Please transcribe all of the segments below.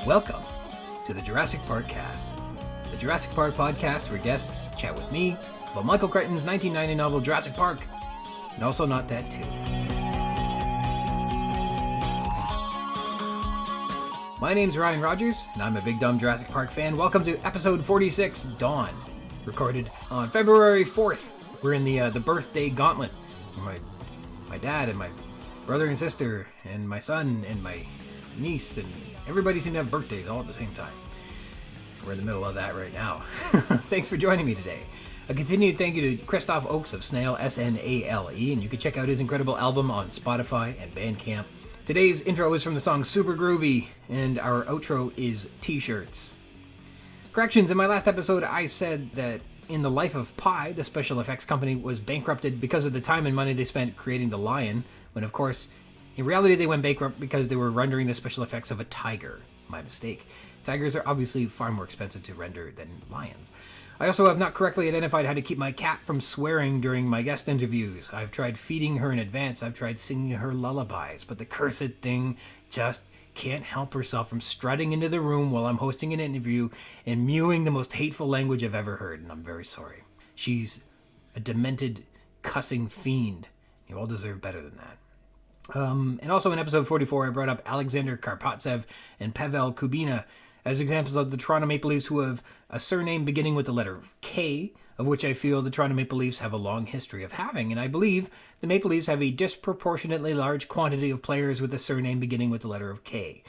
Welcome to the Jurassic Park-Cast, the Jurassic Park podcast where guests chat with me about Michael Crichton's 1990 novel Jurassic Park, and also Not That Too. My name's Ryan Rogers, and I'm a big dumb Jurassic Park fan. Welcome to episode 46, Dawn, recorded on February 4th. We're in the birthday gauntlet. My dad and my brother and sister and my son and my niece and everybody seem to have birthdays all at the same time. We're in the middle of that right now. Thanks for joining me today. A continued thank you to Krostoph Ochs of SNALE, SNALE, and you can check out his incredible album on Spotify and Bandcamp. Today's intro is from the song Super Groovy, and our outro is T-shirts. Corrections, in my last episode I said that in the life of Pi, the special effects company was bankrupted because of the time and money they spent creating the lion, when of course, in reality they went bankrupt because they were rendering the special effects of a tiger. My mistake. Tigers are obviously far more expensive to render than lions. I also have not correctly identified how to keep my cat from swearing during my guest interviews. I've tried feeding her in advance, I've tried singing her lullabies, but the cursed thing just can't help herself from strutting into the room while I'm hosting an interview and mewing the most hateful language I've ever heard, and I'm very sorry. She's a demented, cussing fiend. You all deserve better than that. And also in episode 44, I brought up Alexander Karpatsev and Pavel Kubina as examples of the Toronto Maple Leafs who have a surname beginning with the letter K, of which I feel the Toronto Maple Leafs have a long history of having, and I believe the Maple Leafs have a disproportionately large quantity of players with a surname beginning with the letter of K.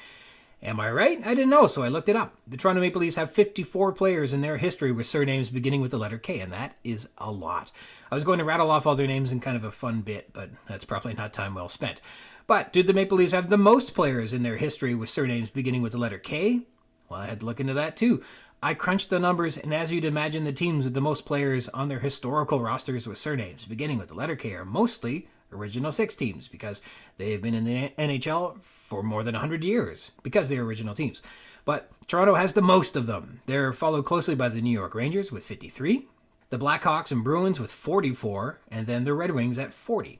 Am I right? I didn't know, so I looked it up. The Toronto Maple Leafs have 54 players in their history with surnames beginning with the letter K, and that is a lot. I was going to rattle off all their names in kind of a fun bit, but that's probably not time well spent. But did the Maple Leafs have the most players in their history with surnames beginning with the letter K? Well, I had to look into that too. I crunched the numbers, and as you'd imagine, the teams with the most players on their historical rosters with surnames beginning with the letter K are mostly Original Six teams, because they have been in the NHL for more than 100 years, because they are original teams. But Toronto has the most of them. They're followed closely by the New York Rangers with 53, the Blackhawks and Bruins with 44, and then the Red Wings at 40.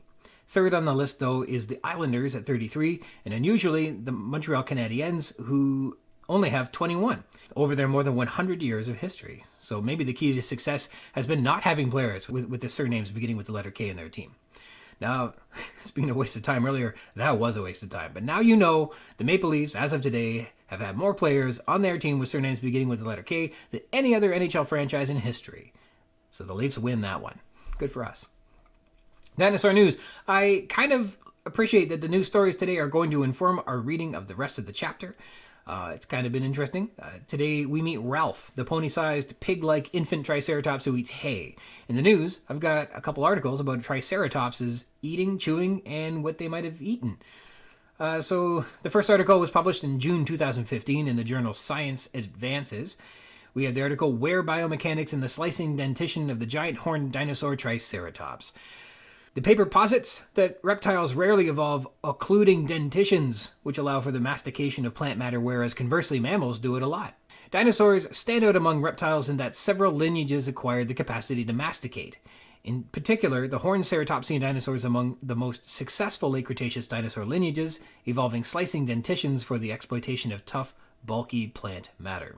Third on the list, though, is the Islanders at 33, and unusually the Montreal Canadiens, who only have 21 over their more than 100 years of history. So maybe the key to success has been not having players with the surnames beginning with the letter K in their team. Now, speaking of waste of time earlier, that was a waste of time. But now you know the Maple Leafs, as of today, have had more players on their team with surnames beginning with the letter K than any other NHL franchise in history. So the Leafs win that one. Good for us. Dinosaur news. I kind of appreciate that the news stories today are going to inform our reading of the rest of the chapter. It's kind of been interesting. Today we meet Ralph, the pony-sized, pig-like infant Triceratops who eats hay. In the news, I've got a couple articles about Triceratopses eating, chewing, and what they might have eaten. So the first article was published in June 2015 in the journal Science Advances. We have the article, Where Biomechanics in the Slicing Dentition of the Giant Horned Dinosaur Triceratops. The paper posits that reptiles rarely evolve occluding dentitions, which allow for the mastication of plant matter, whereas conversely mammals do it a lot. Dinosaurs stand out among reptiles in that several lineages acquired the capacity to masticate. In particular, the horned ceratopsian dinosaurs among the most successful late Cretaceous dinosaur lineages, evolving slicing dentitions for the exploitation of tough, bulky plant matter.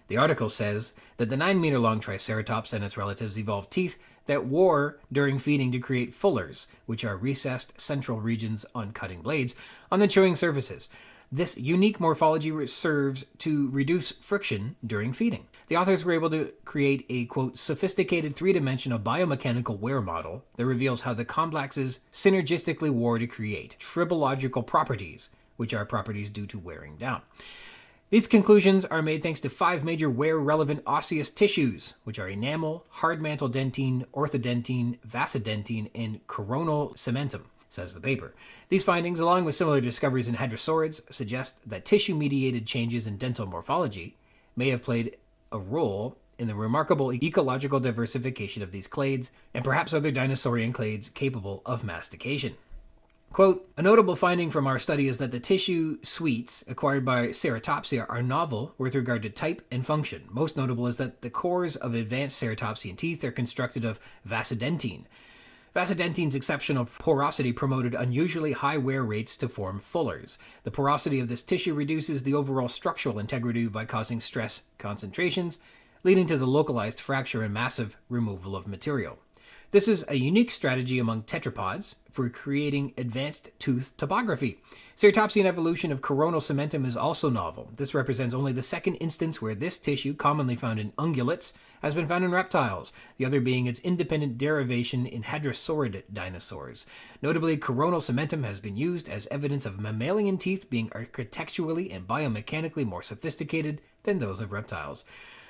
The article says that the 9-meter-long Triceratops and its relatives evolved teeth that wore during feeding to create fullers, which are recessed central regions on cutting blades, on the chewing surfaces. This unique morphology serves to reduce friction during feeding. The authors were able to create a, quote, sophisticated three-dimensional biomechanical wear model that reveals how the complexes synergistically wore to create tribological properties, which are properties due to wearing down. These conclusions are made thanks to 5 major wear-relevant osseous tissues, which are enamel, hard mantle dentine, orthodentine, vasodentine, and coronal cementum, says the paper. These findings, along with similar discoveries in hadrosaurids, suggest that tissue-mediated changes in dental morphology may have played a role in the remarkable ecological diversification of these clades, and perhaps other dinosaurian clades capable of mastication. Quote, a notable finding from our study is that the tissue suites acquired by Ceratopsia are novel with regard to type and function. Most notable is that the cores of advanced ceratopsian teeth are constructed of vasodentine. Vasodentine's exceptional porosity promoted unusually high wear rates to form fullers. The porosity of this tissue reduces the overall structural integrity by causing stress concentrations, leading to the localized fracture and massive removal of material. This is a unique strategy among tetrapods for creating advanced tooth topography. Ceratopsian evolution of coronal cementum is also novel. This represents only the second instance where this tissue, commonly found in ungulates, has been found in reptiles, the other being its independent derivation in hadrosaurid dinosaurs. Notably, coronal cementum has been used as evidence of mammalian teeth being architecturally and biomechanically more sophisticated than those of reptiles.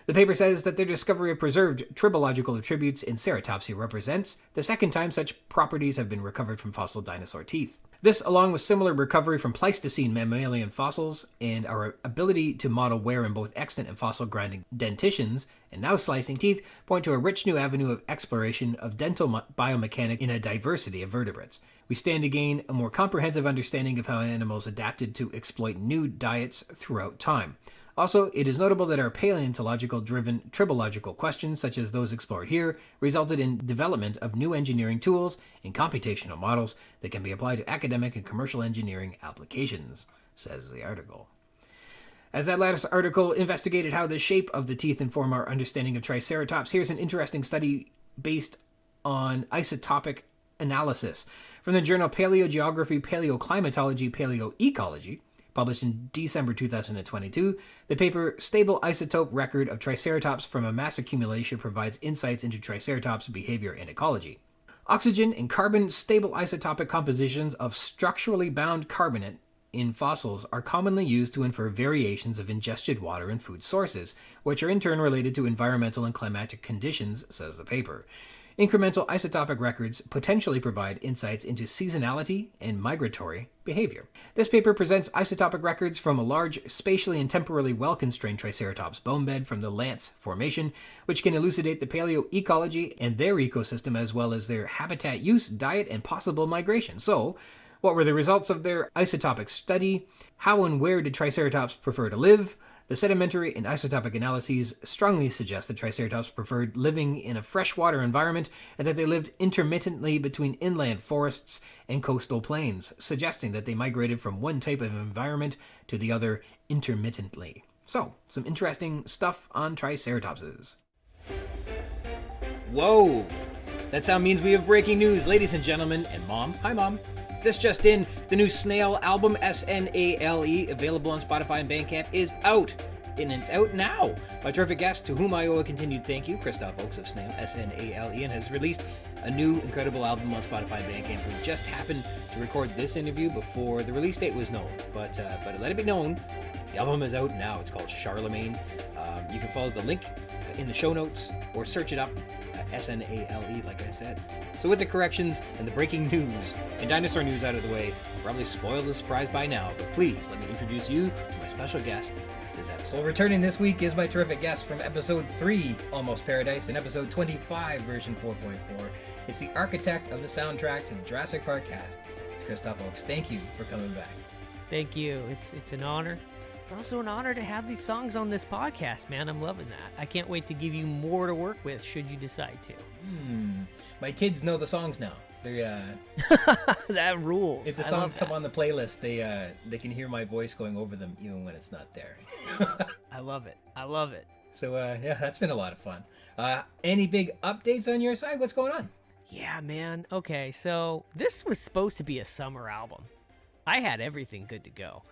The paper says that their discovery of preserved tribological attributes in ceratopsia represents the second time such properties have been recovered from fossil dinosaur teeth. This, along with similar recovery from Pleistocene mammalian fossils and our ability to model wear in both extant and fossil grinding dentitions and now slicing teeth, point to a rich new avenue of exploration of dental biomechanics in a diversity of vertebrates. We stand to gain a more comprehensive understanding of how animals adapted to exploit new diets throughout time. Also, it is notable that our paleontological-driven tribological questions, such as those explored here, resulted in development of new engineering tools and computational models that can be applied to academic and commercial engineering applications, says the article. As that last article investigated how the shape of the teeth inform our understanding of Triceratops, here's an interesting study based on isotopic analysis from the journal Paleogeography, Paleoclimatology, Paleoecology, published in December 2022, the paper Stable Isotope Record of Triceratops from a Mass Accumulation provides insights into Triceratops behavior and ecology. Oxygen and carbon stable isotopic compositions of structurally bound carbonate in fossils are commonly used to infer variations of ingested water and food sources, which are in turn related to environmental and climatic conditions, says the paper. Incremental isotopic records potentially provide insights into seasonality and migratory behavior. This paper presents isotopic records from a large, spatially and temporally well-constrained Triceratops bone bed from the Lance Formation, which can elucidate the paleoecology and their ecosystem as well as their habitat use, diet, and possible migration. So, what were the results of their isotopic study? How and where did Triceratops prefer to live? The sedimentary and isotopic analyses strongly suggest that Triceratops preferred living in a freshwater environment and that they lived intermittently between inland forests and coastal plains, suggesting that they migrated from one type of environment to the other intermittently. So, some interesting stuff on Triceratopses. Whoa! That sound means we have breaking news, ladies and gentlemen, and Mom. Hi, Mom. This just in, the new SNALE album, SNALE, available on Spotify and Bandcamp, is out. And it's out now. My terrific guest, to whom I owe a continued thank you, Kristoph Ochs of SNALE, SNALE, and has released a new incredible album on Spotify and Bandcamp. We just happened to record this interview before the release date was known, but let it be known, the album is out now. It's called Charlemagne. You can follow the link in the show notes or search it up. SNALE, like I said. So with the corrections and the breaking news and dinosaur news out of the way, I'll probably spoil the surprise by now, but please let me introduce you to my special guest this episode. Well, returning this week is my terrific guest from episode 3, Almost Paradise, and episode 25, version 4.4. It's the architect of the soundtrack to the Jurassic Park-Cast. It's Kristoph Ochs. Thank you for coming back. Thank you. It's an honor. It's also an honor to have these songs on this podcast, man. I'm loving that. I can't wait to give you more to work with should you decide to. My kids know the songs now. They that rules. If the songs come on the playlist, they can hear my voice going over them even when it's not there. I love it. I love it. So yeah, that's been a lot of fun. Any big updates on your side? What's going on? Yeah, man. Okay, so this was supposed to be a summer album. I had everything good to go.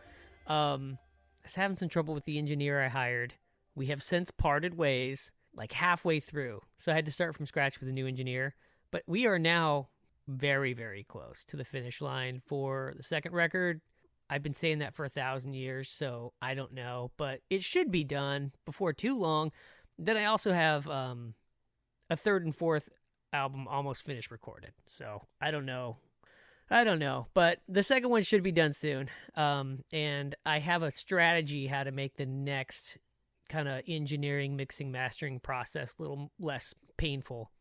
I was having some trouble with the engineer I hired. We have since parted ways, like halfway through. So I had to start from scratch with a new engineer. But we are now very, very close to the finish line for the second record. I've been saying that for 1,000 years, so I don't know. But it should be done before too long. Then I also have a third and fourth album almost finished recorded. So I don't know, but the second one should be done soon. And I have a strategy how to make the next kind of engineering, mixing, mastering process a little less painful.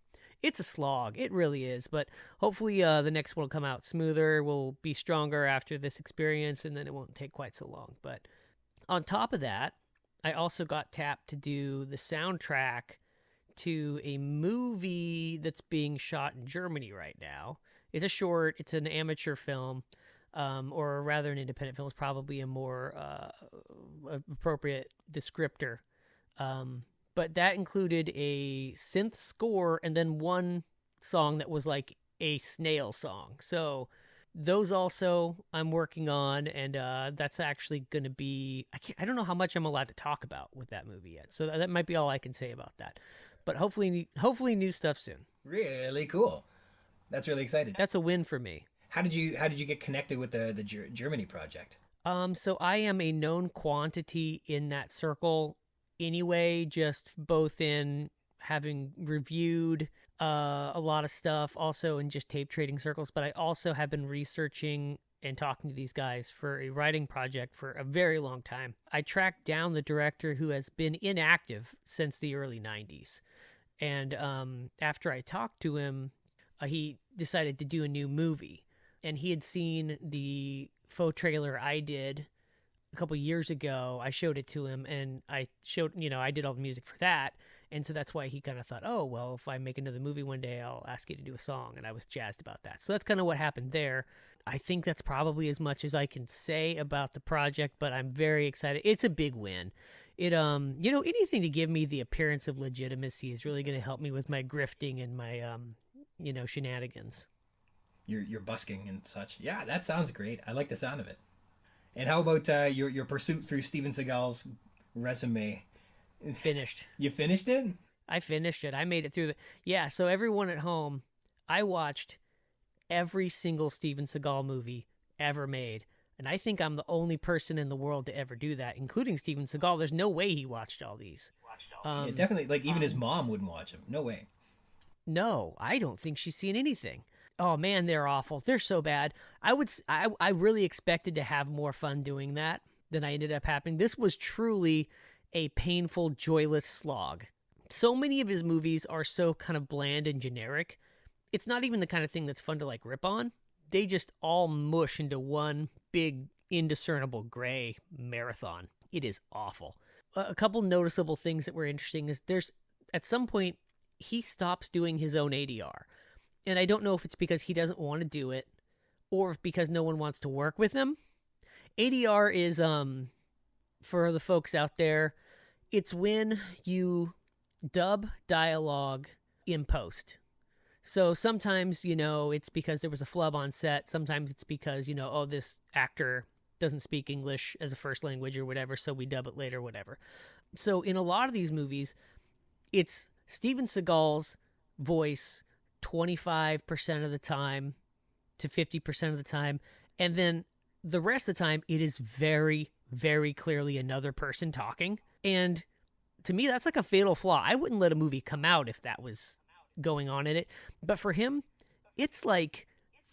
It's a slog. It really is. But hopefully the next one will come out smoother, will be stronger after this experience, and then it won't take quite so long. But on top of that, I also got tapped to do the soundtrack to a movie that's being shot in Germany right now. It's a short. It's an amateur film, or rather an independent film is probably a more appropriate descriptor. But that included a synth score and then one song that was like a SNALE song. So those also I'm working on, and that's actually going to be, I don't know how much I'm allowed to talk about with that movie yet. So that might be all I can say about that. But hopefully new stuff soon. Really cool. That's really exciting. That's a win for me. How did you get connected with the Germany project? So I am a known quantity in that circle anyway, just both in having reviewed a lot of stuff, also in just tape trading circles, but I also have been researching and talking to these guys for a writing project for a very long time. I tracked down the director who has been inactive since the early 90s. And after I talked to him, he decided to do a new movie. And he had seen the faux trailer I did a couple years ago. I showed it to him, and I showed, I did all the music for that. And so that's why he kind of thought, oh, well, if I make another movie one day, I'll ask you to do a song. And I was jazzed about that. So that's kind of what happened there. I think that's probably as much as I can say about the project, but I'm very excited. It's a big win. It, anything to give me the appearance of legitimacy is really going to help me with my grifting and my, shenanigans. Your busking and such. Yeah, that sounds great. I like the sound of it. And how about your pursuit through Steven Seagal's resume? Finished. You finished it? I finished it. I made it through so everyone at home, I watched every single Steven Seagal movie ever made. And I think I'm the only person in the world to ever do that, including Steven Seagal. There's no way he watched all these. Yeah, definitely. Like, even his mom wouldn't watch them. No way. No, I don't think she's seen anything. Oh man, they're awful. They're so bad. I really expected to have more fun doing that than I ended up having. This was truly a painful, joyless slog. So many of his movies are so kind of bland and generic. It's not even the kind of thing that's fun to like rip on. They just all mush into one big, indiscernible gray marathon. It is awful. A couple noticeable things that were interesting is at some point, he stops doing his own ADR. And I don't know if it's because he doesn't want to do it or if because no one wants to work with him. ADR is, for the folks out there, it's when you dub dialogue in post. So sometimes, it's because there was a flub on set. Sometimes it's because, this actor doesn't speak English as a first language or whatever, so we dub it later, whatever. So in a lot of these movies, it's Steven Seagal's voice 25% of the time to 50% of the time. And then the rest of the time, it is very, very clearly another person talking. And to me, that's like a fatal flaw. I wouldn't let a movie come out if that was going on in it. But for him, it's like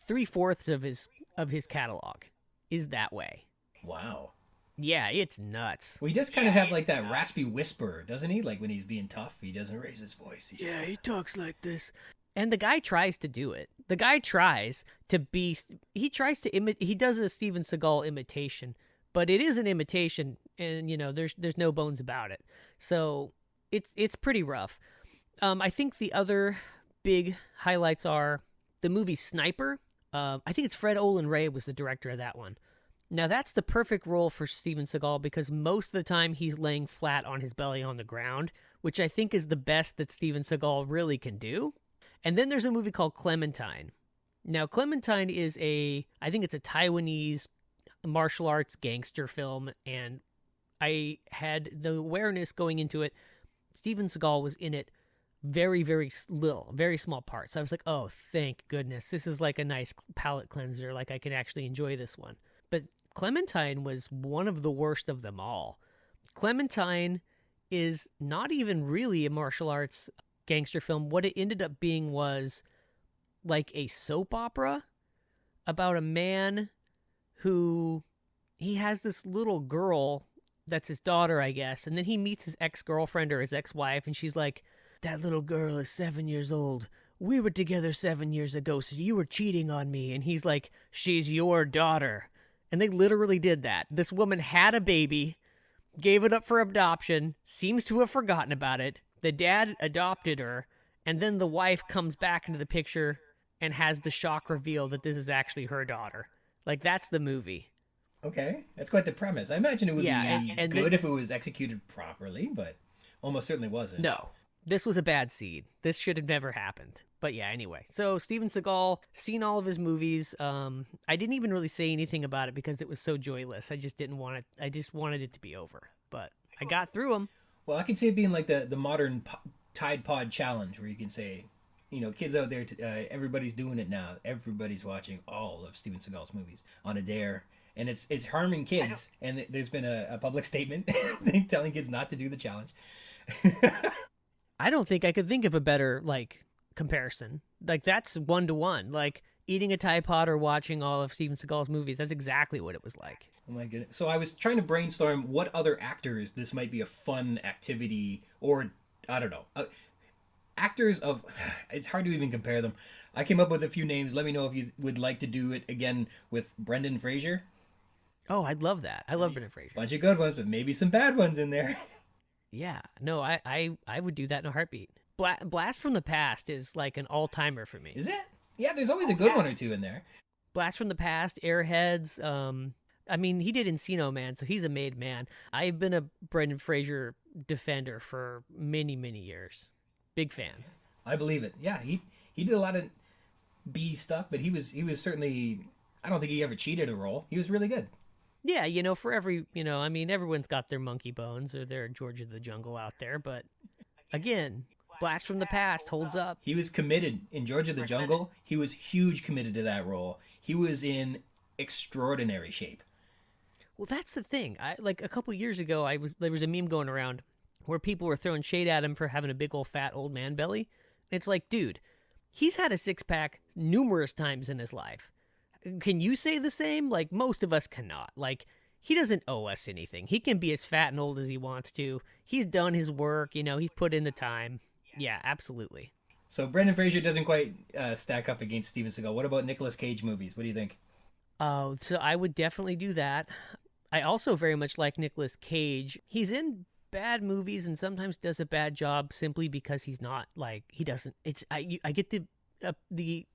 3/4 of his catalog is that way. Wow. Yeah, it's nuts. Well, he does kind of have like that raspy whisper, doesn't he? Like when he's being tough, he doesn't raise his voice. He talks like this. And the guy tries to do it. The guy tries to be, he tries to imitate, he does a Steven Seagal imitation, but it is an imitation, and, there's no bones about it. So it's pretty rough. I think the other big highlights are the movie Sniper. I think it's Fred Olen Ray was the director of that one. Now, that's the perfect role for Steven Seagal because most of the time he's laying flat on his belly on the ground, which I think is the best that Steven Seagal really can do. And then there's a movie called Clementine. Now, Clementine is I think it's a Taiwanese martial arts gangster film, and I had the awareness going into it. Steven Seagal was in it very, very little, very small parts. So I was like, oh, thank goodness. This is like a nice palate cleanser. Like I can actually enjoy this one. But Clementine was one of the worst of them all. Clementine is not even really a martial arts gangster film. What it ended up being was like a soap opera about a man who he has this little girl that's his daughter, I guess, and then he meets his ex-girlfriend or his ex-wife, and she's like, that little girl is 7 years old. We were together 7 years ago, so you were cheating on me. And he's like, she's your daughter. And they literally did that. This woman had a baby, gave it up for adoption, seems to have forgotten about it, The dad adopted her, and then the wife comes back into the picture and has the shock reveal that this is actually her daughter. Like, that's the movie. Okay, that's quite the premise. I imagine it would Yeah, be and good if it was executed properly, but almost certainly wasn't. No, this was a bad seed. This should have never happened. But yeah, anyway. So Steven Seagal, seen all of his movies. I didn't even really say anything about it because it was so joyless. I just didn't want it. I just wanted it to be over. But I got through them. Well, I can see it being like the modern Tide Pod challenge, where you can say, you know, kids out there, everybody's doing it now. Everybody's watching all of Steven Seagal's movies on a dare. And it's harming kids. And there's been a public statement telling kids not to do the challenge. I don't think I could think of a better, like, comparison. Like, that's 1-to-1. Like, eating a Tide Pod or watching all of Steven Seagal's movies. That's exactly what it was like. Oh my goodness. So I was trying to brainstorm what other actors this might be a fun activity, or I don't know. Actors of, it's hard to even compare them. I came up with a few names. Let me know if you would like to do it again with Brendan Fraser. Oh, I'd love that. I love Brendan Fraser. Bunch of good ones, but maybe some bad ones in there. Yeah, no, I would do that in a heartbeat. Blast from the Past is like an all-timer for me. Is it? Yeah, there's always a good one or two in there. Blast from the Past, Airheads. I mean, he did Encino Man, so he's a made man. I've been a Brendan Fraser defender for many, many years. Big fan. I believe it. Yeah, he did a lot of B stuff, but he was certainly, I don't think he ever cheated a role. He was really good. Yeah, you know, for every, you know, I mean, everyone's got their monkey bones or their George of the Jungle out there, but again, Blast from the Past holds up. He was committed in George of the Jungle. He was huge committed to that role. He was in extraordinary shape. Well, that's the thing. Like a couple years ago, there was a meme going around where people were throwing shade at him for having a big old fat old man belly. And it's like, dude, he's had a six-pack numerous times in his life. Can you say the same? Like, most of us cannot. Like, he doesn't owe us anything. He can be as fat and old as he wants to. He's done his work, you know, he's put in the time. Yeah, absolutely. So Brendan Fraser doesn't quite stack up against Steven Seagal. What about Nicolas Cage movies? What do you think? Oh, so I would definitely do that. I also very much like Nicolas Cage. He's in bad movies and sometimes does a bad job simply because he's not, like, he doesn't, I get the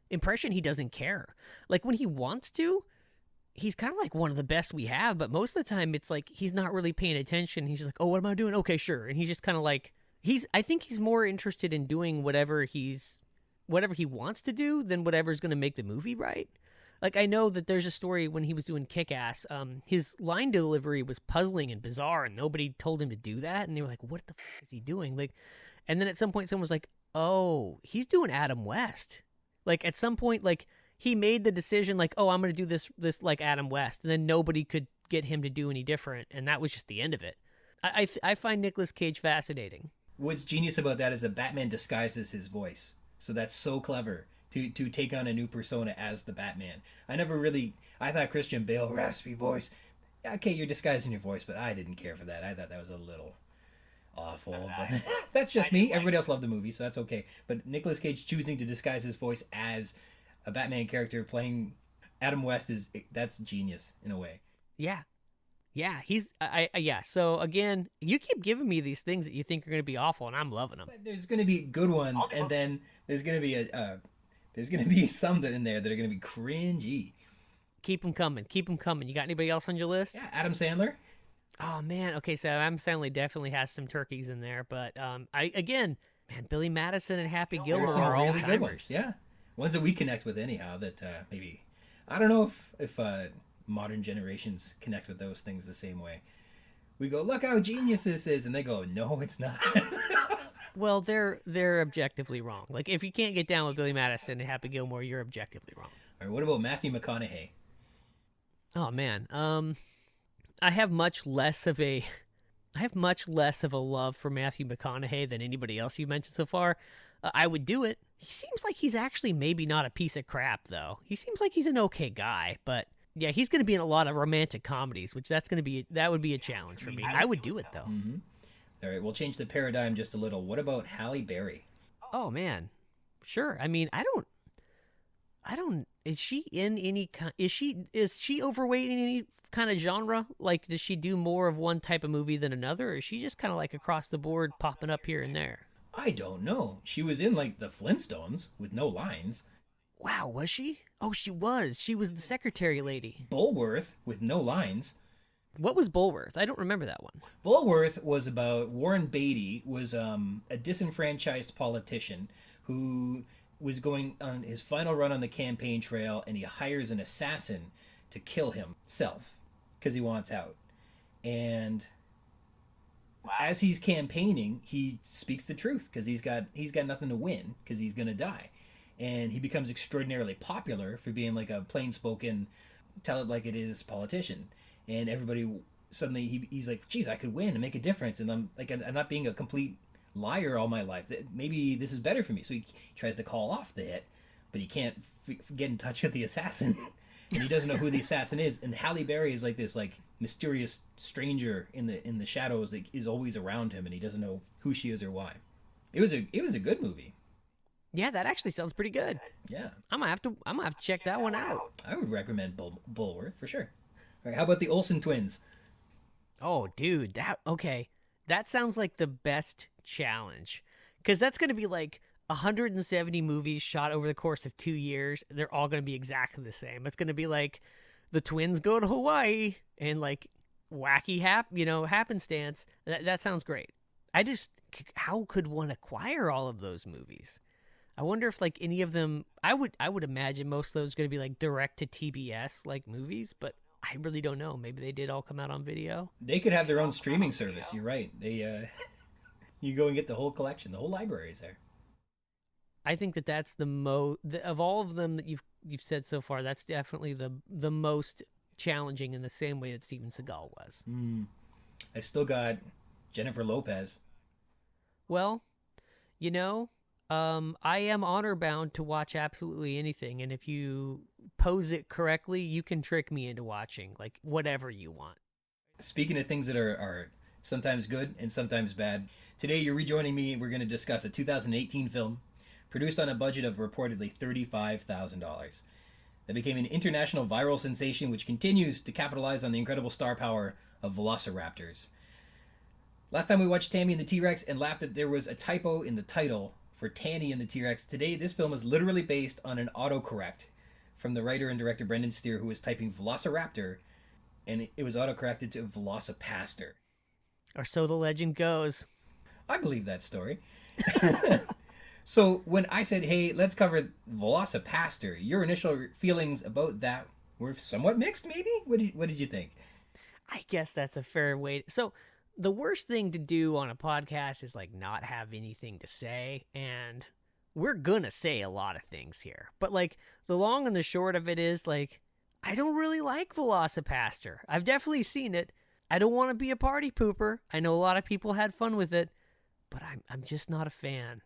impression he doesn't care. Like, when he wants to, he's kind of like one of the best we have, but most of the time it's like he's not really paying attention. He's just like, oh, what am I doing? Okay, sure. And he's just kind of like, I think he's more interested in doing whatever he wants to do than whatever's going to make the movie right. Like, I know that there's a story when he was doing Kick-Ass, his line delivery was puzzling and bizarre, and nobody told him to do that, and they were like, what the f*** is he doing? Like, and then at some point someone was like, oh, he's doing Adam West. Like, at some point, like, he made the decision, like, oh, I'm going to do this like Adam West, and then nobody could get him to do any different, and that was just the end of it. I find Nicolas Cage fascinating. What's genius about that is that Batman disguises his voice, so that's so clever. To take on a new persona as the Batman. I thought Christian Bale, raspy voice. Okay, you're disguising your voice, but I didn't care for that. I thought that was a little awful. But that's just me. Everybody else loved the movie, so that's okay. But Nicolas Cage choosing to disguise his voice as a Batman character playing Adam West that's genius in a way. Yeah. Yeah, yeah. So again, you keep giving me these things that you think are going to be awful, and I'm loving them. But there's going to be good ones, and then there's going to be there's going to be some that in there that are going to be cringy. Keep them coming. Keep them coming. You got anybody else on your list? Yeah, Adam Sandler. Oh, man. Okay, so Adam Sandler definitely has some turkeys in there. But, Billy Madison and Happy Gilmore are all really good ones. Yeah. Ones that we connect with anyhow that maybe... I don't know if modern generations connect with those things the same way. We go, look how genius this is. And they go, no, it's not. Well, they're objectively wrong. Like, if you can't get down with Billy Madison and Happy Gilmore, you're objectively wrong. All right, what about Matthew McConaughey? Oh man, I have much less of a love for Matthew McConaughey than anybody else you've mentioned so far. I would do it. He seems like he's actually maybe not a piece of crap though. He seems like he's an okay guy, but yeah, he's going to be in a lot of romantic comedies, which that would be a challenge for me. I would do it though. Mm-hmm. All right, we'll change the paradigm just a little. What about Halle Berry? Oh, man. Sure. I mean, I don't. Is she in any kind? Is she overweight in any kind of genre? Like, does she do more of one type of movie than another, or is she just kind of like across the board, popping up here and there? I don't know. She was in like the Flintstones with no lines. Wow, was she? Oh, she was. She was the secretary lady. Bulworth with no lines. What was Bulworth? I don't remember that one. Bulworth was about Warren Beatty was a disenfranchised politician who was going on his final run on the campaign trail, and he hires an assassin to kill himself because he wants out. And as he's campaigning, he speaks the truth because he's got nothing to win because he's gonna die, and he becomes extraordinarily popular for being like a plain spoken, tell it like it is politician, and everybody suddenly he's like, geez, I could win and make a difference, and I'm not being a complete liar all my life. Maybe this is better for me. So he tries to call off the hit, but he can't get in touch with the assassin. And he doesn't know who the assassin is. And Halle Berry is like this like mysterious stranger in the shadows that is always around him, and he doesn't know who she is or why. It was a good movie. Yeah, that actually sounds pretty good. Yeah, I'm gonna have to check that one out. I would recommend Bulworth for sure. All right, how about the Olsen twins? Oh, dude, that sounds like the best challenge, because that's gonna be like 170 movies shot over the course of 2 years. They're all gonna be exactly the same. It's gonna be like the twins go to Hawaii and like wacky happenstance. That sounds great. How could one acquire all of those movies? I wonder if like any of them. I would imagine most of those going to be like direct to TBS like movies, but I really don't know. Maybe they did all come out on video. They could have their own streaming service. You're right. They you go and get the whole collection. The whole library is there. I think that's of all of them that you've said so far. That's definitely the most challenging in the same way that Steven Seagal was. I still got Jennifer Lopez. Well, I am honor bound to watch absolutely anything, and if you pose it correctly, you can trick me into watching like whatever you want. Speaking of things that are sometimes good and sometimes bad, today you're rejoining me. We're going to discuss a 2018 film produced on a budget of reportedly $35,000 that became an international viral sensation, which continues to capitalize on the incredible star power of velociraptors. Last time we watched Tammy and the T-Rex and laughed that there was a typo in the title for Tanny and the T-Rex. Today, this film is literally based on an autocorrect from the writer and director Brendan Steer, who was typing Velociraptor, and it was autocorrected to Veloci-Pastor. Or so the legend goes. I believe that story. So when I said, hey, let's cover Veloci-Pastor, your initial feelings about that were somewhat mixed, maybe? What did you think? I guess that's a fair way. So the worst thing to do on a podcast is like not have anything to say, and we're gonna say a lot of things here. But like the long and the short of it is like I don't really like Veloci-Pastor. I've definitely seen it. I don't want to be a party pooper. I know a lot of people had fun with it, but I'm just not a fan.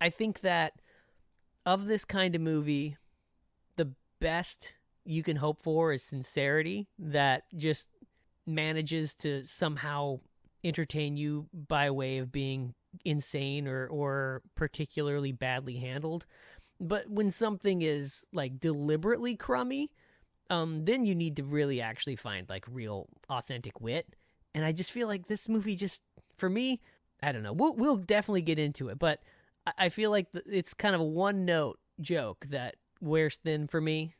I think that of this kind of movie, the best you can hope for is sincerity that just manages to somehow entertain you by way of being insane or particularly badly handled. But when something is like deliberately crummy, then you need to really actually find like real authentic wit. And I just feel like this movie just, for me, I don't know. We'll definitely get into it, but I feel like it's kind of a one-note joke that wears thin for me.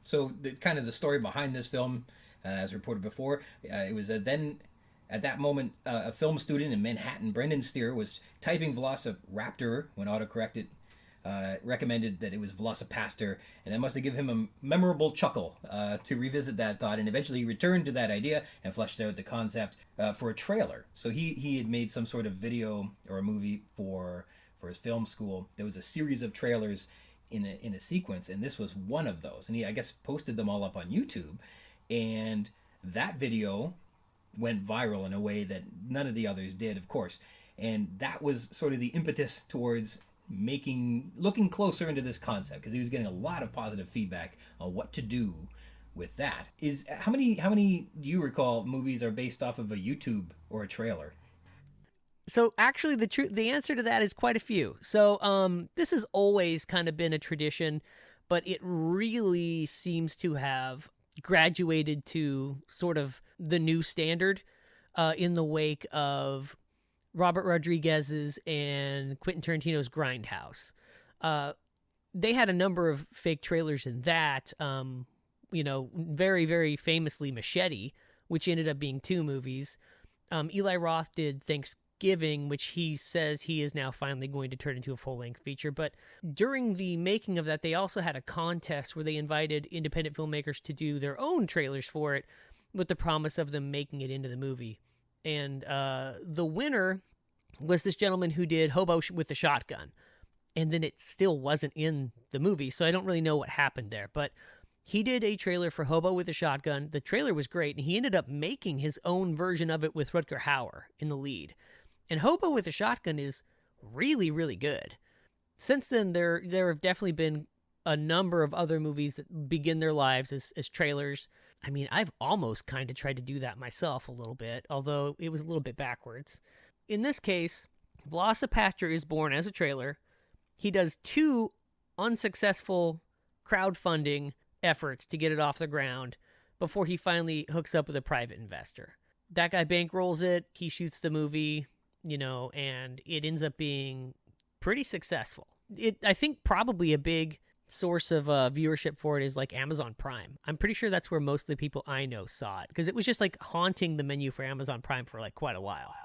So the story behind this film, as reported before, it was then at that moment a film student in Manhattan, Brendan Steer, was typing Velociraptor when autocorrected. Recommended that it was Veloci-Pastor, and that must have given him a memorable chuckle to revisit that thought, and eventually he returned to that idea and fleshed out the concept for a trailer. So he had made some sort of video or a movie for his film school. There was a series of trailers in a sequence, and this was one of those, and he, I guess, posted them all up on YouTube, and that video went viral in a way that none of the others did, of course, and that was sort of the impetus towards looking closer into this concept, because he was getting a lot of positive feedback on what to do with that. How many do you recall movies are based off of a YouTube or a trailer? So actually the answer to that is quite a few. So this has always kind of been a tradition but it really seems to have graduated to sort of the new standard in the wake of Robert Rodriguez's and Quentin Tarantino's Grindhouse. They had a number of fake trailers in that, very, very famously Machete, which ended up being 2 movies. Eli Roth did Thanksgiving, which he says he is now finally going to turn into a full-length feature. But during the making of that, they also had a contest where they invited independent filmmakers to do their own trailers for it with the promise of them making it into the movie. And the winner was this gentleman who did Hobo with the Shotgun. And then it still wasn't in the movie, so I don't really know what happened there. But he did a trailer for Hobo with a Shotgun. The trailer was great, and he ended up making his own version of it with Rutger Hauer in the lead. And Hobo with a Shotgun is really, really good. Since then, there have definitely been a number of other movies that begin their lives as trailers. I mean, I've almost kind of tried to do that myself a little bit, although it was a little bit backwards. In this case, Velocipastor is born as a trailer. He does 2 unsuccessful crowdfunding efforts to get it off the ground before he finally hooks up with a private investor. That guy bankrolls it, he shoots the movie, and it ends up being pretty successful. I think probably a big source of viewership for it is like Amazon Prime. I'm pretty sure that's where most of the people I know saw it, because it was just like haunting the menu for Amazon Prime for like quite a while.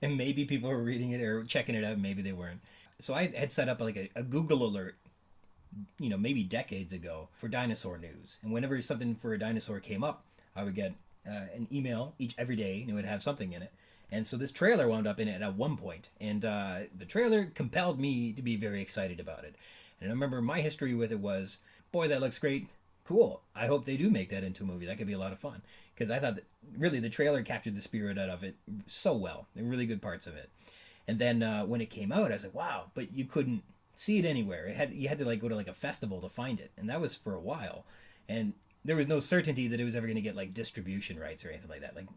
And maybe people were reading it or checking it out, maybe they weren't. So I had set up like a Google alert, maybe decades ago for dinosaur news. And whenever something for a dinosaur came up, I would get an email every day, and it would have something in it. And so this trailer wound up in it at one point. And the trailer compelled me to be very excited about it. And I remember my history with it was, boy, that looks great. Cool. I hope they do make that into a movie. That could be a lot of fun. Because I thought that really the trailer captured the spirit out of it so well. There were really good parts of it. And then when it came out, I was like, wow, but you couldn't see it anywhere. You had to like go to like a festival to find it. And that was for a while. And there was no certainty that it was ever going to get like distribution rights or anything like that. Like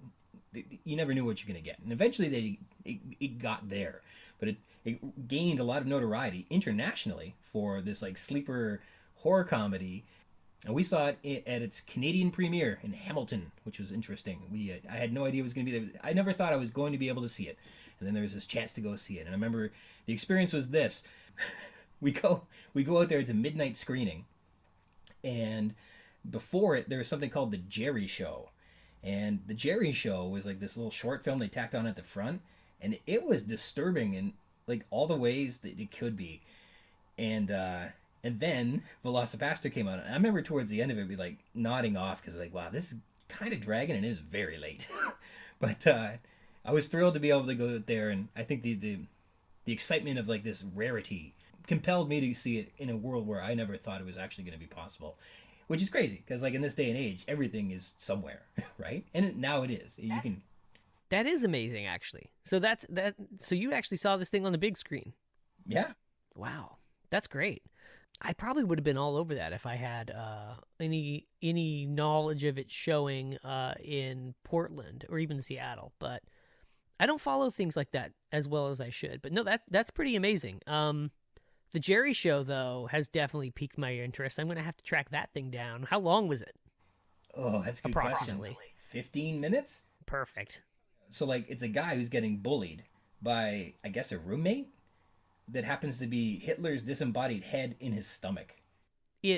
you never knew what you're going to get. And eventually it got there. But it gained a lot of notoriety internationally for this like sleeper horror comedy. And we saw it at its Canadian premiere in Hamilton, which was interesting. I had no idea it was going to be there. I never thought I was going to be able to see it. And then there was this chance to go see it. And I remember the experience was this. we go out there to midnight screening. And before it, there was something called the Jerry Show. And the Jerry Show was like this little short film they tacked on at the front. And it was disturbing in like all the ways that it could be. And then Velocipastor came out. And I remember towards the end of it, be like nodding off because like, wow, this is kind of dragging and it is very late. But I was thrilled to be able to go out there, and I think the excitement of like this rarity compelled me to see it in a world where I never thought it was actually going to be possible, which is crazy because like in this day and age, everything is somewhere, right? And now it is. That is amazing, actually. So So you actually saw this thing on the big screen? Yeah. Wow, that's great. I probably would have been all over that if I had any knowledge of it showing in Portland or even Seattle, but I don't follow things like that as well as I should. But no, that's pretty amazing. The Jerry Show, though, has definitely piqued my interest. I'm going to have to track that thing down. How long was it? Oh, that's a good Approximately. question. 15 minutes? Perfect. So, like, it's a guy who's getting bullied by, I guess, a roommate that happens to be Hitler's disembodied head in his stomach.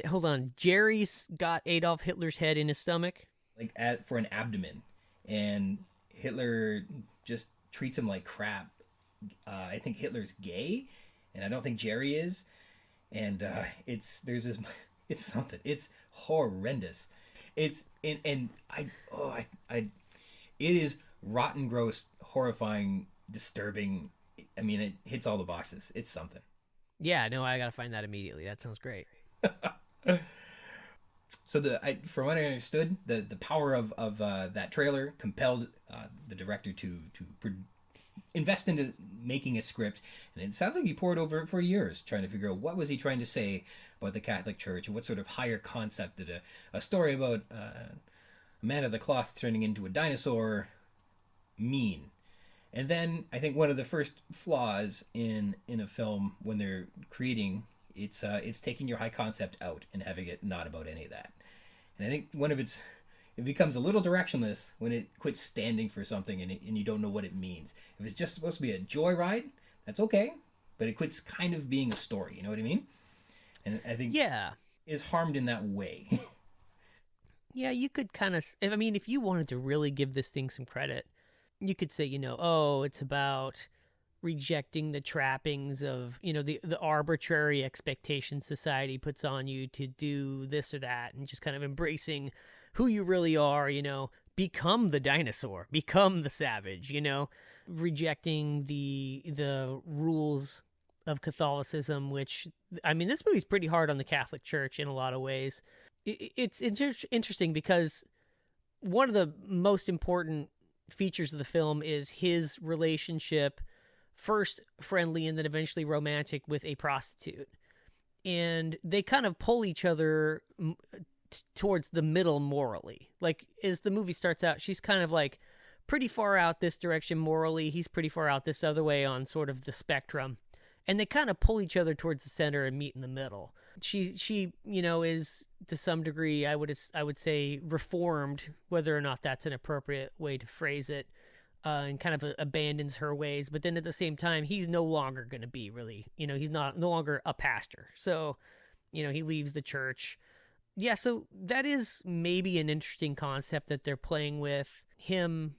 Hold on. Jerry's got Adolf Hitler's head in his stomach? Like, for an abdomen. And Hitler just treats him like crap. I think Hitler's gay, and I don't think Jerry is. And it's something. It's horrendous. It is rotten, gross, horrifying, disturbing. I mean, it hits all the boxes. It's something. Yeah, no, I gotta find that immediately. That sounds great. So from what I understood, the power of that trailer compelled the director to invest into making a script, and it sounds like he poured over it for years, trying to figure out what was he trying to say about the Catholic Church, and what sort of higher concept did a story about a man of the cloth turning into a dinosaur mean. And then I think one of the first flaws in a film when they're creating It's taking your high concept out and having it not about any of that. And I think it becomes a little directionless when it quits standing for something and you don't know what it means. If it's just supposed to be a joyride, that's okay, but it quits kind of being a story. You know what I mean? And I think is harmed in that way. Yeah, you could kind of. I mean, if you wanted to really give this thing some credit, you could say, oh, it's about rejecting the trappings of, the arbitrary expectations society puts on you to do this or that, and just kind of embracing who you really are, become the dinosaur, become the savage, rejecting the rules of Catholicism, which, I mean, this movie's pretty hard on the Catholic Church in a lot of ways. It's interesting because one of the most important features of the film is his relationship, first friendly and then eventually romantic, with a prostitute. And they kind of pull each other towards the middle morally. Like, as the movie starts out, she's kind of like pretty far out this direction morally. He's pretty far out this other way on sort of the spectrum. And they kind of pull each other towards the center and meet in the middle. She is to some degree, I would say, reformed, whether or not that's an appropriate way to phrase it, and kind of abandons her ways. But then at the same time, he's no longer going to be really, he's no longer a pastor. So, he leaves the church. Yeah, so that is maybe an interesting concept that they're playing with. Him,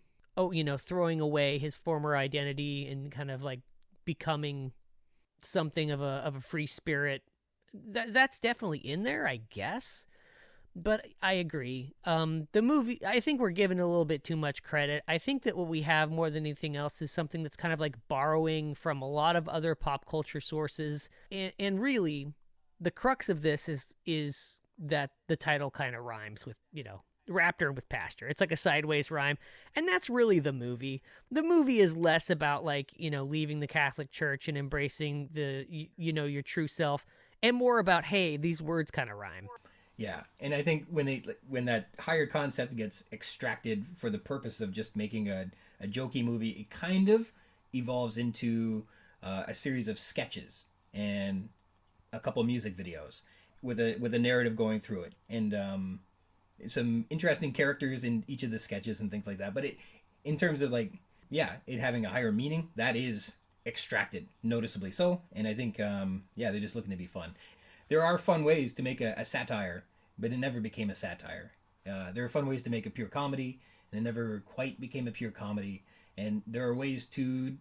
throwing away his former identity and kind of like becoming something of a free spirit. That's definitely in there, I guess. But I agree. The movie, I think we're giving it a little bit too much credit. I think that what we have more than anything else is something that's kind of like borrowing from a lot of other pop culture sources. And really, the crux of this is that the title kind of rhymes with, raptor with pastor. It's like a sideways rhyme. And that's really the movie. The movie is less about like, leaving the Catholic Church and embracing your true self, and more about, hey, these words kind of rhyme. Yeah, and I think when that higher concept gets extracted for the purpose of just making a jokey movie, it kind of evolves into a series of sketches and a couple music videos with a narrative going through it, and some interesting characters in each of the sketches and things like that. But in terms of it having a higher meaning, that is extracted noticeably so. And I think they're just looking to be fun. There are fun ways to make a satire, but it never became a satire. There are fun ways to make a pure comedy, and it never quite became a pure comedy. And there are ways to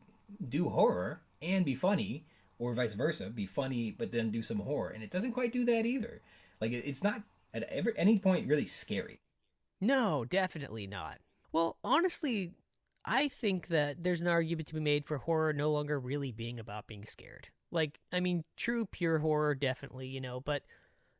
do horror and be funny, or vice versa, be funny but then do some horror, and it doesn't quite do that either. Like, it's not at any point really scary. No, definitely not. Well, honestly, I think that there's an argument to be made for horror no longer really being about being scared. Like, I mean, true pure horror, definitely, but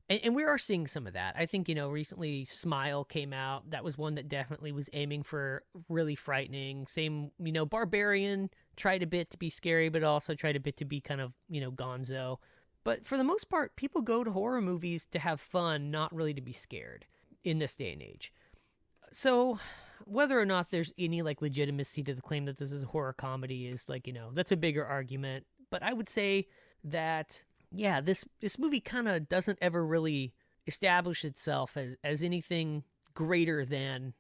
and we are seeing some of that. I think, recently Smile came out. That was one that definitely was aiming for really frightening. Same, Barbarian tried a bit to be scary, but also tried a bit to be kind of, gonzo. But for the most part, people go to horror movies to have fun, not really to be scared in this day and age. So whether or not there's any like legitimacy to the claim that this is a horror comedy is like, that's a bigger argument. But I would say that, yeah, this movie kind of doesn't ever really establish itself as anything greater than,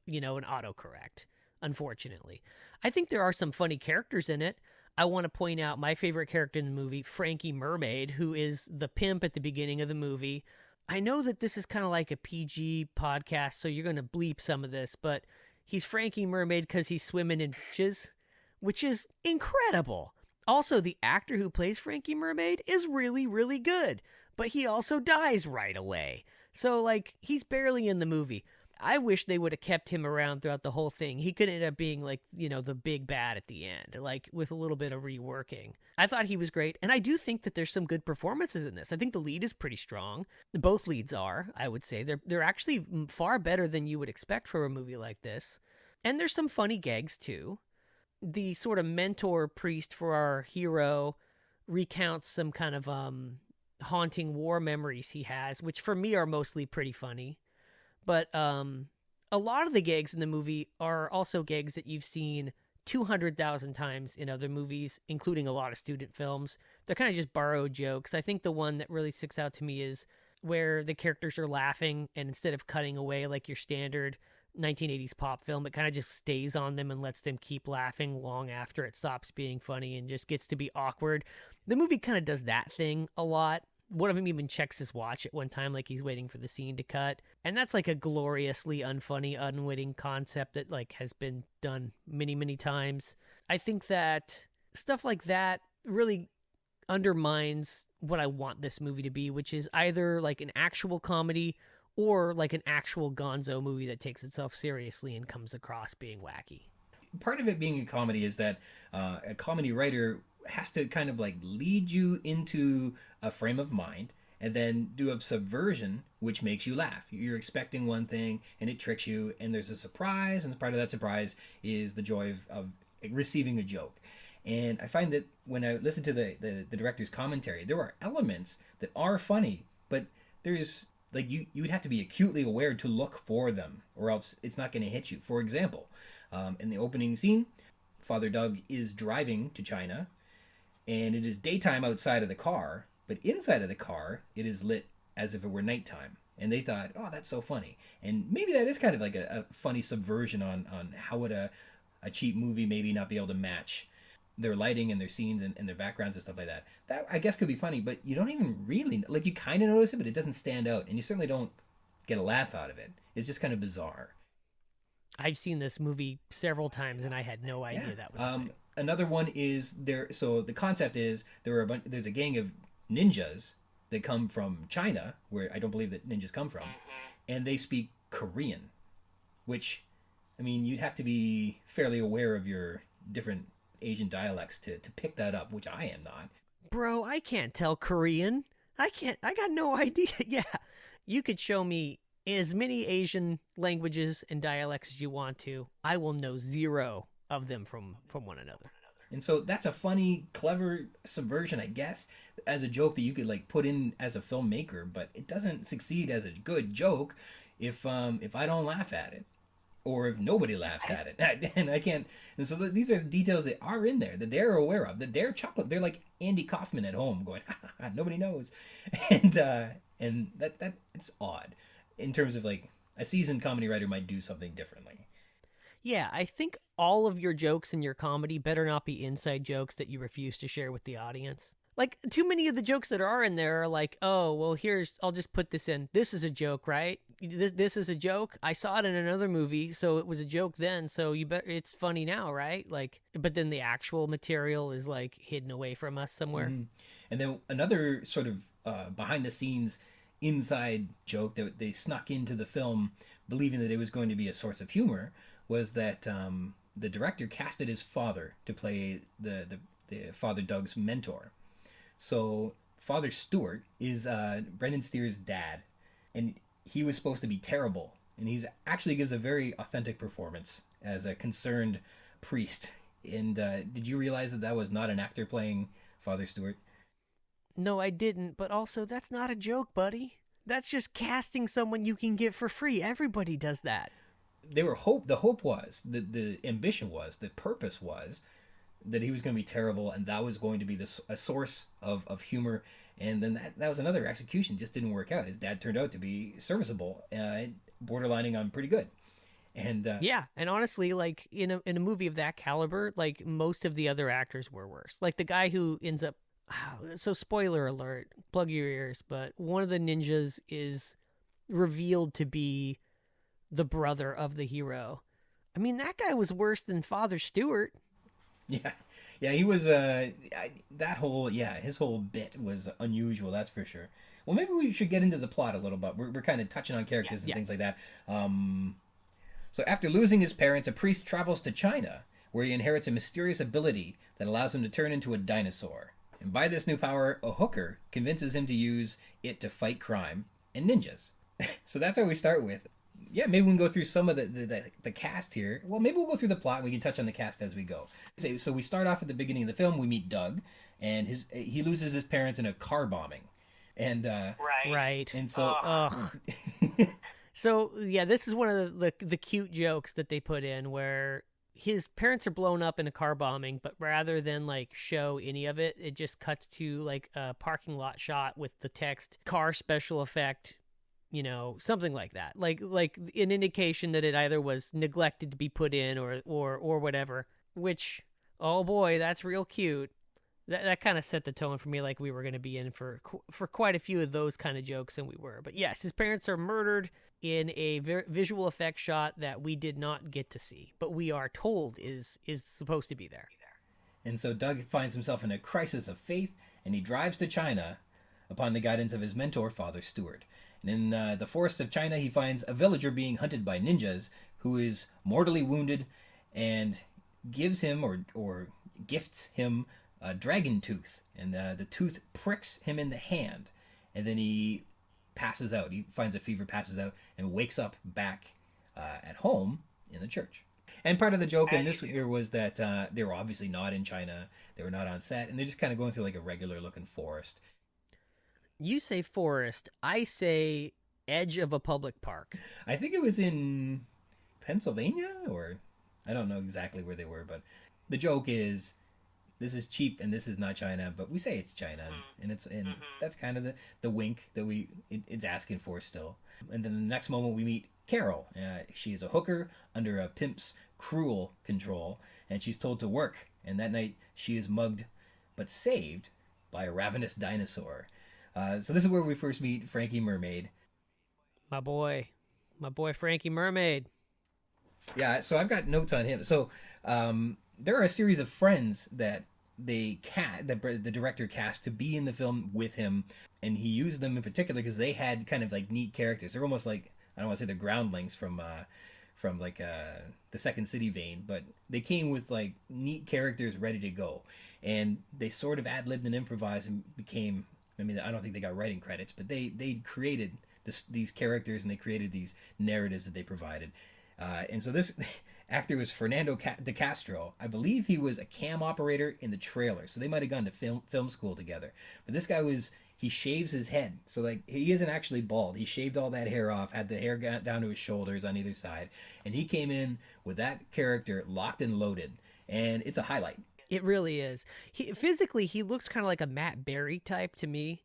an autocorrect, unfortunately. I think there are some funny characters in it. I want to point out my favorite character in the movie, Frankie Mermaid, who is the pimp at the beginning of the movie. I know that this is kind of like a PG podcast, so you're going to bleep some of this, but he's Frankie Mermaid because he's swimming in bitches, which is incredible. Also, the actor who plays Frankie Mermaid is really, really good, but he also dies right away. So, like, he's barely in the movie. I wish they would have kept him around throughout the whole thing. He could end up being like, the big bad at the end, like with a little bit of reworking. I thought he was great. And I do think that there's some good performances in this. I think the lead is pretty strong. Both leads are, I would say. They're actually far better than you would expect for a movie like this. And there's some funny gags too. The sort of mentor priest for our hero recounts some kind of haunting war memories he has, which for me are mostly pretty funny. But a lot of the gags in the movie are also gags that you've seen 200,000 times in other movies, including a lot of student films. They're kind of just borrowed jokes. I think the one that really sticks out to me is where the characters are laughing, and instead of cutting away like your standard 1980s pop film, it kind of just stays on them and lets them keep laughing long after it stops being funny and just gets to be awkward. The movie kind of does that thing a lot. One of them even checks his watch at one time like he's waiting for the scene to cut. And that's like a gloriously unfunny, unwitting concept that like has been done many, many times. I think that stuff like that really undermines what I want this movie to be, which is either like an actual comedy or like an actual gonzo movie that takes itself seriously and comes across being wacky. Part of it being a comedy is that a comedy writer has to kind of like lead you into a frame of mind and then do a subversion which makes you laugh. You're expecting one thing and it tricks you, and there's a surprise, and part of that surprise is the joy of receiving a joke. And I find that when I listen to the director's commentary, there are elements that are funny, but there's like you would have to be acutely aware to look for them, or else it's not going to hit you. For example, in the opening scene, Father Doug is driving to China, and it is daytime outside of the car, but inside of the car, it is lit as if it were nighttime. And they thought, oh, that's so funny. And maybe that is kind of like a funny subversion on how would a cheap movie maybe not be able to match their lighting and their scenes and their backgrounds and stuff like that. That, I guess, could be funny, but you don't even really, like, you kind of notice it, but it doesn't stand out. And you certainly don't get a laugh out of it. It's just kind of bizarre. I've seen this movie several times, and I had no idea that was a thing. Another one is there. So the concept is there's a gang of ninjas that come from China, where I don't believe that ninjas come from, and they speak Korean, which, I mean, you'd have to be fairly aware of your different Asian dialects to pick that up, which I am not. Bro, I can't tell Korean. I got no idea. Yeah, you could show me as many Asian languages and dialects as you want to. I will know zero of them from one another. And so that's a funny, clever subversion, I guess, as a joke that you could like put in as a filmmaker, but it doesn't succeed as a good joke if I don't laugh at it, or if nobody laughs at it. And I can't. And so these are details that are in there that they're aware of, that they're chocolate. They're like Andy Kaufman at home going, ha, ha, ha, nobody knows. And that it's odd in terms of like a seasoned comedy writer might do something differently. Yeah, I think all of your jokes in your comedy better not be inside jokes that you refuse to share with the audience. Like, too many of the jokes that are in there are like, oh, well, I'll just put this in. This is a joke, right? This is a joke. I saw it in another movie, so it was a joke then, so it's funny now, right? Like, but then the actual material is like hidden away from us somewhere. Mm-hmm. And then another sort of behind the scenes inside joke that they snuck into the film, believing that it was going to be a source of humor, was that the director casted his father to play the Father Doug's mentor. So Father Stewart is Brendan Steere's dad, and he was supposed to be terrible, and he's actually gives a very authentic performance as a concerned priest. And did you realize that was not an actor playing Father Stewart? No, I didn't, but also that's not a joke, buddy. That's just casting someone you can get for free. Everybody does that. The hope was, the ambition was, the purpose was that he was going to be terrible, and that was going to be a source of humor. And then that was another execution, just didn't work out. His dad turned out to be serviceable, borderlining on pretty good. And yeah, and honestly, like in a movie of that caliber, like most of the other actors were worse. Like the guy who ends up, so spoiler alert, plug your ears, but one of the ninjas is revealed to be the brother of the hero. I mean, that guy was worse than Father Stewart. Yeah, he was. His whole bit was unusual. That's for sure. Well, maybe we should get into the plot a little bit. We're kind of touching on characters and things like that. So after losing his parents, a priest travels to China, where he inherits a mysterious ability that allows him to turn into a dinosaur. And by this new power, a hooker convinces him to use it to fight crime and ninjas. So that's how we start with. Yeah, maybe we can go through some of the cast here. Well, maybe we'll go through the plot and we can touch on the cast as we go. So we start off at the beginning of the film. We meet Doug, and he loses his parents in a car bombing. And right. And so So yeah, this is one of the cute jokes that they put in where his parents are blown up in a car bombing, but rather than like show any of it, it just cuts to like a parking lot shot with the text car special effect, something like that. Like an indication that it either was neglected to be put in or whatever, which, oh boy, that's real cute. That kind of set the tone for me, like we were going to be in for quite a few of those kind of jokes, and we were. But yes, his parents are murdered in a visual effect shot that we did not get to see, but we are told is supposed to be there. And so Doug finds himself in a crisis of faith, and he drives to China upon the guidance of his mentor, Father Stewart. And in the forests of China, he finds a villager being hunted by ninjas who is mortally wounded, and gives him or gifts him a dragon tooth, and the tooth pricks him in the hand, and then he passes out. He finds a fever, passes out, and wakes up back at home in the church. And part of the joke in this year was that they were obviously not in China. They were not on set, and they're just kind of going through like a regular looking forest. You say forest, I say edge of a public park. I think it was in Pennsylvania, or I don't know exactly where they were, but the joke is, this is cheap and this is not China, but we say it's China, and that's kind of the wink that it's asking for still. And then the next moment we meet Carol. She is a hooker under a pimp's cruel control, and she's told to work. And that night she is mugged, but saved by a ravenous dinosaur. So this is where we first meet Frankie Mermaid. My boy Frankie Mermaid. Yeah, so I've got notes on him. So there are a series of friends that the director cast to be in the film with him, and he used them in particular because they had kind of like neat characters. They're almost like, I don't want to say the groundlings from like the Second City vein, but they came with like neat characters ready to go, and they sort of ad-libbed and improvised and became, I mean, I don't think they got writing credits, but they created these characters, and they created these narratives that they provided. And so this actor was Fernando de Castro. I believe he was a cam operator in the trailer, so they might have gone to film school together. But this guy he shaves his head, so like he isn't actually bald. He shaved all that hair off, had the hair down to his shoulders on either side, and he came in with that character locked and loaded, and it's a highlight. It really is. Physically, he looks kind of like a Matt Berry type to me.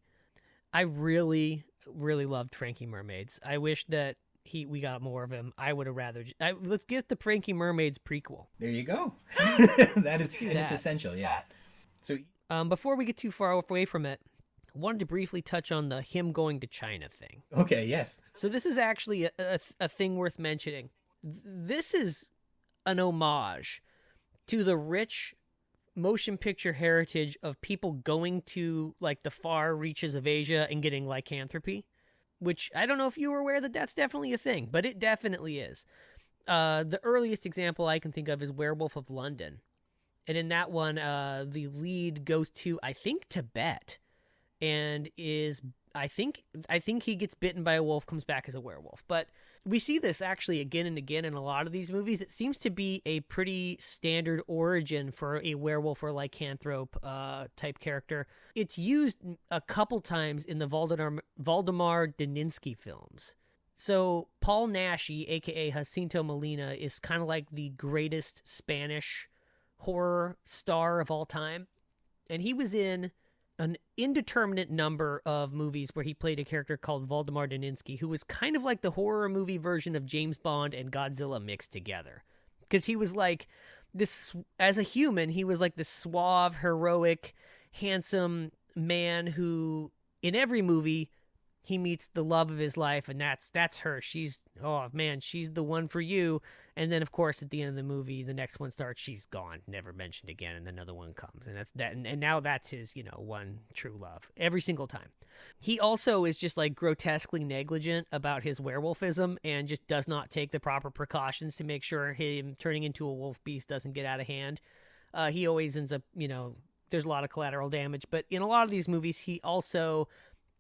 I really, really loved Frankie Mermaids. I wish that we got more of him. I would have rather. Let's get the Frankie Mermaids prequel. There you go. That is, and it's essential. Yeah. So, before we get too far away from it, I wanted to briefly touch on the him going to China thing. Okay. Yes. So this is actually a thing worth mentioning. This is an homage to the rich motion picture heritage of people going to like the far reaches of Asia and getting lycanthropy. Which I don't know if you were aware that that's definitely a thing, but it definitely is. The earliest example I can think of is Werewolf of London. And in that one, the lead goes to, I think, Tibet, and I think he gets bitten by a wolf, comes back as a werewolf. But we see this actually again and again in a lot of these movies. It seems to be a pretty standard origin for a werewolf or lycanthrope type character. It's used a couple times in the Waldemar Daninsky films. So Paul Naschy, a.k.a. Jacinto Molina, is kind of like the greatest Spanish horror star of all time. And he was in an indeterminate number of movies where he played a character called Waldemar Daninsky, who was kind of like the horror movie version of James Bond and Godzilla mixed together. Because he was like this, as a human, he was like this suave, heroic, handsome man who, in every movie, he meets the love of his life, and that's her. She's, oh man, she's the one for you. And then, of course, at the end of the movie, the next one starts, she's gone, never mentioned again, and another one comes, and that's that. And now that's his, one true love every single time. He also is just like grotesquely negligent about his werewolfism and just does not take the proper precautions to make sure him turning into a wolf beast doesn't get out of hand. He always ends up, there's a lot of collateral damage, but in a lot of these movies, he also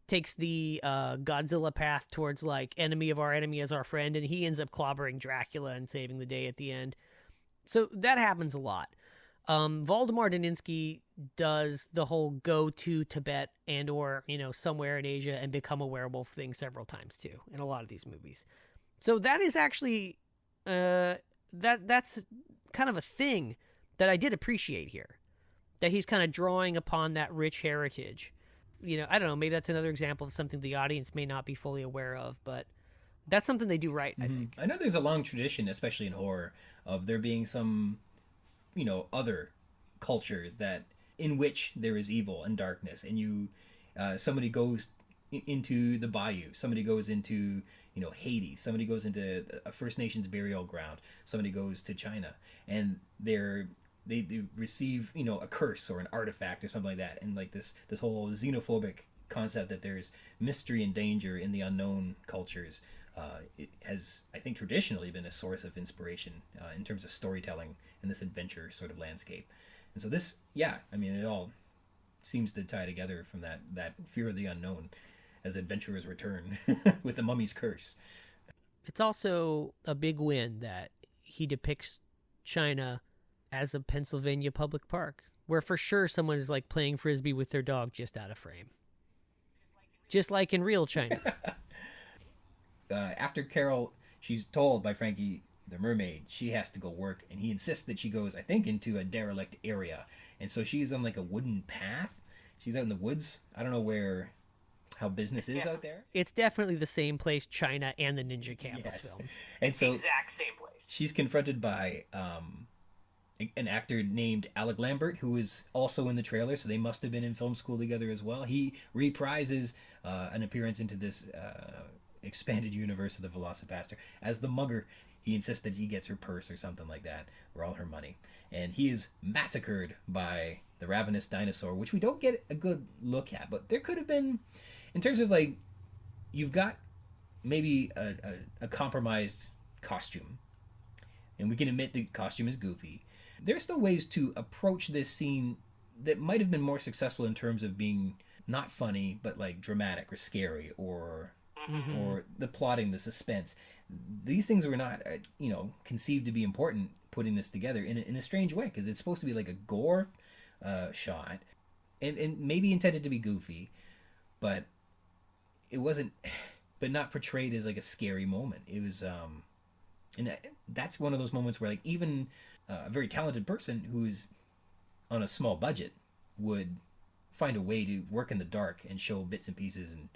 takes the Godzilla path towards like enemy of our enemy as our friend, and he ends up clobbering Dracula and saving the day at the end. So that happens a lot. Waldemar Daninsky does the whole go to Tibet and or somewhere in Asia and become a werewolf thing several times too in a lot of these movies. So that is actually that's kind kind of a thing that I did appreciate here, that he's kind of drawing upon that rich heritage. I don't know, maybe that's another example of something the audience may not be fully aware of, but that's something they do right, I think. I know there's a long tradition, especially in horror, of there being some, other culture that in which there is evil and darkness, and somebody goes into the bayou, somebody goes into Hades, somebody goes into a First Nations burial ground, somebody goes to China, and they receive a curse or an artifact or something like that, and like this whole xenophobic concept that there's mystery and danger in the unknown cultures. It has, I think, traditionally been a source of inspiration in terms of storytelling in this adventure sort of landscape. And so this, it all seems to tie together from that fear of the unknown as adventurers return with the mummy's curse. It's also a big win that he depicts China as a Pennsylvania public park, where for sure someone is like playing frisbee with their dog just out of frame. Just like in real China. After Carol, she's told by Frankie the mermaid she has to go work, and he insists that she goes, I think, into a derelict area. And so she's on like a wooden path. She's out in the woods. I don't know how business is out there. It's definitely the same place China and the Ninja Campus film. And so exact same place. She's confronted by an actor named Alec Lambert, who is also in the trailer, so they must have been in film school together as well. He reprises an appearance into this expanded universe of the Velocipastor as the mugger. He insists that he gets her purse or something like that, or all her money. And he is massacred by the ravenous dinosaur, which we don't get a good look at. But there could have been, in terms of like, you've got maybe a compromised costume, and we can admit the costume is goofy. There's still ways to approach this scene that might have been more successful in terms of being not funny, but like dramatic or scary, or the plotting, the suspense. These things were not, conceived to be important, putting this together in a strange way, because it's supposed to be like a gore shot, and maybe intended to be goofy, but it wasn't, but not portrayed as like a scary moment. It was, and that's one of those moments where like even a very talented person who's on a small budget would find a way to work in the dark and show bits and pieces, and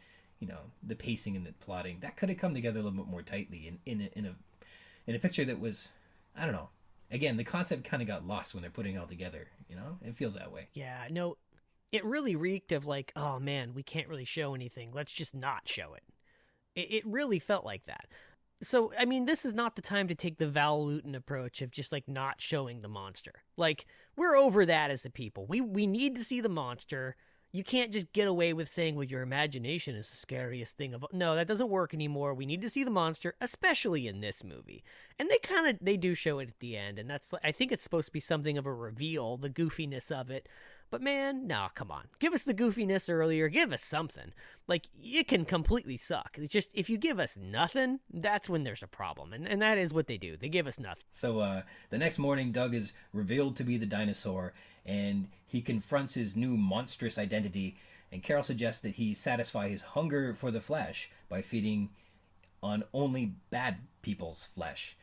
the pacing and the plotting that could have come together a little bit more tightly in a picture that was, I don't know. Again, the concept kind of got lost when they're putting it all together. It feels that way. Yeah, no, it really reeked of like, oh man, we can't really show anything. Let's just not show it. It really felt like that. So, I mean, this is not the time to take the Val Lewton approach of just like not showing the monster. Like, we're over that as a people. We need to see the monster. You can't just get away with saying, well, your imagination is the scariest thing of all. No, that doesn't work anymore. We need to see the monster, especially in this movie. And they do show it at the end, and I think it's supposed to be something of a reveal, the goofiness of it. But man, no, come on. Give us the goofiness earlier. Give us something. Like, it can completely suck. It's just, if you give us nothing, that's when there's a problem. And that is what they do. They give us nothing. So the next morning, Doug is revealed to be the dinosaur, and he confronts his new monstrous identity. And Carol suggests that he satisfy his hunger for the flesh by feeding on only bad people's flesh.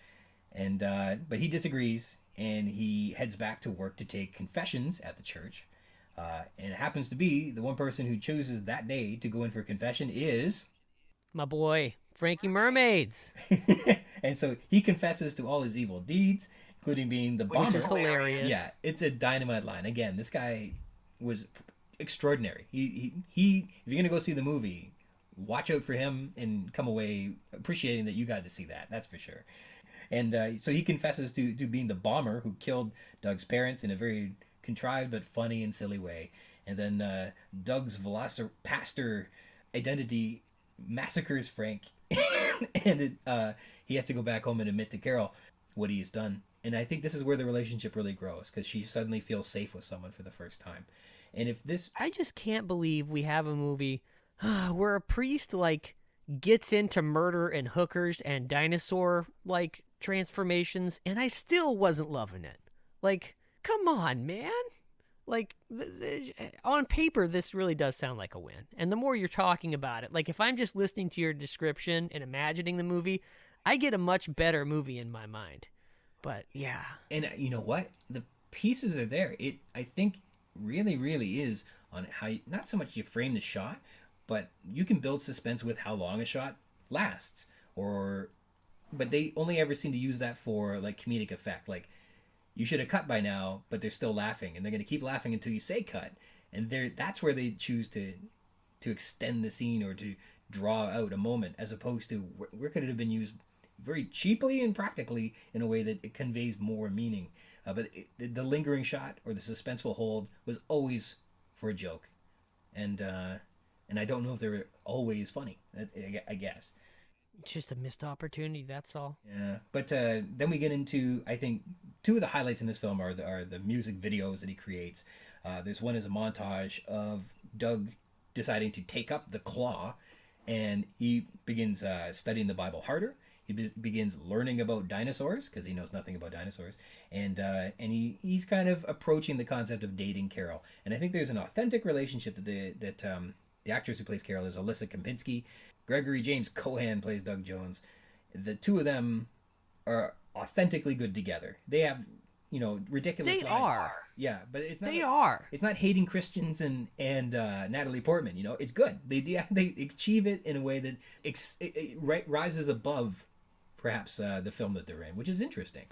And but he disagrees, and he heads back to work to take confessions at the church. And it happens to be the one person who chooses that day to go in for confession is my boy, Frankie Mermaids. And so he confesses to all his evil deeds, including being the bomber. Which is hilarious. Yeah, it's a dynamite line. Again, this guy was extraordinary. He if you're going to go see the movie, watch out for him and come away appreciating that you got to see that. That's for sure. And so he confesses to being the bomber who killed Doug's parents in a very contrived but funny and silly way. And then Doug's Veloci-Pastor identity massacres Frank, and he has to go back home and admit to Carol what he has done. And I think this is where the relationship really grows, because she suddenly feels safe with someone for the first time. And if this... I just can't believe we have a movie where a priest, like, gets into murder and hookers and dinosaur, like, transformations, and I still wasn't loving it. Like, come on, man. Like, on paper, this really does sound like a win. And the more you're talking about it, like, if I'm just listening to your description and imagining the movie, I get a much better movie in my mind. But yeah. And you know what? The pieces are there. I think, really, really is on how not so much you frame the shot, but you can build suspense with how long a shot lasts. But they only ever seem to use that for like comedic effect. Like, you should have cut by now, but they're still laughing, and they're going to keep laughing until you say cut. And that's where they choose to extend the scene or to draw out a moment, as opposed to where could it have been used very cheaply and practically in a way that it conveys more meaning. But the lingering shot or the suspenseful hold was always for a joke, and I don't know if they were always funny. I guess It's just a missed opportunity, that's all. yeah. But then we get into, I think, two of the highlights in this film are the music videos that he creates. There's one is a montage of Doug deciding to take up the claw, and he begins studying the Bible harder. He begins learning about dinosaurs because he knows nothing about dinosaurs, and he's kind of approaching the concept of dating Carol. And I think there's an authentic relationship that the actress who plays Carol is Alyssa Kempinski. Gregory James Cohan plays Doug Jones. The two of them are authentically good together. They have, ridiculous. They lines. are. Yeah, but it's not. They are. It's not Hayden Christensen and Natalie Portman. It's good. They achieve it in a way that it rises above, perhaps, the film that they're in, which is interesting.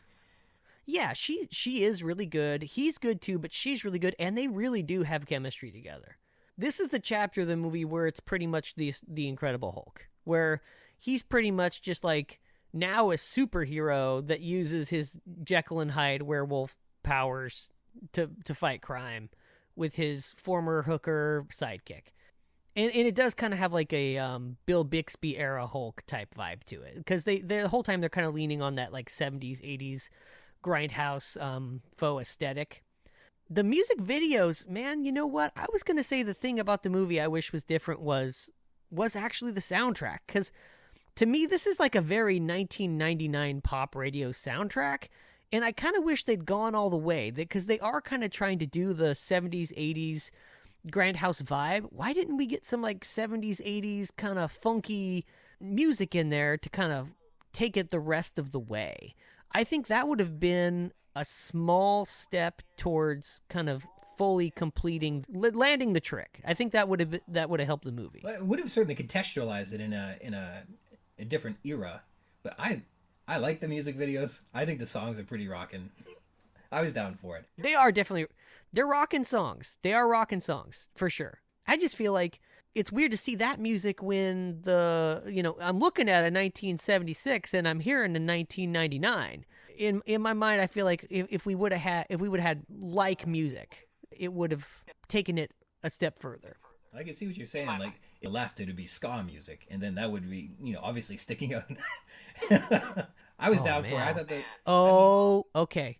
Yeah, she is really good. He's good too, but she's really good, and they really do have chemistry together. This is the chapter of the movie where it's pretty much the Incredible Hulk, where he's pretty much just like now a superhero that uses his Jekyll and Hyde werewolf powers to fight crime with his former hooker sidekick. And it does kind of have like a Bill Bixby era Hulk type vibe to it, because the whole time they're kind of leaning on that like 70s, 80s grindhouse faux aesthetic. The music videos, man, you know what? I was going to say the thing about the movie I wish was different was actually the soundtrack, because to me this is like a very 1999 pop radio soundtrack, and I kind of wish they'd gone all the way, because they are kind of trying to do the 70s, 80s grindhouse vibe. Why didn't we get some like 70s, 80s kind of funky music in there to kind of take it the rest of the way? I think that would have been a small step towards kind of fully completing, landing the trick. I think that would have helped the movie. Well, it would have certainly contextualized it in a different era. But I like the music videos. I think the songs are pretty rocking. I was down for it. They are definitely, they're rocking songs. They are rocking songs for sure. I just feel like it's weird to see that music when I'm looking at a 1976 and I'm hearing a 1999. In my mind, I feel like if we would have had like music, it would have taken it a step further. I can see what you're saying. Like, it left, it would be ska music, and then that would be, obviously sticking out. I was down for it. I thought that. Okay.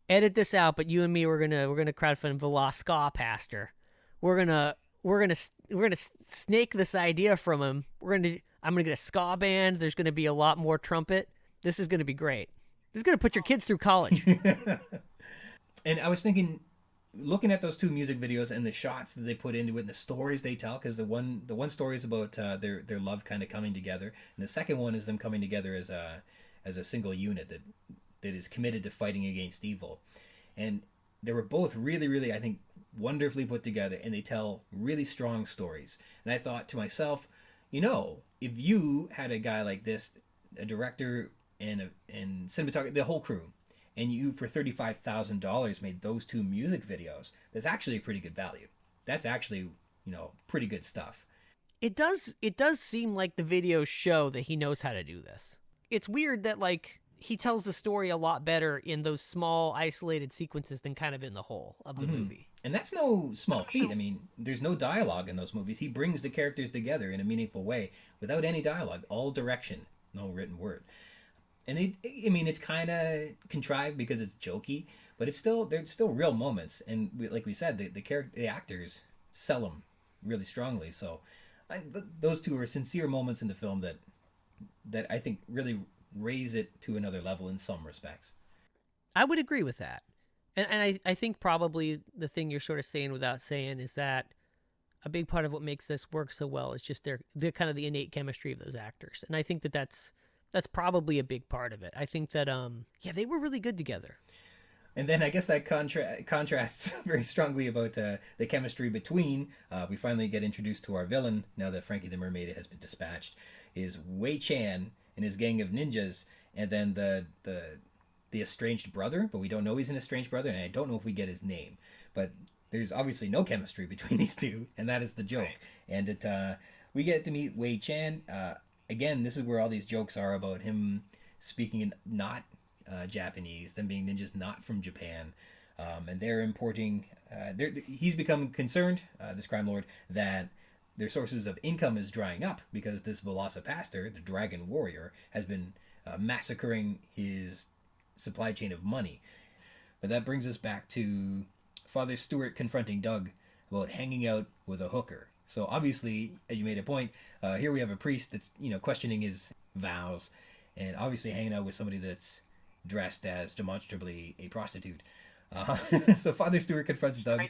Edit this out, but you and me, we're gonna crowdfund Veloci-Pastor. We're gonna snake this idea from him. I'm gonna get a ska band. There's gonna be a lot more trumpet. This is gonna be great. This is gonna put your kids through college. And I was thinking, looking at those two music videos and the shots that they put into it and the stories they tell, because the one story is about their love kind of coming together, and the second one is them coming together as a single unit that is committed to fighting against evil. And they were both really, really, I think, wonderfully put together, and they tell really strong stories. And I thought to myself, if you had a guy like this, a director and cinematographer, the whole crew, and you for $35,000 made those two music videos, that's actually a pretty good value. That's actually, pretty good stuff. It does seem like the videos show that he knows how to do this. It's weird that like he tells the story a lot better in those small isolated sequences than kind of in the whole of the movie. And that's no small feat. I mean, there's no dialogue in those movies. He brings the characters together in a meaningful way without any dialogue, all direction, no written word. And it's kind of contrived because it's jokey, but there's still real moments. And like we said, the actors sell them really strongly. So those two are sincere moments in the film that I think really raise it to another level in some respects. I would agree with that. And I think probably the thing you're sort of saying without saying is that a big part of what makes this work so well is just their kind of the innate chemistry of those actors. And I think that's That's probably a big part of it. I think that yeah, they were really good together. And then I guess that contrasts very strongly about the chemistry between. We finally get introduced to our villain now that Frankie the Mermaid has been dispatched. Is Wei Chan and his gang of ninjas, and then the estranged brother, but we don't know he's an estranged brother, and I don't know if we get his name. But there's obviously no chemistry between these two, and that is the joke. Right. And we get to meet Wei Chan. Again, this is where all these jokes are about him speaking in not Japanese, them being ninjas not from Japan, and they're importing. He's become concerned, this crime lord, that their sources of income is drying up because this Velocipastor, the dragon warrior, has been massacring his supply chain of money. But that brings us back to Father Stewart confronting Doug about hanging out with a hooker. So obviously, as you made a point, here we have a priest that's questioning his vows, and obviously hanging out with somebody that's dressed as demonstrably a prostitute. So Father Stewart confronts Doug.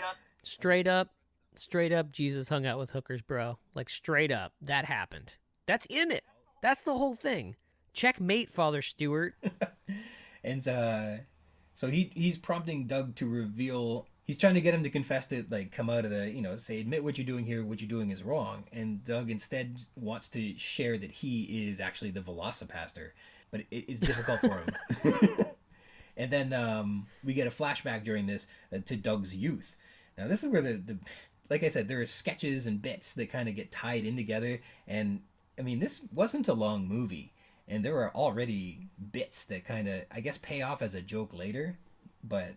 Straight up, Jesus hung out with hookers, bro. Like, straight up, that happened. That's in it. That's the whole thing. Checkmate, Father Stewart. And so he's prompting Doug to reveal. He's trying to get him to confess to, like, come out of the, say, admit what you're doing here, what you're doing is wrong. And Doug instead wants to share that he is actually the Velocipastor. But it's difficult for him. And then we get a flashback during this to Doug's youth. Now, this is where the like I said, there are sketches and bits that kind of get tied in together. And, I mean, this wasn't a long movie. And there are already bits that kind of, I guess, pay off as a joke later. But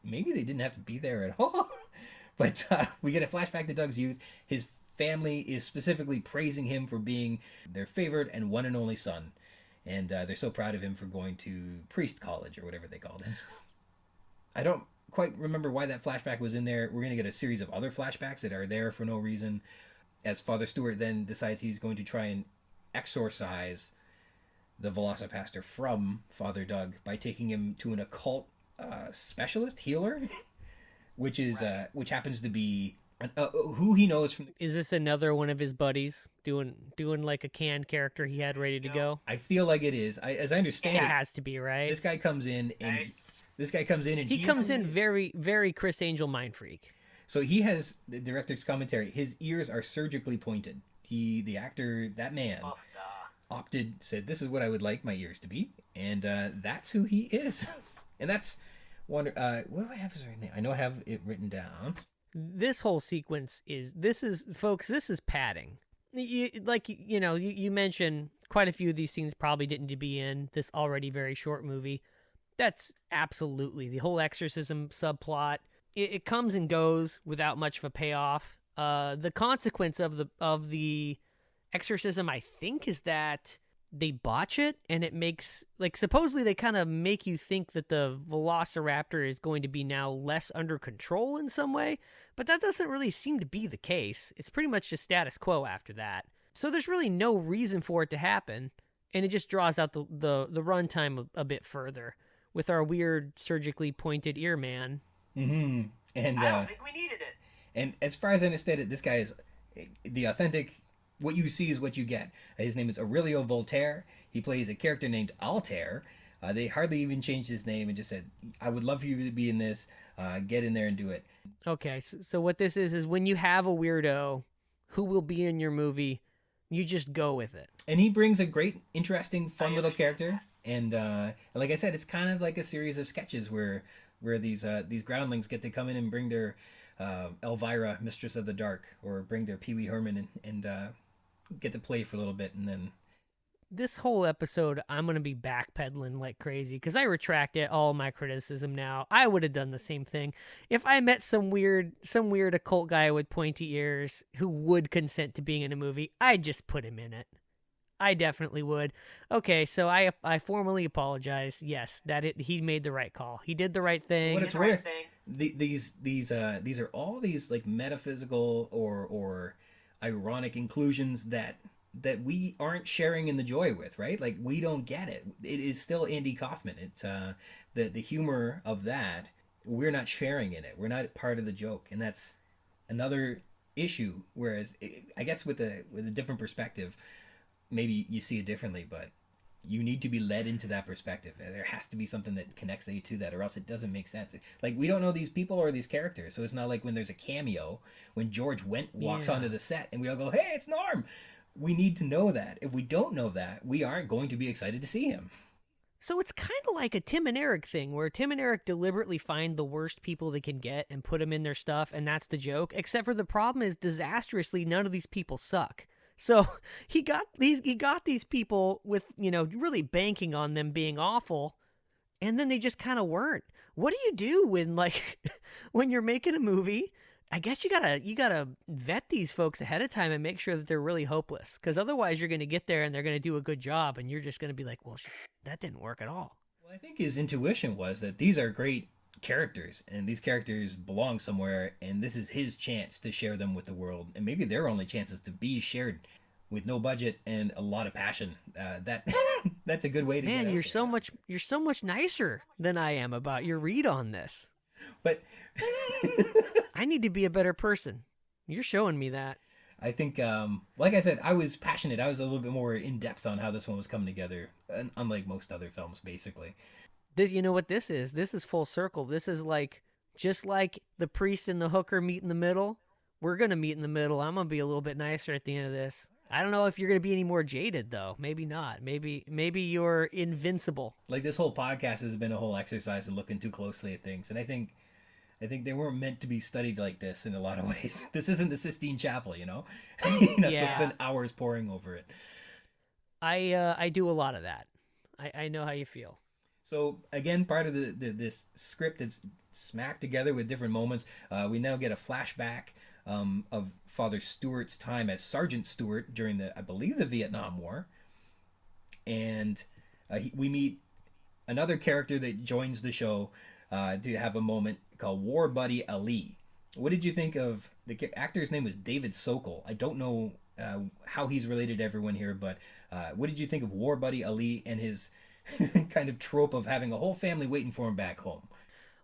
maybe they didn't have to be there at all. But we get a flashback to Doug's youth. His family is specifically praising him for being their favorite and one and only son. And they're so proud of him for going to priest college or whatever they called it. I don't quite remember why that flashback was in there. We're going to get a series of other flashbacks that are there for no reason. As Father Stewart then decides he's going to try and exorcise the Velocipastor from Father Doug by taking him to an occult specialist healer, which happens to be who he knows from. Is this another one of his buddies doing like a canned character he had ready to go? I feel like it is. As I understand, it has to be, right? This guy comes in and he comes in very, very Chris Angel mind freak. So he has the director's commentary. His ears are surgically pointed. The actor, that man, said, "This is what I would like my ears to be," and that's who he is. And that's one. What do I have as right name? I know I have it written down. This whole sequence is padding. You mentioned quite a few of these scenes probably didn't need to be in this already very short movie. That's absolutely the whole exorcism subplot. It comes and goes without much of a payoff. The consequence of the exorcism, I think, is that they botch it, and it makes, like, supposedly they kind of make you think that the Velociraptor is going to be now less under control in some way, but that doesn't really seem to be the case. It's pretty much just status quo after that. So there's really no reason for it to happen, and it just draws out the runtime a bit further with our weird surgically pointed ear man. Mm-hmm. And I don't think we needed it. And as far as I understand it, this guy is the authentic. What you see is what you get. His name is Aurelio Voltaire. He plays a character named Altair. They hardly even changed his name and just said, "I would love for you to be in this. Get in there and do it." Okay, so what this is when you have a weirdo who will be in your movie, you just go with it. And he brings a great, interesting, fun little character. And like I said, it's kind of like a series of sketches where these groundlings get to come in and bring their Elvira, Mistress of the Dark, or bring their Pee Wee Herman and get to play for a little bit, and then. This whole episode, I'm going to be backpedaling like crazy because I retract all my criticism now. I would have done the same thing. If I met some weird occult guy with pointy ears who would consent to being in a movie, I'd just put him in it. I definitely would. Okay, so I formally apologize. Yes, he made the right call. He did the right thing. What it's worth, these are all these like metaphysical or ironic inclusions that we aren't sharing in the joy with, right? Like, we don't get it. It is still Andy Kaufman. It's the humor of that. We're not sharing in it. We're not part of the joke, and that's another issue. Whereas, I guess with a different perspective, maybe you see it differently. But You need to be led into that perspective. There has to be something that connects you to that, or else it doesn't make sense. Like, we don't know these people or these characters, so it's not like when there's a cameo, when George Wendt walks onto the set and we all go, hey, it's Norm. We need to know that. If we don't know that, we aren't going to be excited to see him. So it's kind of like a Tim and Eric thing, where Tim and Eric deliberately find the worst people they can get and put them in their stuff, and that's the joke. Except for the problem is, disastrously, none of these people suck. So he got these people with, really banking on them being awful, and then they just kind of weren't. What do you do when, like, when you're making a movie? I guess you gotta vet these folks ahead of time and make sure that they're really hopeless, because otherwise you're gonna get there and they're gonna do a good job, and you're just gonna be like, well, that didn't work at all. Well, I think his intuition was that these are great characters, and these characters belong somewhere, and this is his chance to share them with the world, and maybe their only chances to be shared with no budget and a lot of passion. That's a good way to. Man, you're so much nicer than I am about your read on this. But I need to be a better person. You're showing me that. I think, like I said, I was passionate. I was a little bit more in depth on how this one was coming together, unlike most other films, basically. You know what this is? This is full circle. This is like, just like the priest and the hooker meet in the middle. We're going to meet in the middle. I'm going to be a little bit nicer at the end of this. I don't know if you're going to be any more jaded, though. Maybe not. Maybe you're invincible. Like, this whole podcast has been a whole exercise in looking too closely at things. And I think they weren't meant to be studied like this in a lot of ways. This isn't the Sistine Chapel, You're not supposed to spend hours poring over it. I do a lot of that. I know how you feel. So, again, part of this script that's smacked together with different moments, we now get a flashback of Father Stewart's time as Sergeant Stewart during I believe, the Vietnam War. And we meet another character that joins the show to have a moment called War Buddy Ali. What did you think of the actor's name? Was David Sokol. I don't know how he's related to everyone here, but what did you think of War Buddy Ali and his kind of trope of having a whole family waiting for him back home?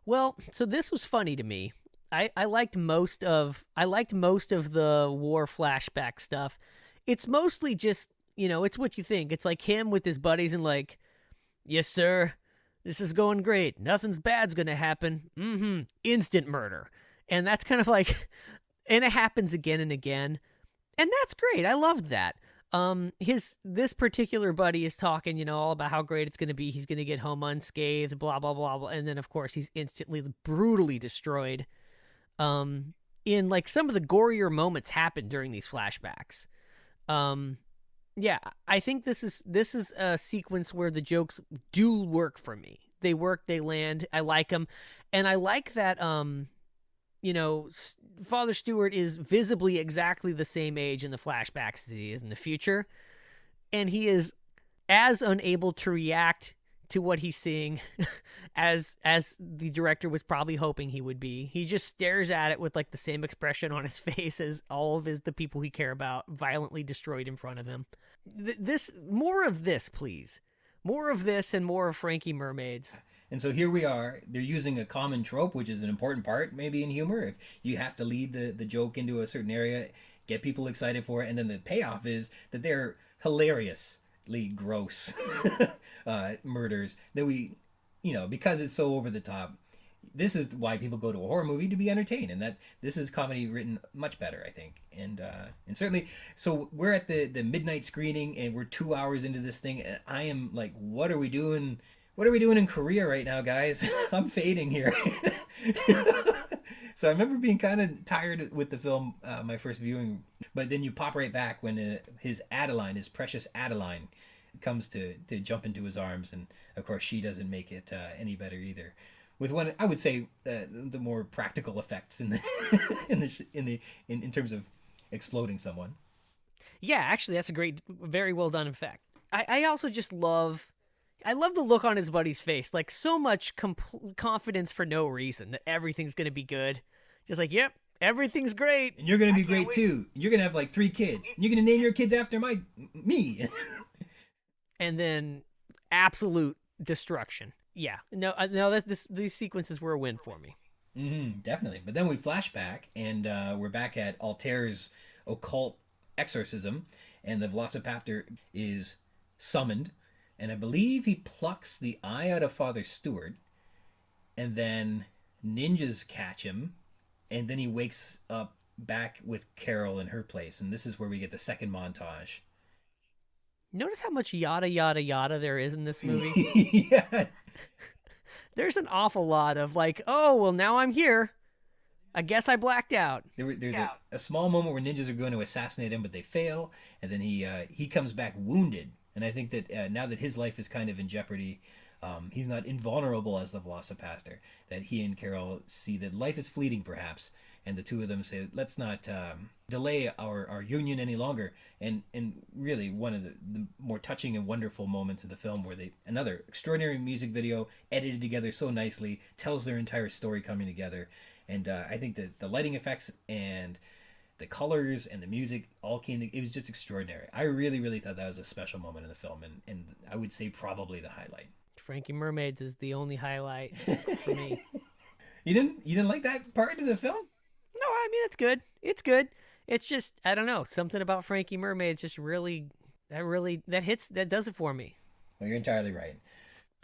Well, so this was funny to me. I liked most of the war flashback stuff. It's mostly just, it's what you think. It's like him with his buddies and like, yes, sir, this is going great. Nothing's bad's going to happen. Instant murder. And that's kind of like, and it happens again and again. And that's great. I loved that. This particular buddy is talking, all about how great it's going to be. He's going to get home unscathed, blah, blah, blah, blah. And then, of course, he's instantly brutally destroyed. In like some of the gorier moments happen during these flashbacks. Yeah, I think this is a sequence where the jokes do work for me. They work, they land. I like them, and I like that. Father Stewart is visibly exactly the same age in the flashbacks as he is in the future, and he is as unable to react to what he's seeing as the director was probably hoping he would be. He just stares at it with like the same expression on his face as all of the people he care about violently destroyed in front of him. More of this, please. More of this and more of Frankie Mermaids. And so here we are. They're using a common trope, which is an important part maybe in humor. If you have to lead the joke into a certain area, get people excited for it, and then the payoff is that they're hilariously gross murders that we, because it's so over the top. This is why people go to a horror movie, to be entertained, and that this is comedy written much better, I think. And certainly, so we're at the midnight screening, and we're 2 hours into this thing, and I am like, what are we doing? What are we doing in Korea right now, guys? I'm fading here. So I remember being kind of tired with the film, my first viewing, but then you pop right back when his precious Adeline, comes to jump into his arms, and of course she doesn't make it any better either. With one, I would say, the more practical effects in terms of exploding someone. Yeah, actually, that's a very well done effect. I also just love the look on his buddy's face, like so much confidence for no reason that everything's gonna be good. Just like, yep, everything's great, and you're gonna be great too. You're gonna have like 3 kids. You're gonna name your kids after me. And then absolute destruction. Yeah, no, these sequences were a win for me. Definitely. But then we flash back, and we're back at Altair's occult exorcism, and the Velocipastor is summoned, And I believe he plucks the eye out of Father Stewart, and then ninjas catch him, and then he wakes up back with Carol in her place. And this is where we get the second montage. Notice how much yada yada yada there is in this movie? Yeah. There's an awful lot of like, oh, well, now I'm here. I guess I blacked out. There's a small moment where ninjas are going to assassinate him, but they fail, and then he comes back wounded. And I think that now that his life is kind of in jeopardy, he's not invulnerable as the Velocipastor. That he and Carol see that life is fleeting, perhaps, and the two of them say, let's not delay our union any longer. And really, one of the more touching and wonderful moments of the film, where another extraordinary music video edited together so nicely, tells their entire story coming together. And I think that the lighting effects and the colors and the music all it was just extraordinary. I really, really thought that was a special moment in the film, and I would say probably the highlight. Frankie Mermaids is the only highlight for me. You didn't like that part of the film? No, I mean, it's good. It's good. It's just, I don't know, something about Frankie Mermaids just that does it for me. Well, you're entirely right.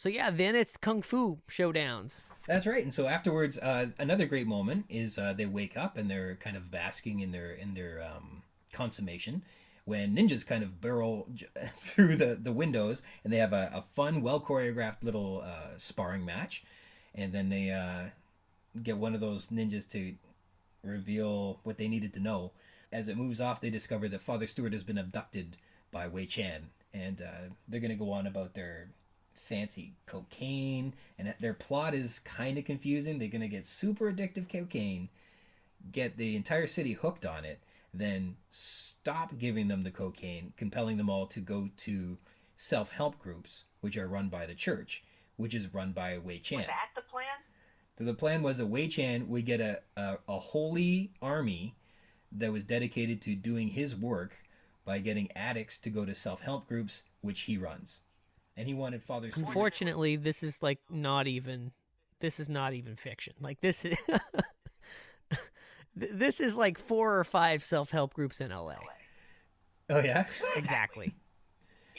So yeah, then it's Kung Fu showdowns. That's right. And so afterwards, another great moment is they wake up and they're kind of basking in their consummation, when ninjas kind of burrow through the windows, and they have a fun, well choreographed little sparring match, and then they get one of those ninjas to reveal what they needed to know. As it moves off, they discover that Father Stewart has been abducted by Wei Chan, and they're going to go on about their fancy cocaine, and their plot is kind of confusing. They're going to get super addictive cocaine, get the entire city hooked on it, then stop giving them the cocaine, compelling them all to go to self-help groups, which are run by the church, which is run by Wei Chan. Was that the plan? So the plan was that Wei Chan would get a holy army that was dedicated to doing his work by getting addicts to go to self-help groups, which he runs. And he wanted Father Stewart. Unfortunately, this is not even fiction. Like this is this is like 4 or 5 self-help groups in LA. Oh yeah? Exactly.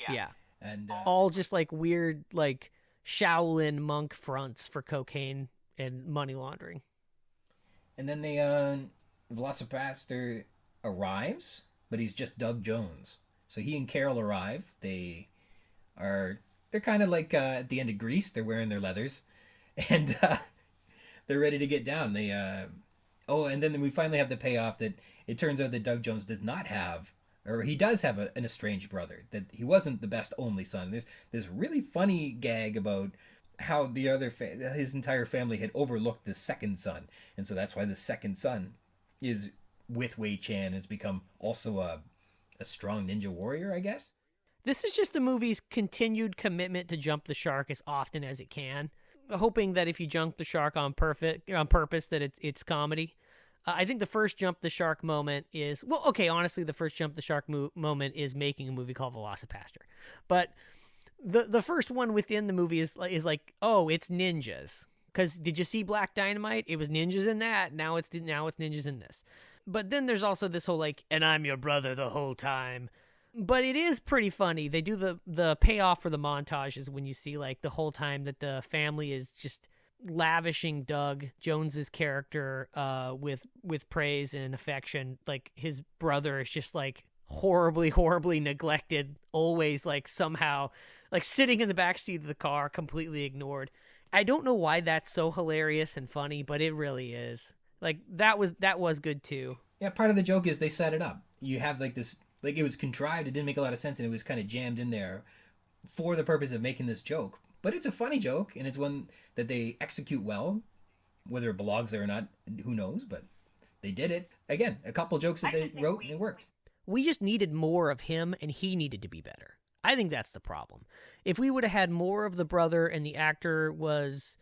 Yeah. And all just like weird like Shaolin monk fronts for cocaine and money laundering. And then the Velocipastor arrives, but he's just Doug Jones. So he and Carol arrive. They're kind of like at the end of Grease. They're wearing their leathers, and they're ready to get down. And then we finally have the payoff that it turns out that Doug Jones does not have, or he does have an estranged brother. That he wasn't the best only son. There's this really funny gag about how his entire family had overlooked the second son, and so that's why the second son is with Wei Chan. Has become also a strong ninja warrior, I guess. This is just the movie's continued commitment to jump the shark as often as it can, hoping that if you jump the shark on purpose, that it's comedy. I think the first jump the shark moment is, well, okay, honestly, the first jump the shark moment is making a movie called Velocipastor. But the first one within the movie is like, oh, it's ninjas. Because did you see Black Dynamite? It was ninjas in that. Now it's ninjas in this. But then there's also this whole like, and I'm your brother the whole time. But it is pretty funny. They do the payoff for the montages when you see like the whole time that the family is just lavishing Doug Jones's character with praise and affection. Like his brother is just like horribly neglected, always like somehow like sitting in the backseat of the car, completely ignored. I don't know why that's so hilarious and funny, but it really is. Like that was good too. Yeah, part of the joke is they set it up. You have like this. Like, it was contrived, it didn't make a lot of sense, and it was kind of jammed in there for the purpose of making this joke. But it's a funny joke, and it's one that they execute well. Whether it belongs there or not, who knows, but they did it. Again, a couple jokes that they wrote, and it worked. We just needed more of him, and he needed to be better. I think that's the problem. If we would have had more of the brother and the actor was,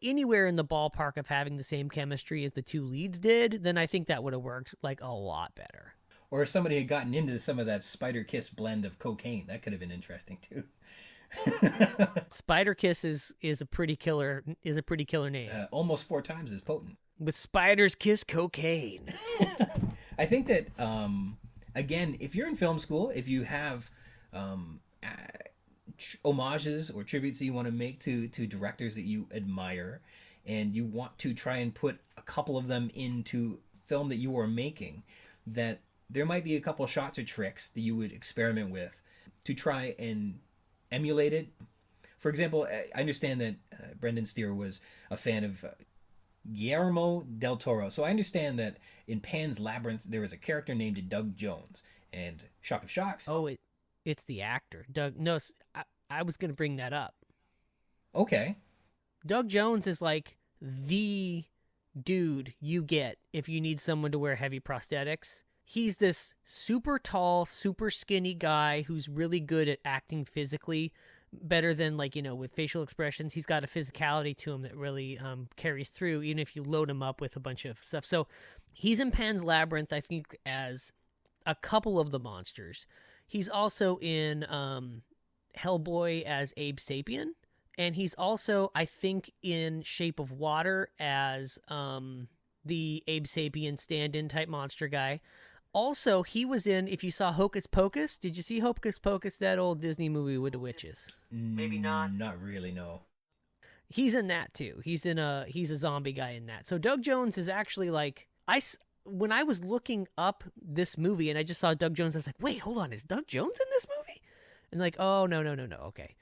anywhere in the ballpark of having the same chemistry as the two leads did, then I think that would have worked, like, a lot better. Or if somebody had gotten into some of that Spider Kiss blend of cocaine, that could have been interesting too. Spider Kiss is a pretty killer name. Almost 4 times as potent. With spiders kiss cocaine. I think that again, if you're in film school, if you have homages or tributes that you want to make to directors that you admire, and you want to try and put a couple of them into film that you are making, that there might be a couple of shots or tricks that you would experiment with to try and emulate it. For example, I understand that Brendan Steer was a fan of Guillermo del Toro. So I understand that in Pan's Labyrinth, there was a character named Doug Jones. And Shock of Shocks. Oh, it's the actor. Doug. No, I was going to bring that up. Okay. Doug Jones is like the dude you get if you need someone to wear heavy prosthetics. He's this super tall, super skinny guy who's really good at acting physically, better than, like, with facial expressions. He's got a physicality to him that really carries through, even if you load him up with a bunch of stuff. So he's in Pan's Labyrinth, I think, as a couple of the monsters. He's also in Hellboy as Abe Sapien, and he's also, I think, in Shape of Water as the Abe Sapien stand-in type monster guy. Also, he was in, if you saw Hocus Pocus, did you see Hocus Pocus, that old Disney movie with the witches? Maybe not. Not really, no. He's in that too. He's a zombie guy in that. So Doug Jones is actually like, when I was looking up this movie and I just saw Doug Jones, I was like, wait, hold on, is Doug Jones in this movie? And like, oh, no, okay.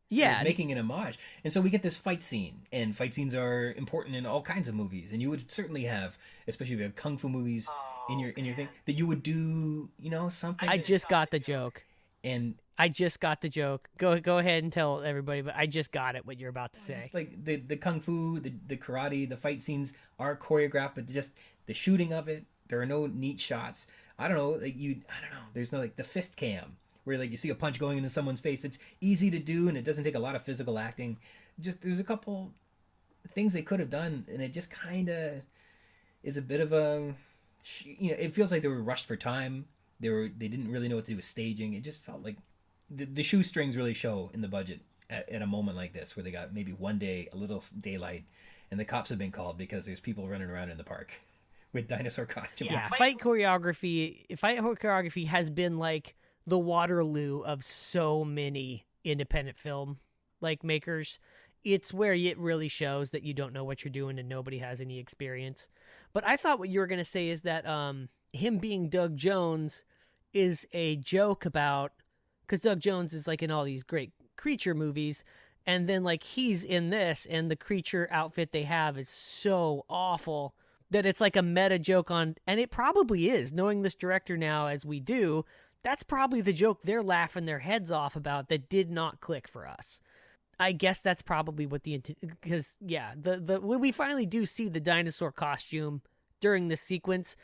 Yeah. He's making an homage. And so we get this fight scene, and fight scenes are important in all kinds of movies. And you would certainly have, especially if you have kung fu movies in your thing, that you would do, something. I just got the joke. And I just got the joke. Go ahead and tell everybody, but I just got it, what you're about to say. Like the kung fu, the karate, the fight scenes are choreographed, but just the shooting of it, there are no neat shots. I don't know, there's no, like, the fist cam, where, like, you see a punch going into someone's face. It's easy to do, and it doesn't take a lot of physical acting. Just, there's a couple things they could have done, and it just kind of is a bit of a, it feels like they were rushed for time. They didn't really know what to do with staging. It just felt like the shoestrings really show in the budget at a moment like this, where they got maybe one day, a little daylight, and the cops have been called because there's people running around in the park with dinosaur costumes. Yeah, fight choreography has been like the Waterloo of so many independent film makers. It's where it really shows that you don't know what you're doing and nobody has any experience. But I thought what you were going to say is that him being Doug Jones is a joke about, because Doug Jones is like in all these great creature movies, and then like he's in this, and the creature outfit they have is so awful that it's like a meta joke on, and it probably is, knowing this director now as we do, that's probably the joke they're laughing their heads off about that did not click for us. I guess that's probably what because yeah, the when we finally do see the dinosaur costume during this sequence,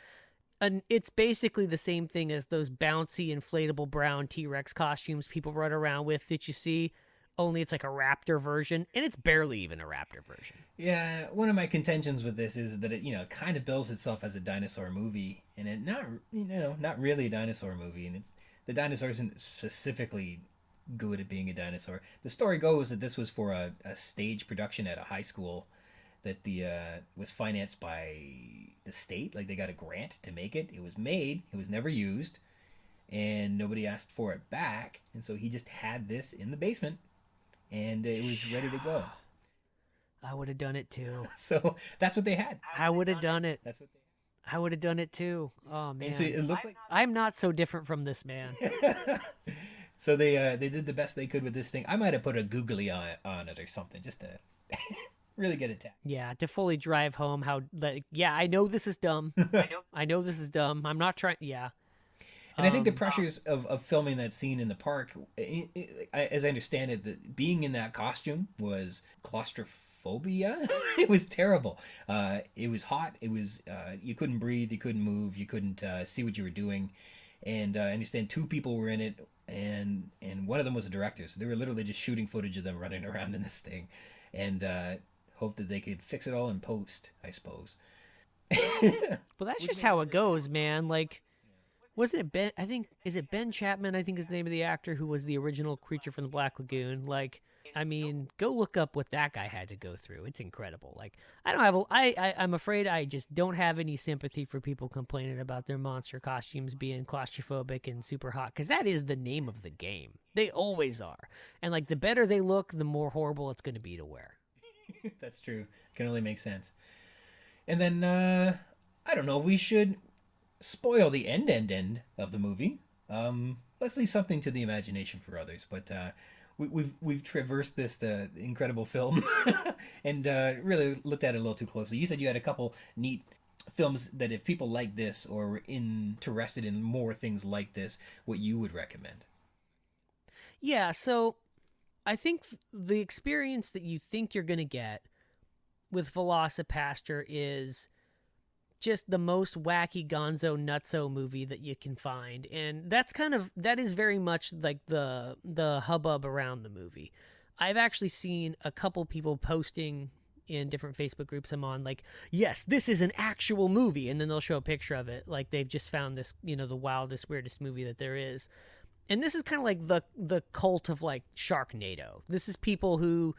and it's basically the same thing as those bouncy inflatable brown T-Rex costumes people run around with that you see, only it's like a raptor version, and it's barely even a raptor version. Yeah, one of my contentions with this is that it kind of bills itself as a dinosaur movie, and it not really a dinosaur movie, and the dinosaur isn't specifically good at being a dinosaur. The story goes that this was for a stage production at a high school that was financed by the state. Like, they got a grant to make it. It was made. It was never used, and nobody asked for it back. And so he just had this in the basement, and it was ready to go. I would have done it too. So that's what they had. I would have done it. That's what they I would have done it too. Oh man. And so it looks like I'm not so different from this man. So they did the best they could with this thing. I might have put a googly on it or something just to really get it tapped. Yeah, to fully drive home how I know this is dumb. I know this is dumb. I'm not trying. Yeah. And I think the pressures of filming that scene in the park, as I understand it, that being in that costume was claustrophobia. It was terrible. It was hot. It was you couldn't breathe. You couldn't move. You couldn't see what you were doing. And I understand 2 people were in it, and one of them was a director. So they were literally just shooting footage of them running around in this thing, and hoped that they could fix it all in post, I suppose. Well, that's just how it goes, man. Like, Wasn't it Ben? I think is it Ben Chapman? I think is the name of the actor who was the original creature from the Black Lagoon. Like, I mean, go look up what that guy had to go through. It's incredible. Like, I don't have. I'm afraid I just don't have any sympathy for people complaining about their monster costumes being claustrophobic and super hot, because that is the name of the game. They always are. And like, the better they look, the more horrible it's going to be to wear. That's true. Can only make sense. And then I don't know. We should spoil the end of the movie. Let's leave something to the imagination for others. But we've traversed the incredible film and really looked at it a little too closely. You said you had a couple neat films that if people like this or were interested in more things like this, what you would recommend. Yeah, so I think the experience that you think you're going to get with Veloci-Pastor is just the most wacky gonzo nutso movie that you can find, and that is very much like the hubbub around the movie. I've actually seen a couple people posting in different Facebook groups I'm on, like, yes, this is an actual movie, and then they'll show a picture of it, like they've just found this, the wildest, weirdest movie that there is. And this is kind of like the cult of like Sharknado. This is people who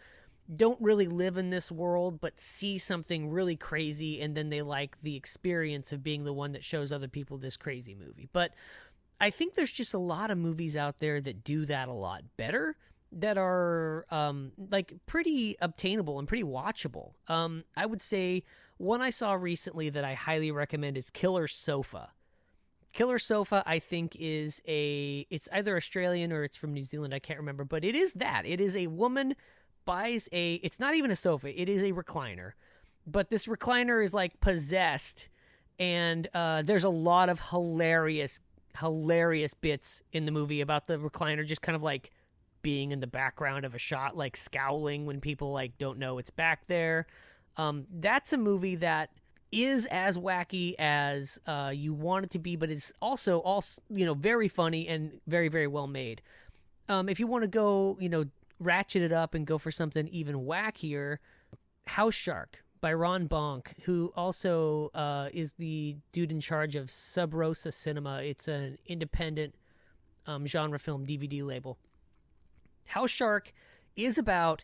don't really live in this world but see something really crazy, and then they like the experience of being the one that shows other people this crazy movie. But I think there's just a lot of movies out there that do that a lot better, that are like pretty obtainable and pretty watchable. I would say one I saw recently that I highly recommend is Killer Sofa. Killer Sofa, I think, it's either Australian or it's from New Zealand, I can't remember, but it is that. It is a woman buys it's not even a sofa, it is a recliner, but this recliner is like possessed, and there's a lot of hilarious bits in the movie about the recliner just kind of like being in the background of a shot, like scowling when people like don't know it's back there. That's a movie that is as wacky as you want it to be, but it's also very funny and very, very well made. If you want to go ratchet it up and go for something even wackier, House Shark by Ron Bonk, who also is the dude in charge of Sub Rosa Cinema. It's an independent genre film DVD label. House Shark is about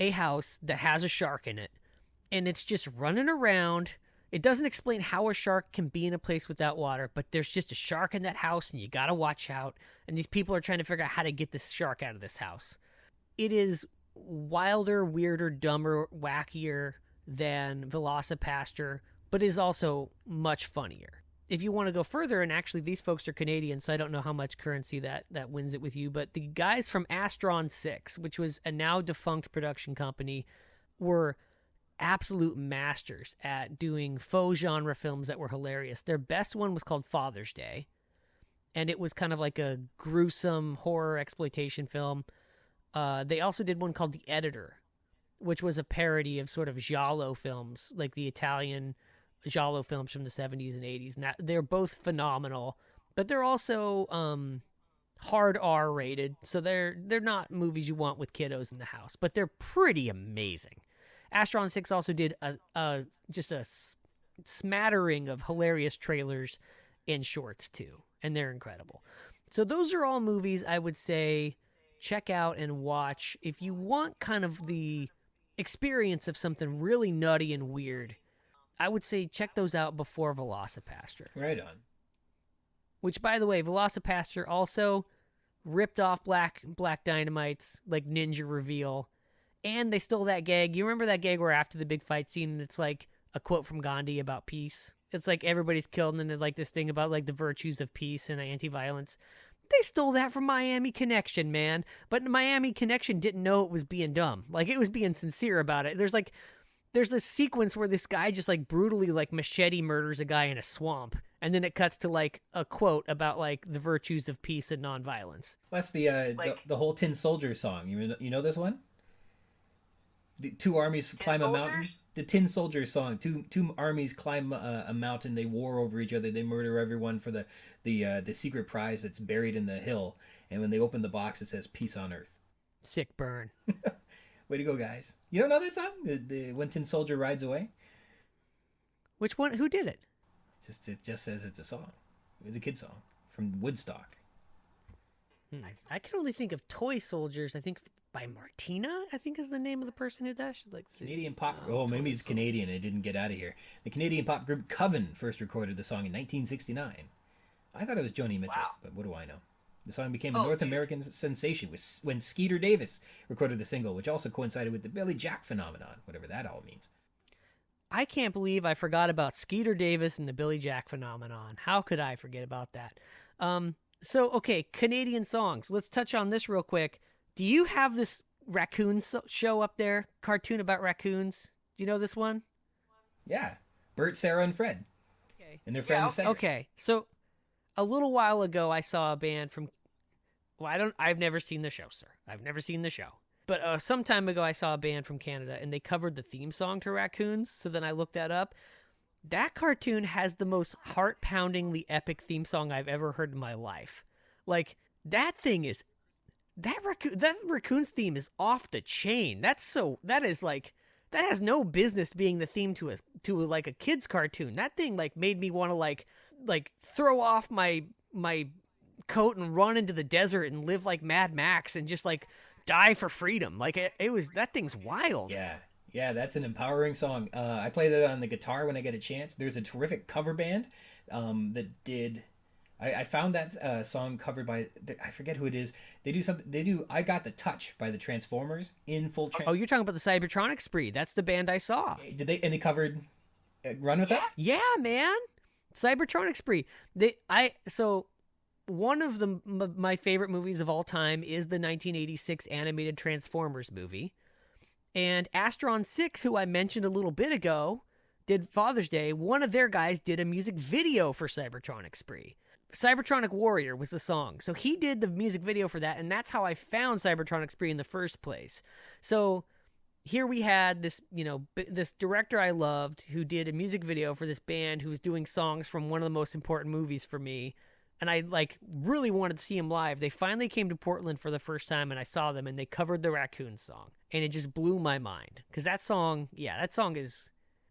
a house that has a shark in it, and it's just running around. It doesn't explain how a shark can be in a place without water, but there's just a shark in that house, and you gotta watch out. And these people are trying to figure out how to get this shark out of this house. It is wilder, weirder, dumber, wackier than Velocipastor, but is also much funnier. If you want to go further, and actually these folks are Canadian, so I don't know how much currency that wins it with you, but the guys from Astron 6, which was a now defunct production company, were absolute masters at doing faux genre films that were hilarious. Their best one was called Father's Day, and it was kind of like a gruesome horror exploitation film. They also did one called The Editor, which was a parody of sort of giallo films, like the Italian giallo films from the 70s and 80s. Now, they're both phenomenal, but they're also hard R rated, so they're not movies you want with kiddos in the house, but they're pretty amazing. Astron 6 also did just a smattering of hilarious trailers and shorts too, and they're incredible. So those are all movies I would say check out and watch if you want kind of the experience of something really nutty and weird. I would say check those out before Velocipastor. Right on. Which, by the way, Velocipastor also ripped off Black Dynamite's like ninja reveal. And they stole that gag. You remember that gag where after the big fight scene, and it's like a quote from Gandhi about peace? It's like everybody's killed, and then there's like this thing about like the virtues of peace and anti-violence. They stole that from Miami Connection, man. But Miami Connection didn't know it was being dumb. Like, it was being sincere about it. There's this sequence where this guy just like brutally like machete murders a guy in a swamp, and then it cuts to like a quote about like the virtues of peace and nonviolence. That's the whole Tin Soldier song. You know this one? The two armies climb a mountain. The Tin Soldier song. Two armies climb a mountain. They war over each other. They murder everyone for the secret prize that's buried in the hill. And when they open the box, it says "Peace on Earth." Sick burn. Way to go, guys! You don't know that song? The When Tin Soldier Rides Away. Which one? Who did it? It just says it's a song. It was a kid's song. from Woodstock. I can only think of Toy Soldiers. I think by Martina, I think is the name of the person who does. Like Canadian pop. Oh, maybe it's Canadian. It didn't get out of here. The Canadian pop group Coven first recorded the song in 1969. I thought it was Joni Mitchell, but what do I know? The song became a North American sensation when Skeeter Davis recorded the single, which also coincided with the Billy Jack phenomenon, whatever that all means. I can't believe I forgot about Skeeter Davis and the Billy Jack phenomenon. How could I forget about that? So, okay, Canadian songs. Let's touch on this real quick. Do you have this Raccoons show up there? Cartoon about raccoons? Do you know this one? Yeah. Bert, Sarah, and Fred. Okay. And their friend Cedric. Okay, so a little while ago, I saw a band from... Well, I've never seen the show, sir. I've never seen the show. But some time ago, I saw a band from Canada, and they covered the theme song to Raccoons. So then I looked that up. That cartoon has the most heart-poundingly epic theme song I've ever heard in my life. Like, that thing is... That Raccoons theme is off the chain. That has no business being the theme to a kid's cartoon. That thing like made me want to like throw off my coat and run into the desert and live like Mad Max and just like die for freedom. Like it was, that thing's wild. Yeah, that's an empowering song. I play that on the guitar when I get a chance. There's a terrific cover band that did. I found that song covered by, I forget who it is. They do I Got the Touch by the Transformers in full. Oh, you're talking about the Cybertronic Spree. That's the band I saw. And they covered Run With Us? Yeah, man. Cybertronic Spree. So one of my favorite movies of all time is the 1986 animated Transformers movie. And Astron 6, who I mentioned a little bit ago, did Father's Day. One of their guys did a music video for Cybertronic Spree. Cybertronic Warrior was the song. So he did the music video for that, and that's how I found Cybertronic Spree in the first place. So here we had this, this director I loved who did a music video for this band who was doing songs from one of the most important movies for me. And I really wanted to see him live. They finally came to Portland for the first time, and I saw them, and they covered the Raccoons song. And it just blew my mind. Because that song is...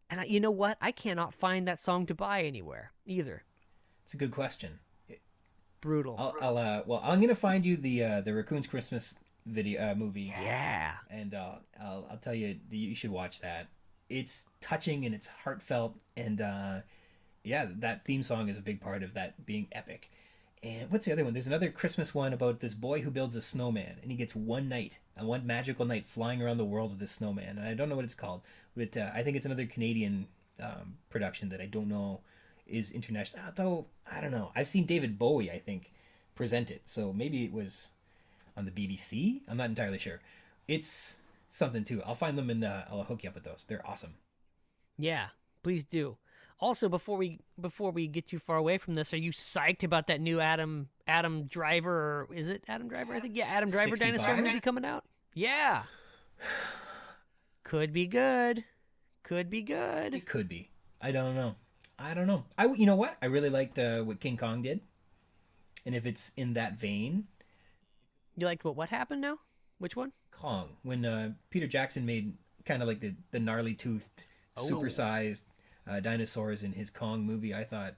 And you know what? I cannot find that song to buy anywhere either. It's a good question. Brutal. I'm gonna find you the Raccoons Christmas video movie. Yeah. And I'll tell you should watch that. It's touching and it's heartfelt, and that theme song is a big part of that being epic. And what's the other one? There's another Christmas one about this boy who builds a snowman, and he gets one magical night flying around the world with this snowman. And I don't know what it's called, but I think it's another Canadian production that I don't know is international. Though I don't know. I've seen David Bowie, I think, present it, so maybe it was on the BBC. I'm not entirely sure. It's something too. I'll find them and I'll hook you up with those. They're awesome. Yeah, please do. Also, before we get too far away from this, are you psyched about that new Adam Driver, or is it Adam Driver? I think Adam Driver 65? Dinosaur movie coming out. Yeah, could be good. Could be good. It could be. I don't know. You know what? I really liked what King Kong did, and if it's in that vein, you liked what happened now? Which one? Kong. When Peter Jackson made kind of like the gnarly toothed, supersized dinosaurs in his Kong movie, I thought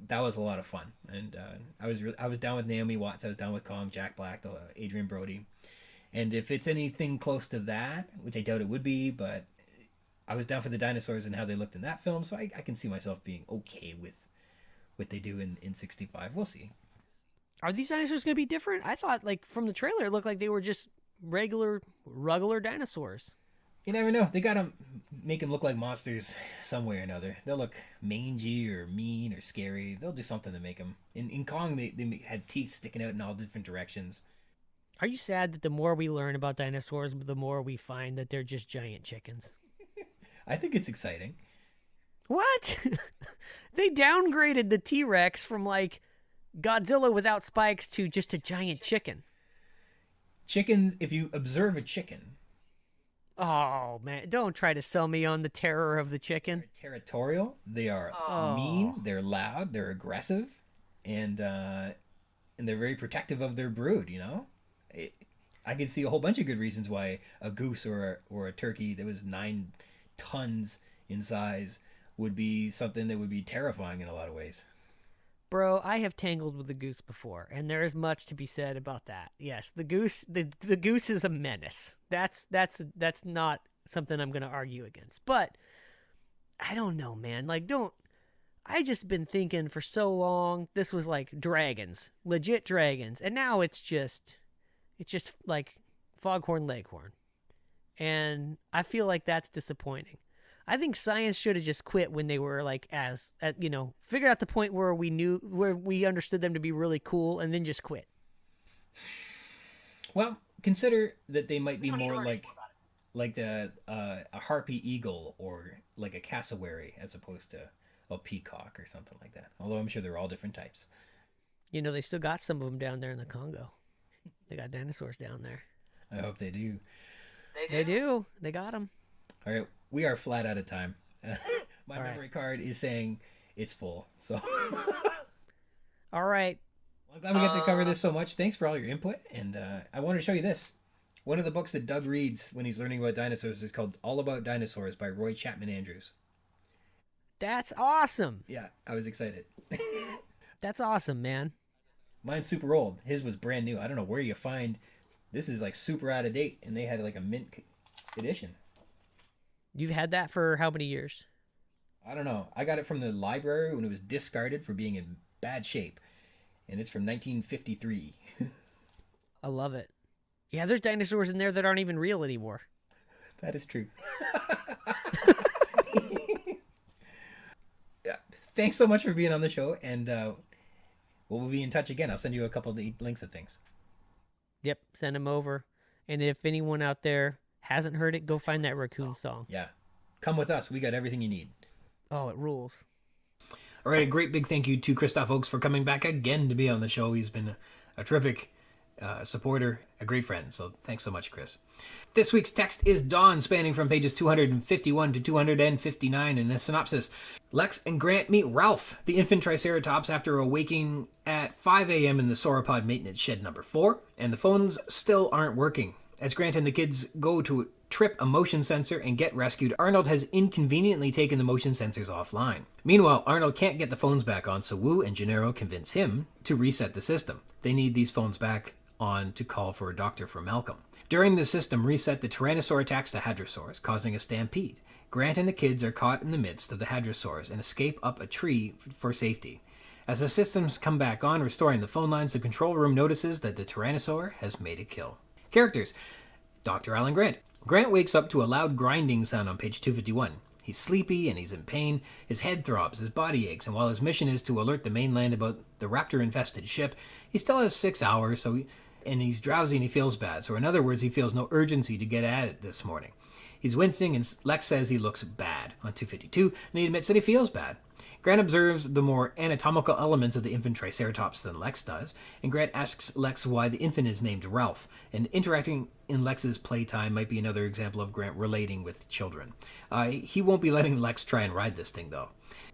that was a lot of fun, and I was down with Naomi Watts. I was down with Kong, Jack Black, Adrian Brody, and if it's anything close to that, which I doubt it would be, but I was down for the dinosaurs and how they looked in that film, so I can see myself being okay with what they do in 65. We'll see. Are these dinosaurs going to be different? I thought, from the trailer, it looked like they were just regular dinosaurs. You never know. They got to make them look like monsters some way or another. They'll look mangy or mean or scary. They'll do something to make them. In Kong, they had teeth sticking out in all different directions. Are you sad that the more we learn about dinosaurs, the more we find that they're just giant chickens? I think it's exciting. What? They downgraded the T-Rex from Godzilla without spikes to just a giant chicken. Chickens, if you observe a chicken. Oh, man. Don't try to sell me on the terror of the chicken. They're territorial. They are mean. They're loud. They're aggressive. And they're very protective of their brood, I could see a whole bunch of good reasons why a goose or a turkey that was 9 tons in size would be something that would be terrifying in a lot of ways. Bro, I have tangled with a goose before, and there is much to be said about that. Yes, the goose is a menace. That's not something I'm going to argue against. But I don't know, man. Like, I just been thinking for so long this was like dragons, legit dragons, and now it's just like foghorn leghorn. And I feel like that's disappointing. I think science should have just quit when they were like figured out the point where we understood them to be really cool, and then just quit. Well, consider that they might be more like a harpy eagle or like a cassowary as opposed to a peacock or something like that. Although I'm sure they're all different types. They still got some of them down there in the Congo. They got dinosaurs down there. I hope they do. They do. They got them. All right, we are flat out of time. My All right. memory card is saying it's full. So. All right. Well, I'm glad we got to cover this so much. Thanks for all your input. And I want to show you this. One of the books that Doug reads when he's learning about dinosaurs is called All About Dinosaurs by Roy Chapman Andrews. That's awesome. Yeah, I was excited. That's awesome, man. Mine's super old. His was brand new. I don't know where you find. This is like super out of date, and they had like a mint edition. You've had that for how many years? I don't know. I got it from the library when it was discarded for being in bad shape, and it's from 1953. I love it. Yeah, there's dinosaurs in there that aren't even real anymore. That is true. Yeah. Thanks so much for being on the show, and we'll be in touch again. I'll send you a couple of the links of things. Yep, send them over. And if anyone out there hasn't heard it, go find that Raccoons song. Yeah. Come with us. We got everything you need. Oh, it rules. All right, a great big thank you to Kristoph Ochs for coming back again to be on the show. He's been a terrific supporter, a great friend. So thanks so much, Kris. This week's text is Dawn, spanning from pages 251 to 259 in the synopsis. Lex and Grant meet Ralph, the infant Triceratops, after awaking at 5 a.m. in the sauropod maintenance shed number 4, and the phones still aren't working. As Grant and the kids go to trip a motion sensor and get rescued, Arnold has inconveniently taken the motion sensors offline. Meanwhile, Arnold can't get the phones back on, so Wu and Gennaro convince him to reset the system. They need these phones back on to call for a doctor for Malcolm. During the system reset, the Tyrannosaur attacks the Hadrosaurs, causing a stampede. Grant and the kids are caught in the midst of the Hadrosaurs and escape up a tree for safety. As the systems come back on, restoring the phone lines, the control room notices that the Tyrannosaur has made a kill. Characters: Dr. Alan Grant. Grant wakes up to a loud grinding sound on page 251. He's sleepy and he's in pain. His head throbs, his body aches, and while his mission is to alert the mainland about the raptor-infested ship, he still has 6 hours, and he's drowsy and he feels bad. So in other words, he feels no urgency to get at it this morning. He's wincing, and Lex says he looks bad on 252, and he admits that he feels bad. Grant observes the more anatomical elements of the infant Triceratops than Lex does, and Grant asks Lex why the infant is named Ralph, and interacting in Lex's playtime might be another example of Grant relating with children. He won't be letting Lex try and ride this thing, though.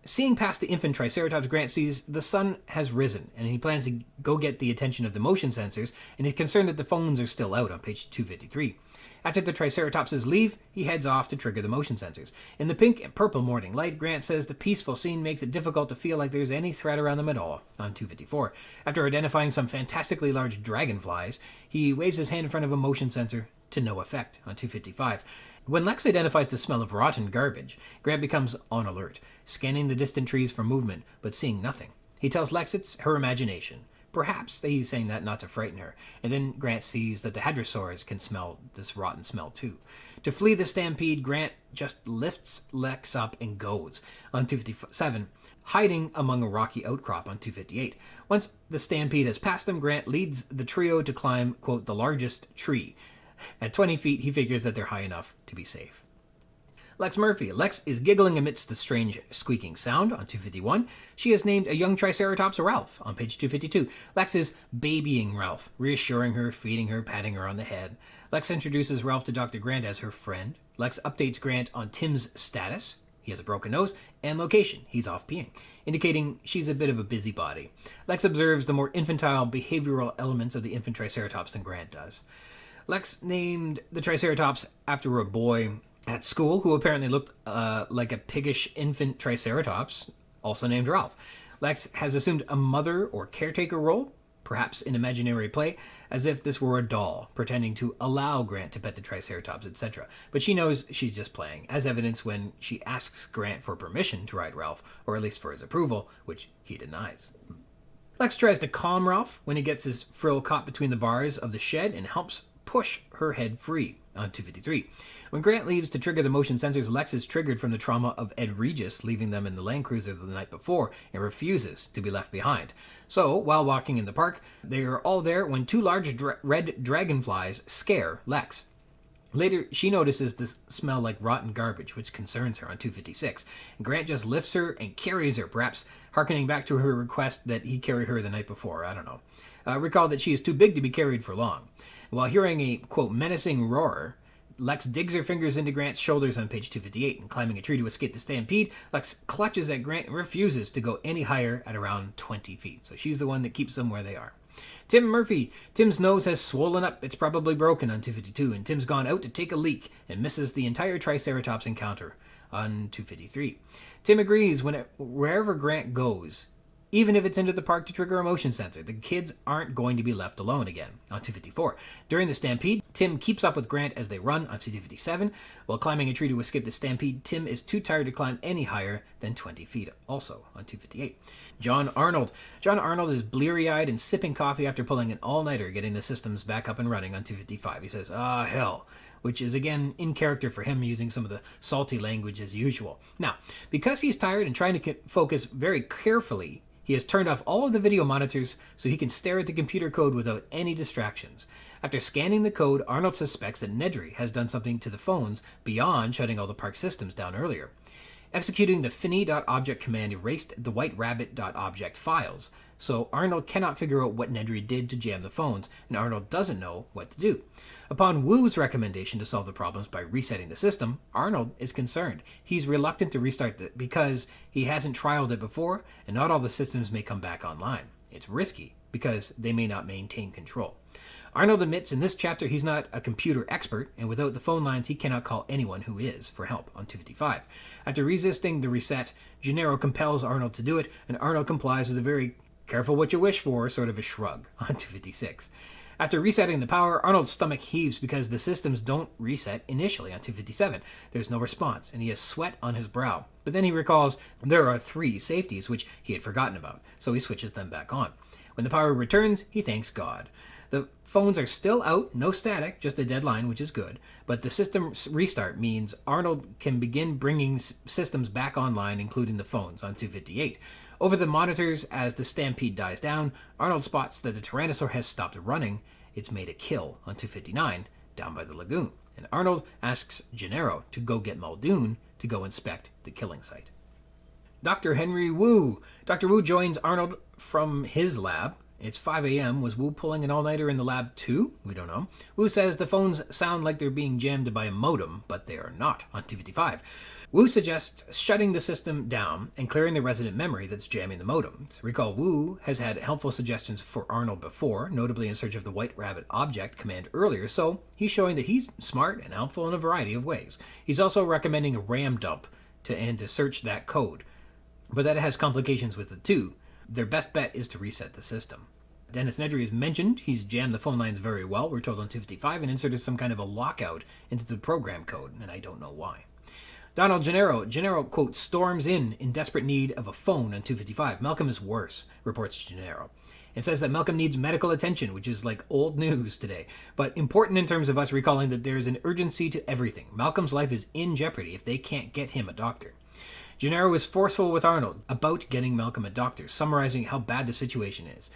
Seeing past the infant Triceratops, Grant sees the sun has risen, and he plans to go get the attention of the motion sensors, and he's concerned that the phones are still out on page 253. After the Triceratopses leave, he heads off to trigger the motion sensors. In the pink and purple morning light, Grant says the peaceful scene makes it difficult to feel like there's any threat around them at all, on 254. After identifying some fantastically large dragonflies, he waves his hand in front of a motion sensor to no effect, on 255. When Lex identifies the smell of rotten garbage, Grant becomes on alert, scanning the distant trees for movement, but seeing nothing. He tells Lex it's her imagination. Perhaps he's saying that not to frighten her, and then Grant sees that the Hadrosaurs can smell this rotten smell too. To flee the stampede, Grant just lifts Lex up and goes, on 257, hiding among a rocky outcrop on 258. Once the stampede has passed them, Grant leads the trio to climb, quote, the largest tree. At 20 feet, he figures that they're high enough to be safe. Lex Murphy. Lex is giggling amidst the strange squeaking sound on 251. She has named a young Triceratops Ralph on page 252. Lex is babying Ralph, reassuring her, feeding her, patting her on the head. Lex introduces Ralph to Dr. Grant as her friend. Lex updates Grant on Tim's status. He has a broken nose, and location. He's off peeing, indicating she's a bit of a busybody. Lex observes the more infantile behavioral elements of the infant Triceratops than Grant does. Lex named the Triceratops after a boy at school who apparently looked like a piggish infant Triceratops, also named Ralph. Lex has assumed a mother or caretaker role, perhaps in imaginary play, as if this were a doll, pretending to allow Grant to pet the Triceratops, etc. But she knows she's just playing, as evidenced when she asks Grant for permission to ride Ralph, or at least for his approval, which he denies. Lex tries to calm Ralph when he gets his frill caught between the bars of the shed and helps push her head free on 253. When Grant leaves to trigger the motion sensors, Lex is triggered from the trauma of Ed Regis leaving them in the Land Cruiser the night before and refuses to be left behind. So, while walking in the park, they are all there when two large red dragonflies scare Lex. Later, she notices this smell like rotten garbage, which concerns her on 256. Grant just lifts her and carries her, perhaps hearkening back to her request that he carry her the night before. I don't know. Recall that she is too big to be carried for long. While hearing a, quote, menacing roar, Lex digs her fingers into Grant's shoulders on page 258, and climbing a tree to escape the stampede, Lex clutches at Grant and refuses to go any higher at around 20 feet. So she's the one that keeps them where they are. Tim Murphy. Tim's nose has swollen up. It's probably broken on 252, and Tim's gone out to take a leak and misses the entire Triceratops encounter on 253. Tim agrees wherever Grant goes, even if it's into the park to trigger a motion sensor, the kids aren't going to be left alone again on 254. During the stampede, Tim keeps up with Grant as they run on 257. While climbing a tree to escape the stampede, Tim is too tired to climb any higher than 20 feet, also on 258. John Arnold. John Arnold is bleary-eyed and sipping coffee after pulling an all-nighter getting the systems back up and running on 255. He says, hell, which is again in character for him, using some of the salty language as usual. Now, because he's tired and trying to focus very carefully, he has turned off all of the video monitors so he can stare at the computer code without any distractions. After scanning the code, Arnold suspects that Nedry has done something to the phones beyond shutting all the park systems down earlier. Executing the fini.object command erased the whiterabbit.object files, so Arnold cannot figure out what Nedry did to jam the phones, and Arnold doesn't know what to do. Upon Woo's recommendation to solve the problems by resetting the system, Arnold is concerned. He's reluctant to restart it because he hasn't trialed it before, and not all the systems may come back online. It's risky, because they may not maintain control. Arnold admits in this chapter he's not a computer expert, and without the phone lines he cannot call anyone who is for help on 255. After resisting the reset, Gennaro compels Arnold to do it, and Arnold complies with a very careful what you wish for sort of a shrug on 256. After resetting the power, Arnold's stomach heaves because the systems don't reset initially on 257. There's no response, and he has sweat on his brow. But then he recalls there are 3 safeties, which he had forgotten about, so he switches them back on. When the power returns, he thanks God. The phones are still out, no static, just a dead line, which is good, but the system restart means Arnold can begin bringing systems back online, including the phones, on 258. Over the monitors, as the stampede dies down, Arnold spots that the Tyrannosaur has stopped running. It's made a kill on 259, down by the lagoon, and Arnold asks Gennaro to go get Muldoon to go inspect the killing site. Dr. Henry Wu. Dr. Wu joins Arnold from his lab. It's 5 a.m. Was Wu pulling an all-nighter in the lab too? We don't know. Wu says the phones sound like they're being jammed by a modem, but they are not on 255. Wu suggests shutting the system down and clearing the resident memory that's jamming the modems. Recall Wu has had helpful suggestions for Arnold before, notably in search of the White Rabbit object command earlier, so he's showing that he's smart and helpful in a variety of ways. He's also recommending a RAM dump to search that code, but that has complications with it too. Their best bet is to reset the system. Dennis Nedry is mentioned. He's jammed the phone lines very well, we're told on 255, and inserted some kind of a lockout into the program code, and I don't know why. Donald Gennaro, quote, storms in desperate need of a phone on 255. Malcolm is worse, reports Gennaro. It says that Malcolm needs medical attention, which is like old news today, but important in terms of us recalling that there is an urgency to everything. Malcolm's life is in jeopardy if they can't get him a doctor. Gennaro is forceful with Arnold about getting Malcolm a doctor, summarizing how bad the situation is.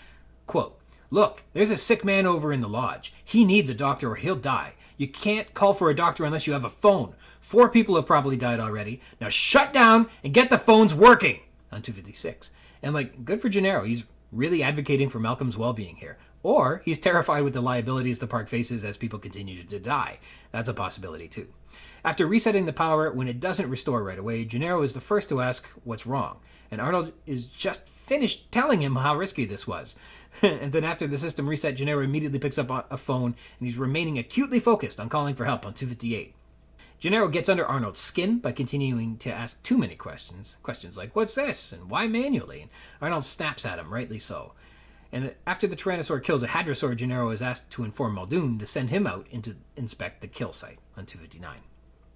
Quote, look, there's a sick man over in the lodge. He needs a doctor or he'll die. You can't call for a doctor unless you have a phone. 4 people have probably died already. Now shut down and get the phones working on 256. And good for Gennaro. He's really advocating for Malcolm's well-being here. Or he's terrified with the liabilities the park faces as people continue to die. That's a possibility too. After resetting the power, when it doesn't restore right away, Gennaro is the first to ask what's wrong. And Arnold is just finished telling him how risky this was. And then after the system reset, Gennaro immediately picks up a phone, and he's remaining acutely focused on calling for help on 258. Gennaro gets under Arnold's skin by continuing to ask too many questions. Questions like, what's this? And why manually? And Arnold snaps at him, rightly so. And after the Tyrannosaur kills a Hadrosaur, Gennaro is asked to inform Muldoon to send him out to inspect the kill site on 259.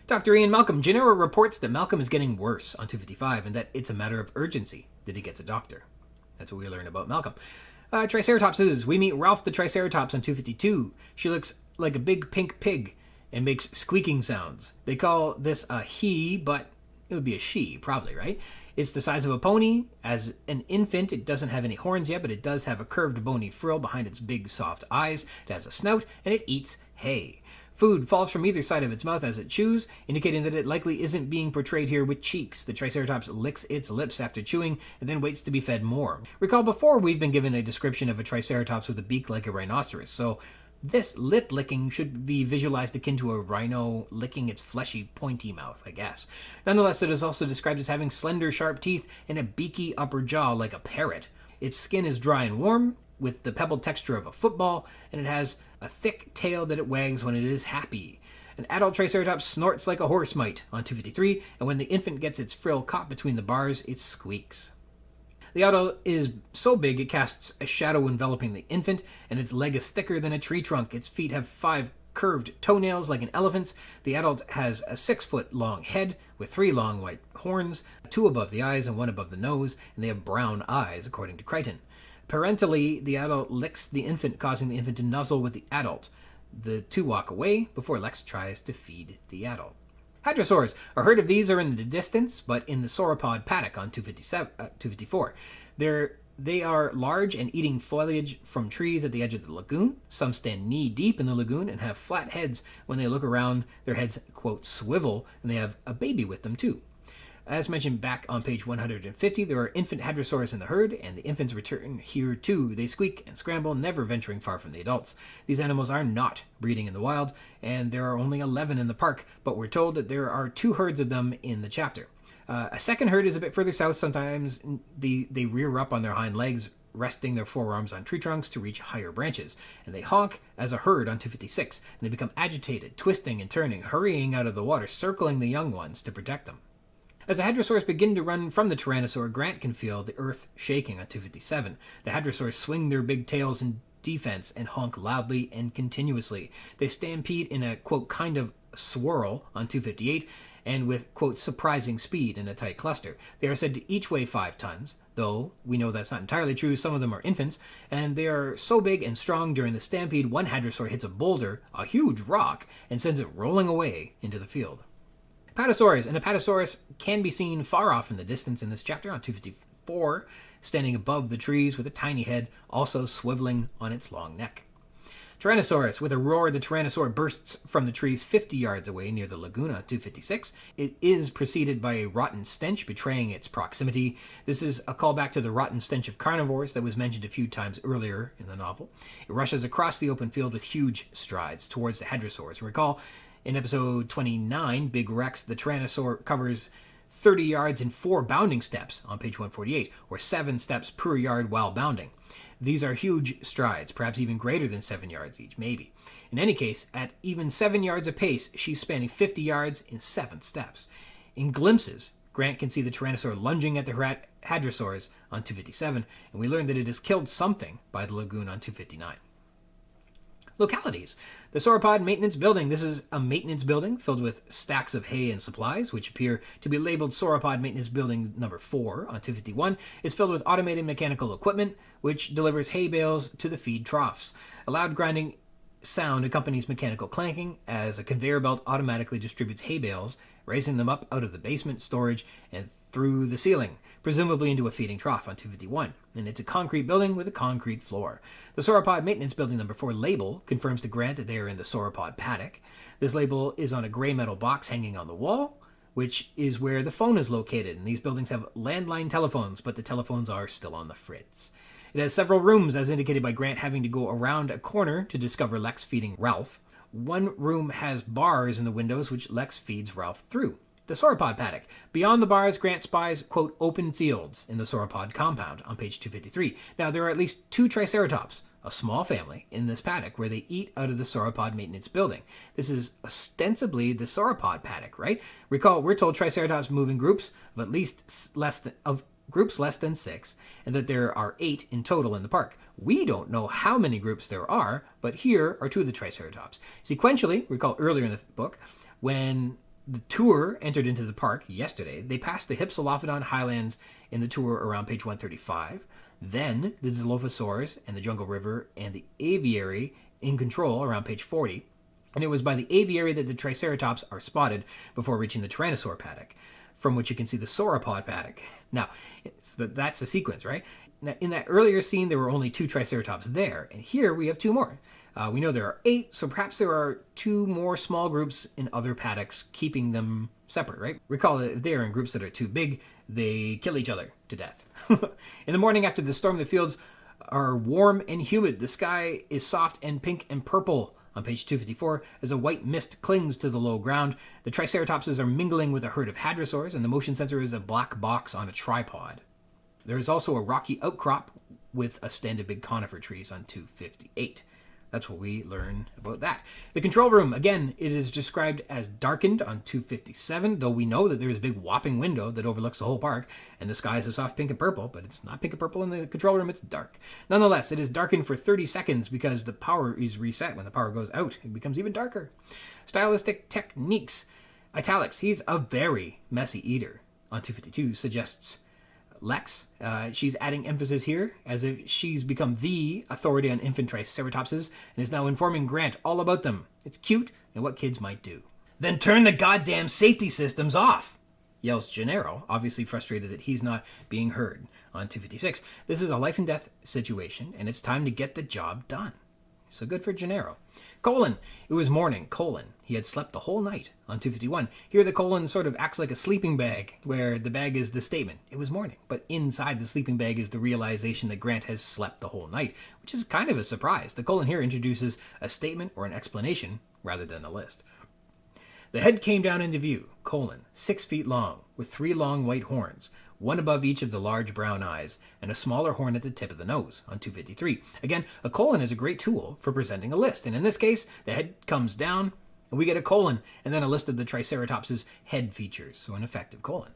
Dr. Ian Malcolm. Gennaro reports that Malcolm is getting worse on 255 and that it's a matter of urgency that he gets a doctor. That's what we learn about Malcolm. Triceratops is. We meet Ralph the Triceratops on 252. She looks like a big pink pig and makes squeaking sounds. They call this a he, but it would be a she, probably, right? It's the size of a pony. As an infant, it doesn't have any horns yet, but it does have a curved bony frill behind its big soft eyes. It has a snout, and it eats hay. Food falls from either side of its mouth as it chews, indicating that it likely isn't being portrayed here with cheeks. The Triceratops licks its lips after chewing and then waits to be fed more. Recall before we've been given a description of a Triceratops with a beak like a rhinoceros, so this lip licking should be visualized akin to a rhino licking its fleshy, pointy mouth, I guess. Nonetheless, it is also described as having slender, sharp teeth and a beaky upper jaw like a parrot. Its skin is dry and warm, with the pebbled texture of a football, and it has a thick tail that it wags when it is happy. An adult Triceratops snorts like a horse might on 253, and when the infant gets its frill caught between the bars, it squeaks. The adult is so big it casts a shadow enveloping the infant, and its leg is thicker than a tree trunk. Its feet have 5 curved toenails like an elephant's. The adult has a 6-foot-long head with 3 long white horns, 2 above the eyes and 1 above the nose, and they have brown eyes, according to Crichton. Parentally, the adult licks the infant, causing the infant to nuzzle with the adult. The two walk away before Lex tries to feed the adult. Hadrosaurs. A herd of these are in the distance, but in the sauropod paddock on 254. They are large and eating foliage from trees at the edge of the lagoon. Some stand knee-deep in the lagoon and have flat heads. When they look around, their heads, quote, swivel, and they have a baby with them, too. As mentioned back on page 150, there are infant hadrosaurs in the herd, and the infants return here too. They squeak and scramble, never venturing far from the adults. These animals are not breeding in the wild, and there are only 11 in the park, but we're told that there are 2 herds of them in the chapter. A second herd is a bit further south. Sometimes they rear up on their hind legs, resting their forearms on tree trunks to reach higher branches, and they honk as a herd on 256, and they become agitated, twisting and turning, hurrying out of the water, circling the young ones to protect them. As the hadrosaurs begin to run from the Tyrannosaur, Grant can feel the earth shaking on 257. The hadrosaurs swing their big tails in defense and honk loudly and continuously. They stampede in a, quote, kind of swirl on 258, and with, quote, surprising speed in a tight cluster. They are said to each weigh 5 tons, though we know that's not entirely true. Some of them are infants, and they are so big and strong during the stampede, one hadrosaur hits a boulder, a huge rock, and sends it rolling away into the field. Apatosaurs. An Apatosaurus can be seen far off in the distance in this chapter on 254, standing above the trees with a tiny head, also swiveling on its long neck. Tyrannosaurus. With a roar, the Tyrannosaur bursts from the trees 50 yards away near the lagoon on 256. It is preceded by a rotten stench betraying its proximity. This is a callback to the rotten stench of carnivores that was mentioned a few times earlier in the novel. It rushes across the open field with huge strides towards the hadrosaurs. Recall, in episode 29, Big Rex, the Tyrannosaur covers 30 yards in 4 bounding steps on page 148, or 7 steps per yard while bounding. These are huge strides, perhaps even greater than 7 yards each, maybe. In any case, at even 7 yards apace, she's spanning 50 yards in 7 steps. In glimpses, Grant can see the Tyrannosaur lunging at the hadrosaurs on 257, and we learn that it has killed something by the lagoon on 259. Localities. The sauropod maintenance building. This is a maintenance building filled with stacks of hay and supplies, which appear to be labeled sauropod maintenance building number 4 on 251. It's filled with automated mechanical equipment, which delivers hay bales to the feed troughs. A loud grinding sound accompanies mechanical clanking as a conveyor belt automatically distributes hay bales, raising them up out of the basement storage and through the ceiling, presumably into a feeding trough on 251. And it's a concrete building with a concrete floor. The sauropod maintenance building number 4 label confirms to Grant that they are in the sauropod paddock. This label is on a gray metal box hanging on the wall, which is where the phone is located. And these buildings have landline telephones, but the telephones are still on the fritz. It has several rooms, as indicated by Grant having to go around a corner to discover Lex feeding Ralph. One room has bars in the windows, which Lex feeds Ralph through. The sauropod paddock. Beyond the bars, Grant spies, quote, open fields in the sauropod compound on page 253. Now, there are at least 2 Triceratops a small family in this paddock where they eat out of the sauropod maintenance building. This is ostensibly the sauropod paddock, right? Recall, we're told Triceratops move in groups of at least groups less than 6, and that there are 8 in total in the park. We don't know how many groups there are, but here are 2 of the Triceratops. Sequentially, recall earlier in the book, when the tour entered into the park yesterday, they passed the Hypsilophodon highlands in the tour around page 135, then the Dilophosaurs and the Jungle River and the aviary in control around page 40, and it was by the aviary that the Triceratops are spotted before reaching the Tyrannosaur paddock, from which you can see the sauropod paddock. Now, that's the sequence, right? Now, in that earlier scene, there were only 2 Triceratops there, and here we have 2 more. We know there are 8, so perhaps there are 2 more small groups in other paddocks, keeping them separate, right? Recall that if they are in groups that are too big, they kill each other to death. In the morning after the storm, the fields are warm and humid. The sky is soft and pink and purple. On page 254, as a white mist clings to the low ground, the Triceratopses are mingling with a herd of hadrosaurs, and the motion sensor is a black box on a tripod. There is also a rocky outcrop with a stand of big conifer trees on 258. That's what we learn about that. The control room, again, it is described as darkened on 257, though we know that there is a big whopping window that overlooks the whole park, and the sky is a soft pink and purple, but it's not pink and purple in the control room, it's dark. Nonetheless, it is darkened for 30 seconds because the power is reset. When the power goes out, it becomes even darker. Stylistic techniques. Italics, he's a very messy eater. On 252 suggests Lex. She's adding emphasis here, as if she's become the authority on infant Triceratopses and is now informing Grant all about them. It's cute and what kids might do. Then turn the goddamn safety systems off, yells Gennaro, obviously frustrated that he's not being heard. On 256, this is a life and death situation, and it's time to get the job done. So good for Gennaro. Colon. It was morning. Colon. He had slept the whole night. On 251. Here the colon sort of acts like a sleeping bag, where the bag is the statement. It was morning. But inside the sleeping bag is the realization that Grant has slept the whole night, which is kind of a surprise. The colon here introduces a statement or an explanation rather than a list. The head came down into view. Colon. 6 feet long, with 3 long white horns, one above each of the large brown eyes, and a smaller horn at the tip of the nose. On 253. Again, a colon is a great tool for presenting a list, and in this case, the head comes down, and we get a colon, and then a list of the Triceratops's head features, so an effective colon.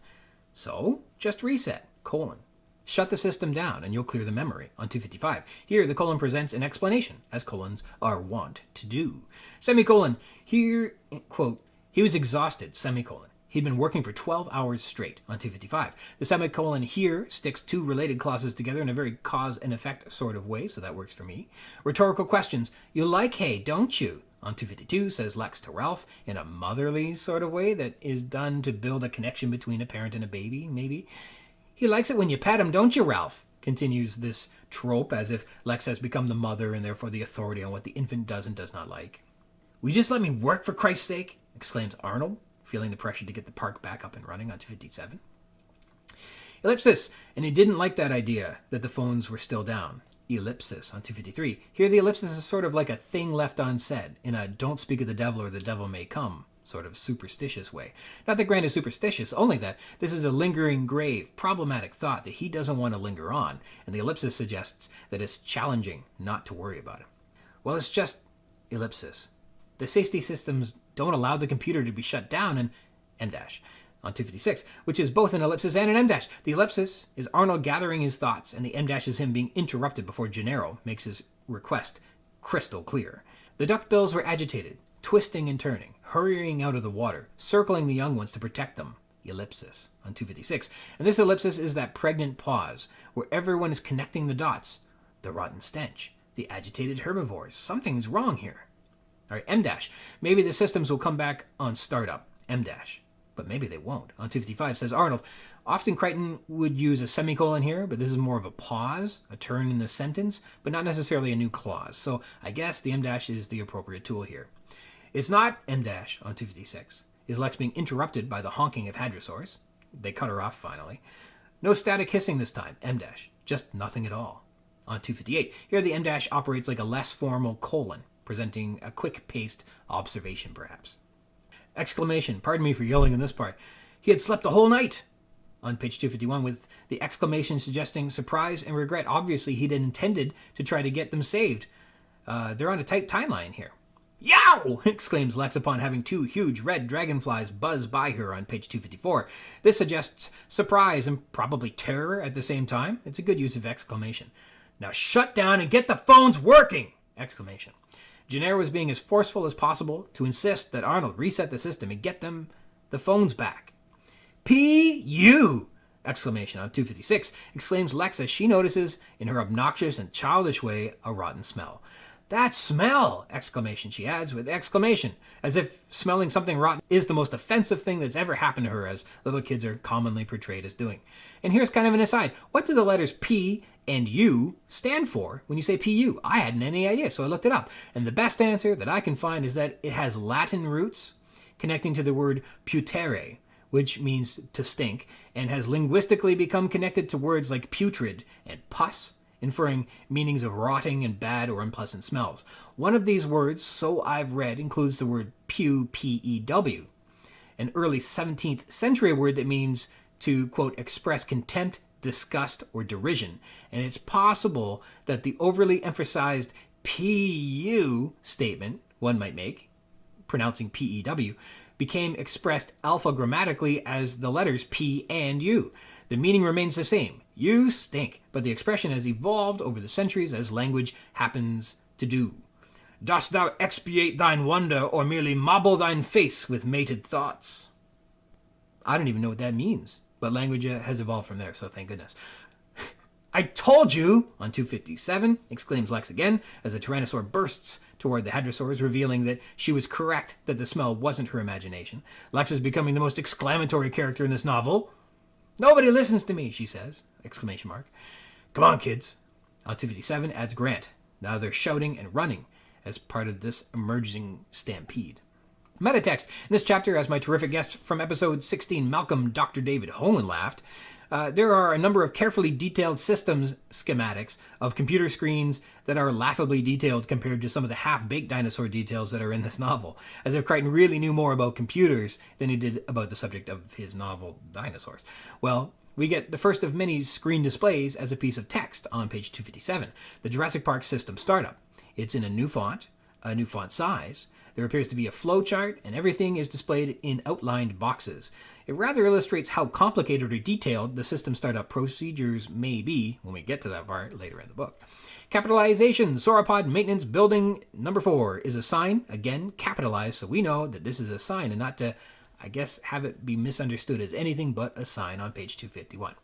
So, just reset. Colon. Shut the system down, and you'll clear the memory. On 255. Here, the colon presents an explanation, as colons are wont to do. Semicolon. Here, quote, he was exhausted, semicolon. He'd been working for 12 hours straight. On 255. The semicolon here sticks 2 related clauses together in a very cause and effect sort of way, so that works for me. Rhetorical questions. You like hay, don't you? On 252, says Lex to Ralph, in a motherly sort of way that is done to build a connection between a parent and a baby, maybe. He likes it when you pet him, don't you, Ralph? Continues this trope, as if Lex has become the mother and therefore the authority on what the infant does and does not like. Will you just let me work for Christ's sake? Exclaims Arnold, feeling the pressure to get the park back up and running on 257. Ellipsis, and he didn't like that idea that the phones were still down. Ellipsis on 253. Here the ellipsis is sort of like a thing left unsaid, in a don't speak of the devil or the devil may come sort of superstitious way. Not that Grant is superstitious, only that this is a lingering, grave, problematic thought that he doesn't want to linger on, and the ellipsis suggests that it's challenging not to worry about it. Well, it's just ellipsis. The safety systems don't allow the computer to be shut down, and M dash on 256, which is both an ellipsis and an M dash. The ellipsis is Arnold gathering his thoughts, and the M dash is him being interrupted before Gennaro makes his request crystal clear. The duckbills were agitated, twisting and turning, hurrying out of the water, circling the young ones to protect them. Ellipsis on 256. And this ellipsis is that pregnant pause where everyone is connecting the dots. The rotten stench, the agitated herbivores. Something's wrong here. All right, M dash. Maybe the systems will come back on startup. M dash. But maybe they won't. On 255 says Arnold. Often Crichton would use a semicolon here, but this is more of a pause, a turn in the sentence, but not necessarily a new clause. So I guess the M dash is the appropriate tool here. It's not M dash on 256. Is Lex being interrupted by the honking of hadrosaurs? They cut her off finally. No static hissing this time. M dash. Just nothing at all. On 258. Here the M dash operates like a less formal colon, presenting a quick-paced observation, perhaps. Exclamation. Pardon me for yelling in this part. He had slept the whole night. on page 251 with the exclamation suggesting surprise and regret. Obviously, he'd intended to try to get them saved. They're on a tight timeline here. Yow! Exclaims Lex upon having two huge red dragonflies buzz by her on page 254. This suggests surprise and probably terror at the same time. It's a good use of exclamation. Now shut down and get the phones working! Exclamation. Gennaro was being as forceful as possible to insist that Arnold reset the system and get them the phones back. P.U. Exclamation on 256, exclaims Lex as she notices, in her obnoxious and childish way, a rotten smell. That smell! Exclamation she adds with exclamation, as if smelling something rotten is the most offensive thing that's ever happened to her, as little kids are commonly portrayed as doing. And here's kind of an aside. What do the letters P and U stand for when you say PU? I hadn't any idea, so I looked it up. And the best answer that I can find is that it has Latin roots connecting to the word putere, which means to stink, and has linguistically become connected to words like putrid and pus, inferring meanings of rotting and bad or unpleasant smells. One of these words, so I've read, includes the word pew, P-E-W, an early 17th century word that means to, quote, express contempt, disgust, or derision. And it's possible that the overly emphasized P-U statement one might make, pronouncing P-E-W, became expressed alphagrammatically as the letters P and U. The meaning remains the same. You stink, but the expression has evolved over the centuries as language happens to do. Dost thou expiate thine wonder, or merely mobble thine face with mated thoughts? I don't even know what that means, but language has evolved from there, so thank goodness. I told you! On 257, exclaims Lex again, as the Tyrannosaur bursts toward the Hadrosaurs, revealing that she was correct that the smell wasn't her imagination. Lex is becoming the most exclamatory character in this novel. Nobody listens to me, she says, exclamation mark. Come on, kids. On 257 adds Grant. Now they're shouting and running as part of this emerging stampede. Metatext. In this chapter, as my terrific guest from episode 16, Malcolm Dr. David Homan laughed, there are a number of carefully detailed systems schematics of computer screens that are laughably detailed compared to some of the half-baked dinosaur details that are in this novel, as if Crichton really knew more about computers than he did about the subject of his novel, Dinosaurs. Well, we get the first of many screen displays as a piece of text on page 257, the Jurassic Park system startup. It's in a new font size. There appears to be a flow chart, and everything is displayed in outlined boxes. It rather illustrates how complicated or detailed the system startup procedures may be when we get to that part later in the book. Capitalization, sauropod maintenance building number 4 is a sign, again, capitalized, so we know that this is a sign and not to, I guess, have it be misunderstood as anything but a sign on page 251.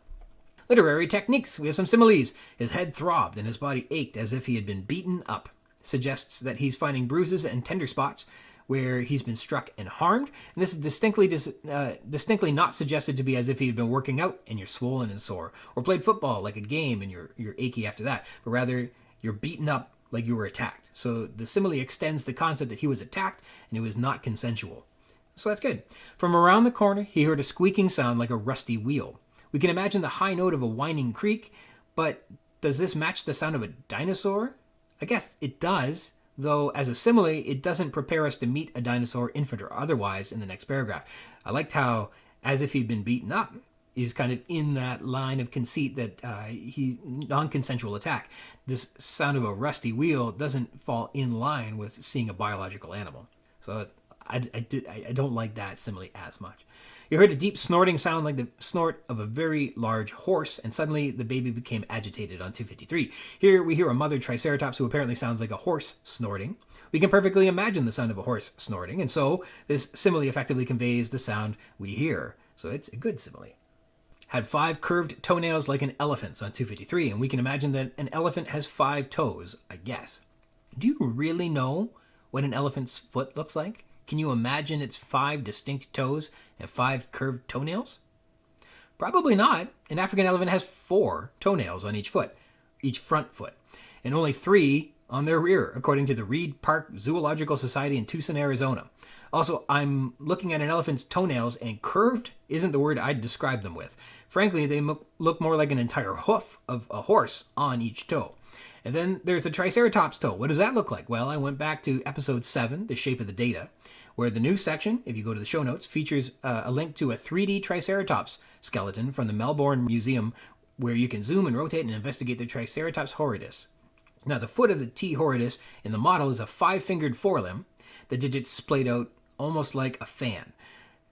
Literary techniques. We have some similes. His head throbbed and his body ached as if he had been beaten up. Suggests that he's finding bruises and tender spots where he's been struck and harmed, and this is distinctly not suggested to be as if he had been working out and you're swollen and sore, or played football like a game and you're achy after that, but rather you're beaten up like you were attacked. So the simile extends the concept that he was attacked and it was not consensual. So that's good. From around the corner, he heard a squeaking sound like a rusty wheel. We can imagine the high note of a whining creak, but does this match the sound of a dinosaur? I guess it does, though as a simile, it doesn't prepare us to meet a dinosaur, infant or otherwise, in the next paragraph. I liked how, as if he'd been beaten up, is kind of in that line of conceit that non-consensual attack. This sound of a rusty wheel doesn't fall in line with seeing a biological animal. So I don't like that simile as much. You heard a deep snorting sound like the snort of a very large horse, and suddenly the baby became agitated on 253. Here we hear a mother Triceratops who apparently sounds like a horse snorting. We can perfectly imagine the sound of a horse snorting, and so this simile effectively conveys the sound we hear. So it's a good simile. Had 5 curved toenails like an elephant's on 253, and we can imagine that an elephant has 5 toes, I guess. Do you really know what an elephant's foot looks like? Can you imagine its 5 distinct toes and 5 curved toenails? Probably not. An African elephant has 4 toenails on each front foot, and only 3 on their rear, according to the Reed Park Zoological Society in Tucson, Arizona. Also, I'm looking at an elephant's toenails, and curved isn't the word I'd describe them with. Frankly, they look more like an entire hoof of a horse on each toe. And then there's the Triceratops toe. What does that look like? Well, I went back to episode 7, The Shape of the Data, where the news section, if you go to the show notes, features a link to a 3D Triceratops skeleton from the Melbourne Museum, where you can zoom and rotate and investigate the Triceratops horridus. Now, the foot of the T. horridus in the model is a 5-fingered forelimb, the digits splayed out almost like a fan.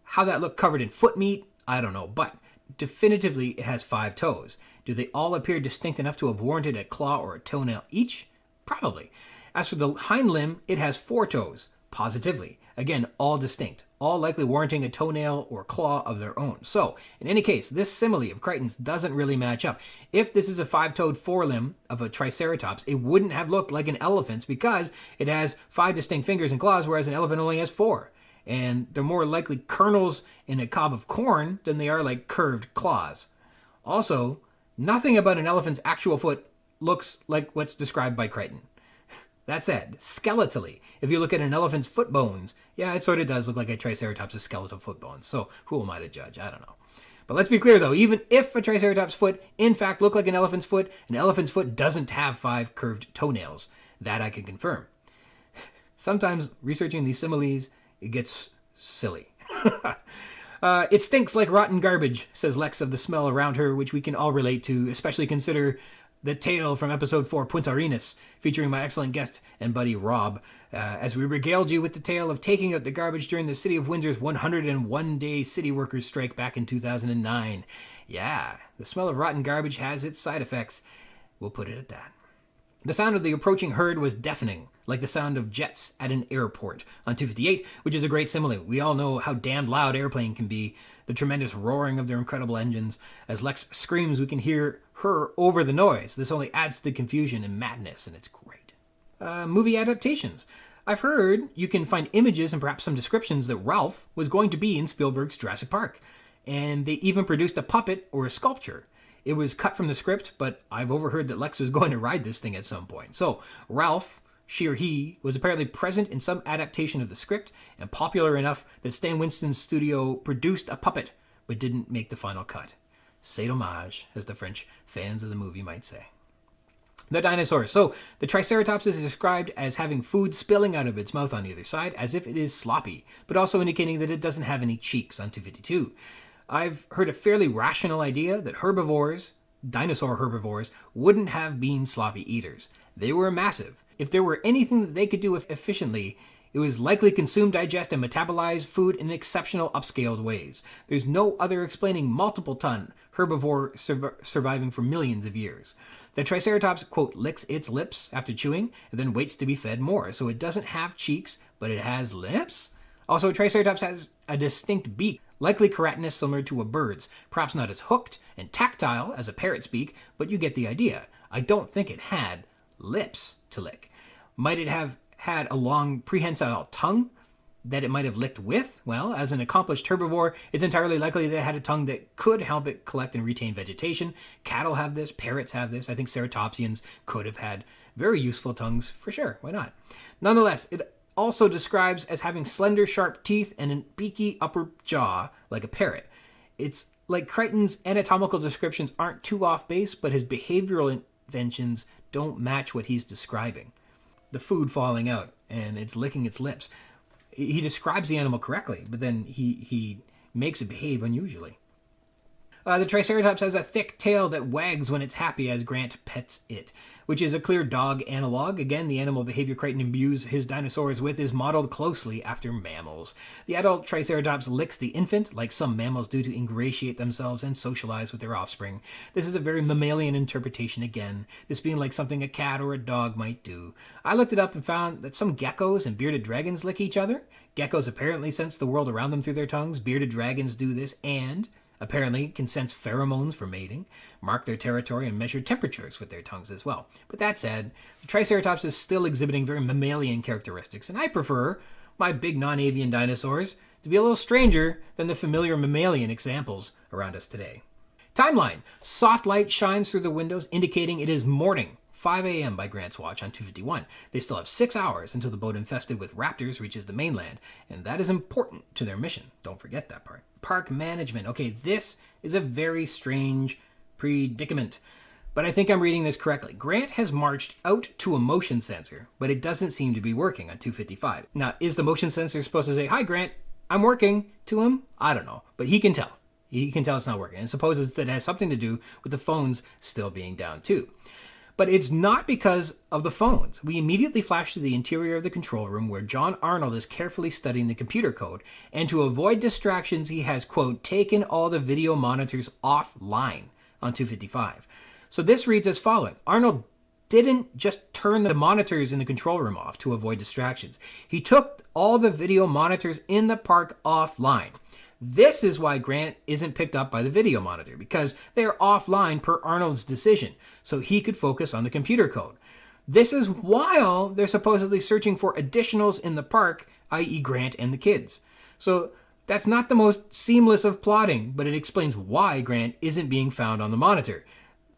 How that looked covered in foot meat, I don't know, but definitively it has 5 toes. Do they all appear distinct enough to have warranted a claw or a toenail each? Probably. As for the hind limb, it has 4 toes. Positively. Again, all distinct, all likely warranting a toenail or claw of their own. So, in any case, this simile of Crichton's doesn't really match up. If this is a 5-toed forelimb of a Triceratops, it wouldn't have looked like an elephant's because it has 5 distinct fingers and claws, whereas an elephant only has 4. And they're more likely kernels in a cob of corn than they are like curved claws. Also, nothing about an elephant's actual foot looks like what's described by Crichton. That said, skeletally, if you look at an elephant's foot bones, yeah, it sort of does look like a Triceratops' skeletal foot bones. So who am I to judge? I don't know. But let's be clear, though. Even if a Triceratops foot, in fact, looked like an elephant's foot doesn't have 5 curved toenails. That I can confirm. Sometimes researching these similes, it gets silly. It stinks like rotten garbage, says Lex of the smell around her, which we can all relate to, especially consider the tale from episode 4, Punta Arenas, featuring my excellent guest and buddy Rob, as we regaled you with the tale of taking out the garbage during the City of Windsor's 101-day city workers' strike back in 2009. Yeah, the smell of rotten garbage has its side effects. We'll put it at that. The sound of the approaching herd was deafening, like the sound of jets at an airport on 258, which is a great simile. We all know how damned loud airplane can be, the tremendous roaring of their incredible engines. As Lex screams, we can hear her over the noise. This only adds to the confusion and madness, and it's great. Movie adaptations. I've heard you can find images and perhaps some descriptions that Ralph was going to be in Spielberg's Jurassic Park, and they even produced a puppet or a sculpture. It was cut from the script, but I've overheard that Lex was going to ride this thing at some point. So, Ralph, she or he, was apparently present in some adaptation of the script and popular enough that Stan Winston's studio produced a puppet, but didn't make the final cut. C'est dommage, as the French fans of the movie might say. The dinosaurs. So, the Triceratops is described as having food spilling out of its mouth on either side, as if it is sloppy, but also indicating that it doesn't have any cheeks on 252. I've heard a fairly rational idea that herbivores, dinosaur herbivores, wouldn't have been sloppy eaters. They were massive. If there were anything that they could do efficiently, it was likely consume, digest, and metabolize food in exceptional upscaled ways. There's no other explaining multiple-ton herbivore surviving for millions of years. The Triceratops, quote, licks its lips after chewing and then waits to be fed more. So it doesn't have cheeks, but it has lips? Also, Triceratops has a distinct beak, likely keratinous similar to a bird's, perhaps not as hooked and tactile as a parrot's beak, but you get the idea. I don't think it had lips to lick. Might it have had a long prehensile tongue that it might have licked with? Well, as an accomplished herbivore, it's entirely likely that it had a tongue that could help it collect and retain vegetation. Cattle have this, parrots have this. I think ceratopsians could have had very useful tongues for sure. Why not? Nonetheless, it also describes as having slender, sharp teeth and a beaky upper jaw like a parrot. It's like Crichton's anatomical descriptions aren't too off base, but his behavioral inventions don't match what he's describing. The food falling out and it's licking its lips. He describes the animal correctly, but then he makes it behave unusually. The Triceratops has a thick tail that wags when it's happy as Grant pets it, which is a clear dog analog. Again, the animal behavior Crichton imbues his dinosaurs with is modeled closely after mammals. The adult Triceratops licks the infant, like some mammals do to ingratiate themselves and socialize with their offspring. This is a very mammalian interpretation again, this being like something a cat or a dog might do. I looked it up and found that some geckos and bearded dragons lick each other. Geckos apparently sense the world around them through their tongues. Bearded dragons do this and apparently can sense pheromones for mating, mark their territory, and measure temperatures with their tongues as well. But that said, the Triceratops is still exhibiting very mammalian characteristics, and I prefer my big non-avian dinosaurs to be a little stranger than the familiar mammalian examples around us today. Timeline. Soft light shines through the windows, indicating it is morning. 5 a.m. by Grant's watch on 251. They still have 6 hours until the boat infested with raptors reaches the mainland, and that is important to their mission. Don't forget that part. Park management. Okay, this is a very strange predicament. But I think I'm reading this correctly. Grant has marched out to a motion sensor, but it doesn't seem to be working on 255. Now, is the motion sensor supposed to say, "Hi, Grant, I'm working," to him? I don't know, but he can tell. He can tell it's not working, and supposes that it has something to do with the phones still being down too. But it's not because of the phones. We immediately flash to the interior of the control room where John Arnold is carefully studying the computer code, and to avoid distractions, he has, quote, taken all the video monitors offline on 255. So this reads as following. Arnold didn't just turn the monitors in the control room off to avoid distractions. He took all the video monitors in the park offline. This is why Grant isn't picked up by the video monitor, because they are offline per Arnold's decision, so he could focus on the computer code. This is while they're supposedly searching for additionals in the park, i.e. Grant and the kids. So that's not the most seamless of plotting, but it explains why Grant isn't being found on the monitor.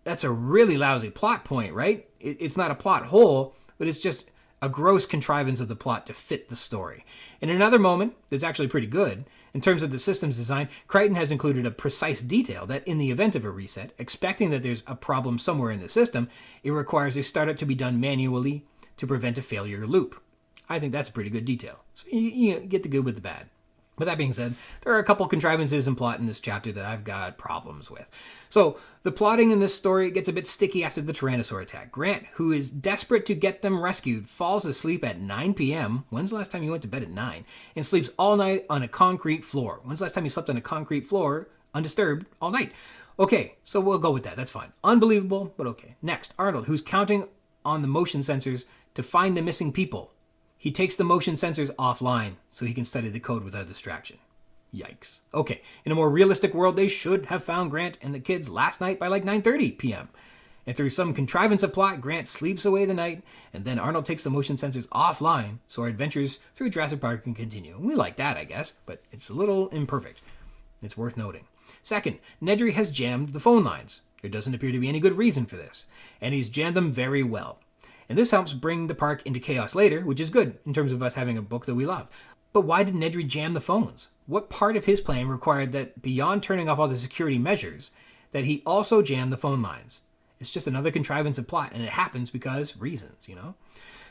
That's a really lousy plot point, right? It's not a plot hole, but it's just a gross contrivance of the plot to fit the story. In another moment that's actually pretty good, in terms of the system's design, Crichton has included a precise detail that in the event of a reset, expecting that there's a problem somewhere in the system, it requires a startup to be done manually to prevent a failure loop. I think that's a pretty good detail. So you get the good with the bad. But that being said, there are a couple contrivances and plot in this chapter that I've got problems with. So, the plotting in this story gets a bit sticky after the Tyrannosaur attack. Grant, who is desperate to get them rescued, falls asleep at 9 p.m. When's the last time you went to bed at 9? And sleeps all night on a concrete floor. When's the last time you slept on a concrete floor, undisturbed, all night? Okay, so we'll go with that. That's fine. Unbelievable, but okay. Next, Arnold, who's counting on the motion sensors to find the missing people. He takes the motion sensors offline so he can study the code without distraction. Yikes. Okay, in a more realistic world, they should have found Grant and the kids last night by like 9:30 p.m. And through some contrivance of plot, Grant sleeps away the night, and then Arnold takes the motion sensors offline so our adventures through Jurassic Park can continue. We like that, I guess, but it's a little imperfect. It's worth noting. Second, Nedry has jammed the phone lines. There doesn't appear to be any good reason for this, and he's jammed them very well. And this helps bring the park into chaos later, which is good in terms of us having a book that we love. But why did Nedry jam the phones? What part of his plan required that, beyond turning off all the security measures, that he also jam the phone lines? It's just another contrivance of plot, and it happens because reasons,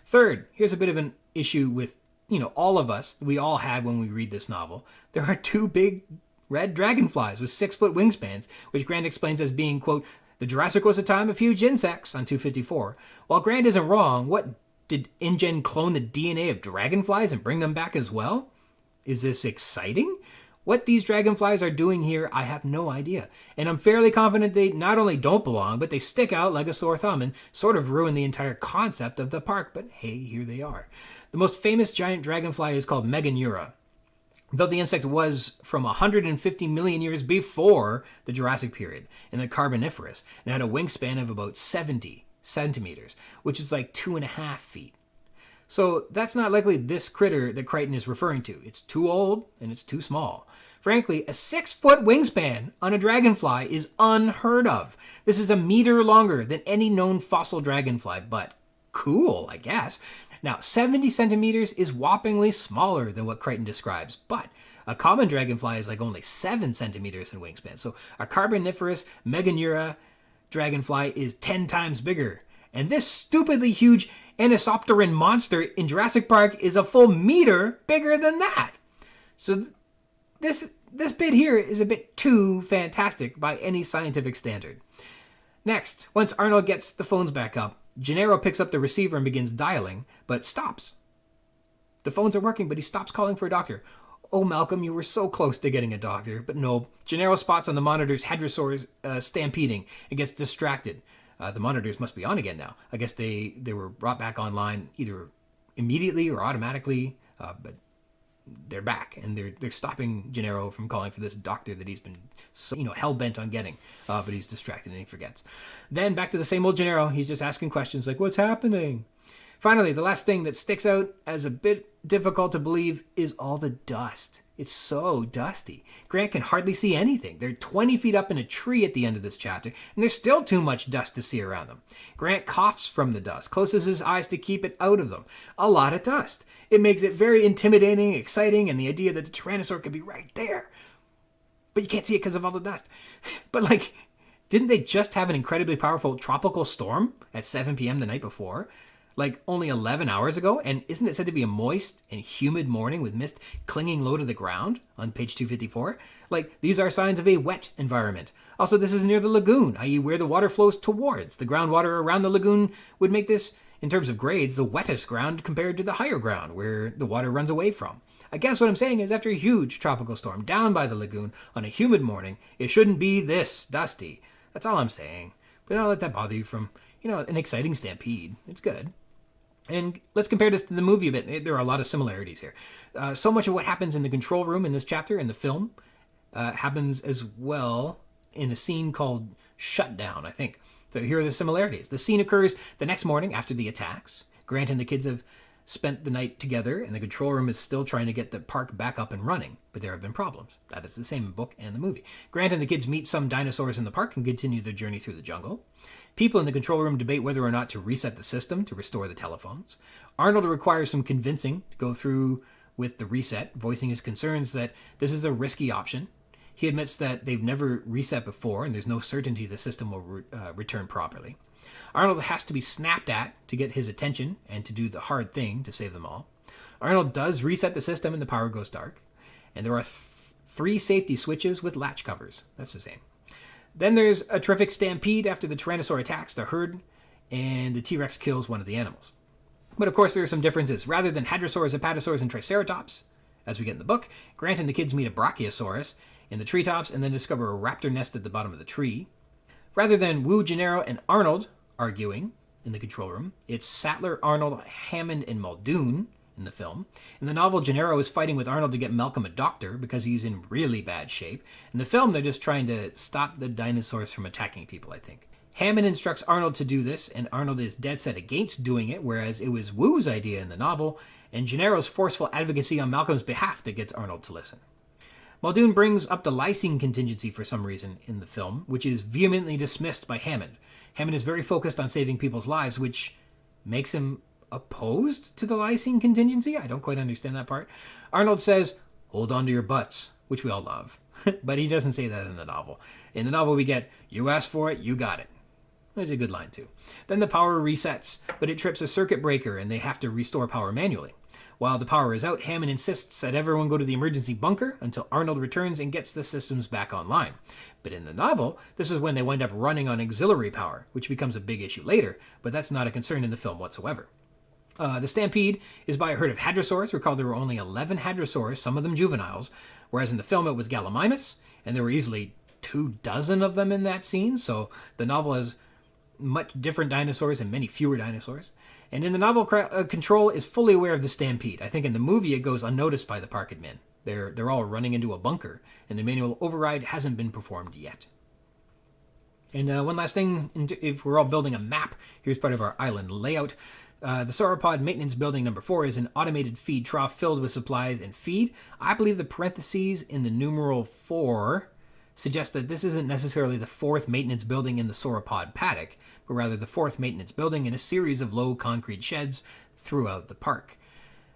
Third, here's a bit of an issue with, all of us, we all had when we read this novel. There are two big red dragonflies with 6-foot wingspans, which Grant explains as being, quote, the Jurassic was a time of huge insects on 254. While Grant isn't wrong, what, did InGen clone the DNA of dragonflies and bring them back as well? Is this exciting? What these dragonflies are doing here, I have no idea. And I'm fairly confident they not only don't belong, but they stick out like a sore thumb and sort of ruin the entire concept of the park. But hey, here they are. The most famous giant dragonfly is called Meganeura. Though the insect was from 150 million years before the Jurassic period in the Carboniferous and had a wingspan of about 70 centimeters, which is like 2.5 feet. So that's not likely this critter that Crichton is referring to. It's too old and it's too small. Frankly, a 6-foot wingspan on a dragonfly is unheard of. This is a meter longer than any known fossil dragonfly, but cool, I guess. Now, 70 centimeters is whoppingly smaller than what Crichton describes, but a common dragonfly is like only 7 centimeters in wingspan. So a Carboniferous Meganeura dragonfly is 10 times bigger. And this stupidly huge anisopteran monster in Jurassic Park is a full meter bigger than that. So this bit here is a bit too fantastic by any scientific standard. Next, once Arnold gets the phones back up, Gennaro picks up the receiver and begins dialing, but stops. The phones are working, but he stops calling for a doctor. Oh, Malcolm, you were so close to getting a doctor. But no, Gennaro spots on the monitors hadrosaurs stampeding and gets distracted. The monitors must be on again now. I guess they were brought back online either immediately or automatically, but they're back, and they're stopping Gennaro from calling for this doctor that he's been so, hell-bent on getting, but he's distracted and he forgets. Then back to the same old Gennaro. He's just asking questions like, what's happening? Finally, the last thing that sticks out as a bit difficult to believe is all the dust. It's so dusty. Grant can hardly see anything. They're 20 feet up in a tree at the end of this chapter, and there's still too much dust to see around them. Grant coughs from the dust, closes his eyes to keep it out of them. A lot of dust. It makes it very intimidating, exciting, and the idea that the Tyrannosaur could be right there. But you can't see it because of all the dust. But Didn't they just have an incredibly powerful tropical storm at 7 p.m. the night before? Like only 11 hours ago? And isn't it said to be a moist and humid morning with mist clinging low to the ground on page 254? Like, these are signs of a wet environment. Also, this is near the lagoon, i.e. where the water flows towards. The groundwater around the lagoon would make this, in terms of grades, the wettest ground compared to the higher ground, where the water runs away from. I guess what I'm saying is after a huge tropical storm down by the lagoon on a humid morning, it shouldn't be this dusty. That's all I'm saying. But don't let that bother you from, an exciting stampede. It's good. And let's compare this to the movie a bit. There are a lot of similarities here. So much of what happens in the control room in this chapter in the film happens as well in a scene called Shutdown, I think. So here are the similarities. The scene occurs the next morning after the attacks. Grant and the kids have spent the night together, and the control room is still trying to get the park back up and running, but there have been problems. That is the same in the book and the movie. Grant and the kids meet some dinosaurs in the park and continue their journey through the jungle. People in the control room debate whether or not to reset the system to restore the telephones. Arnold requires some convincing to go through with the reset, voicing his concerns that this is a risky option. He admits that they've never reset before, and there's no certainty the system will return properly. Arnold has to be snapped at to get his attention and to do the hard thing to save them all. Arnold does reset the system and the power goes dark. And there are 3 safety switches with latch covers. That's the same. Then there's a terrific stampede after the Tyrannosaur attacks the herd and the T-Rex kills one of the animals. But of course there are some differences. Rather than Hadrosaurs, Apatosaurs, and Triceratops, as we get in the book, Grant and the kids meet a Brachiosaurus in the treetops and then discover a raptor nest at the bottom of the tree. Rather than Wu, Gennaro, and Arnold arguing in the control room, it's Sattler, Arnold, Hammond, and Muldoon in the film. In the novel, Gennaro is fighting with Arnold to get Malcolm a doctor because he's in really bad shape. In the film, they're just trying to stop the dinosaurs from attacking people, I think. Hammond instructs Arnold to do this, and Arnold is dead set against doing it, whereas it was Wu's idea in the novel, and Gennaro's forceful advocacy on Malcolm's behalf that gets Arnold to listen. Muldoon brings up the lysine contingency for some reason in the film, which is vehemently dismissed by Hammond. Hammond is very focused on saving people's lives, which makes him opposed to the lysine contingency? I don't quite understand that part. Arnold says, "Hold on to your butts," which we all love. But he doesn't say that in the novel. In the novel we get, "You asked for it, you got it." That's a good line too. Then the power resets, but it trips a circuit breaker and they have to restore power manually. While the power is out, Hammond insists that everyone go to the emergency bunker until Arnold returns and gets the systems back online. But in the novel, this is when they wind up running on auxiliary power, which becomes a big issue later, but that's not a concern in the film whatsoever. The stampede is by a herd of hadrosaurs. Recall there were only 11 hadrosaurs, some of them juveniles, whereas in the film it was Gallimimus, and there were easily 24 of them in that scene, so the novel has much different dinosaurs and many fewer dinosaurs. And in the novel, Control is fully aware of the stampede. I think in the movie it goes unnoticed by the park admin. They're all running into a bunker, and the manual override hasn't been performed yet. And one last thing, if we're all building a map, here's part of our island layout. The sauropod maintenance building number 4 is an automated feed trough filled with supplies and feed. I believe the parentheses in the numeral 4 suggest that this isn't necessarily the 4th maintenance building in the sauropod paddock, but rather the 4th maintenance building in a series of low concrete sheds throughout the park.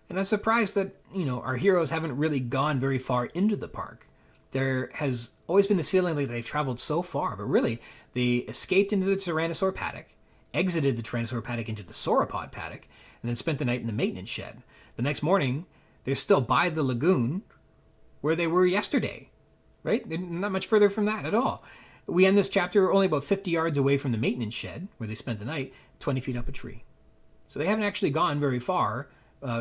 And I'm surprised that, our heroes haven't really gone very far into the park. There has always been this feeling like they've traveled so far, but really, they escaped into the Tyrannosaur paddock, exited the Tyrannosaur paddock into the sauropod paddock, and then spent the night in the maintenance shed. The next morning, they're still by the lagoon where they were yesterday, right? They're not much further from that at all. We end this chapter only about 50 yards away from the maintenance shed where they spent the night, 20 feet up a tree. So they haven't actually gone very far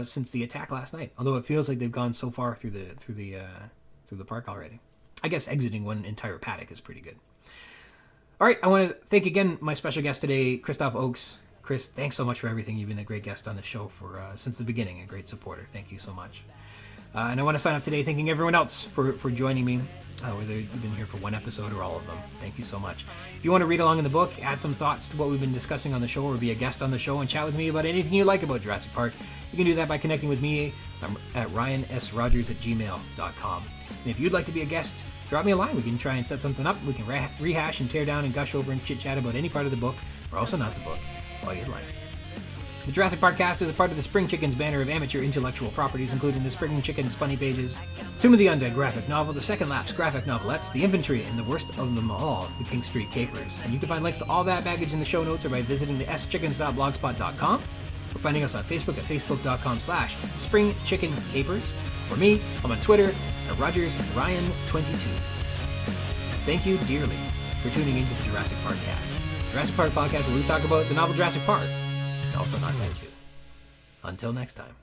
since the attack last night, although it feels like they've gone so far through the park already. I guess exiting one entire paddock is pretty good. All right, I want to thank again my special guest today, Kristoph Ochs. Kris, thanks so much for everything. You've been a great guest on the show since the beginning, a great supporter. Thank you so much. And I want to sign off today thanking everyone else for joining me, whether you've been here for one episode or all of them. Thank you so much. If you want to read along in the book, add some thoughts to what we've been discussing on the show, or be a guest on the show and chat with me about anything you like about Jurassic Park, you can do that by connecting with me at ryansrogers@gmail.com. And if you'd like to be a guest, drop me a line. We can try and set something up. We can rehash and tear down and gush over and chit-chat about any part of the book, or also not the book, all you'd like. The Jurassic Park-Cast is a part of the Spring Chicken's banner of amateur intellectual properties, including the Spring Chicken's Funny Pages, Tomb of the Undead graphic novel, the Second Lapse graphic novelettes, The Infantry, and the worst of them all, the King Street Capers. And you can find links to all that baggage in the show notes or by visiting the schickens.blogspot.com, or finding us on Facebook at facebook.com/springchickencapers. For me, I'm on Twitter at RogersRyan22. Thank you dearly for tuning into the Jurassic Park-Cast. Jurassic Park podcast where we talk about the novel Jurassic Park, and also not that too. Until next time.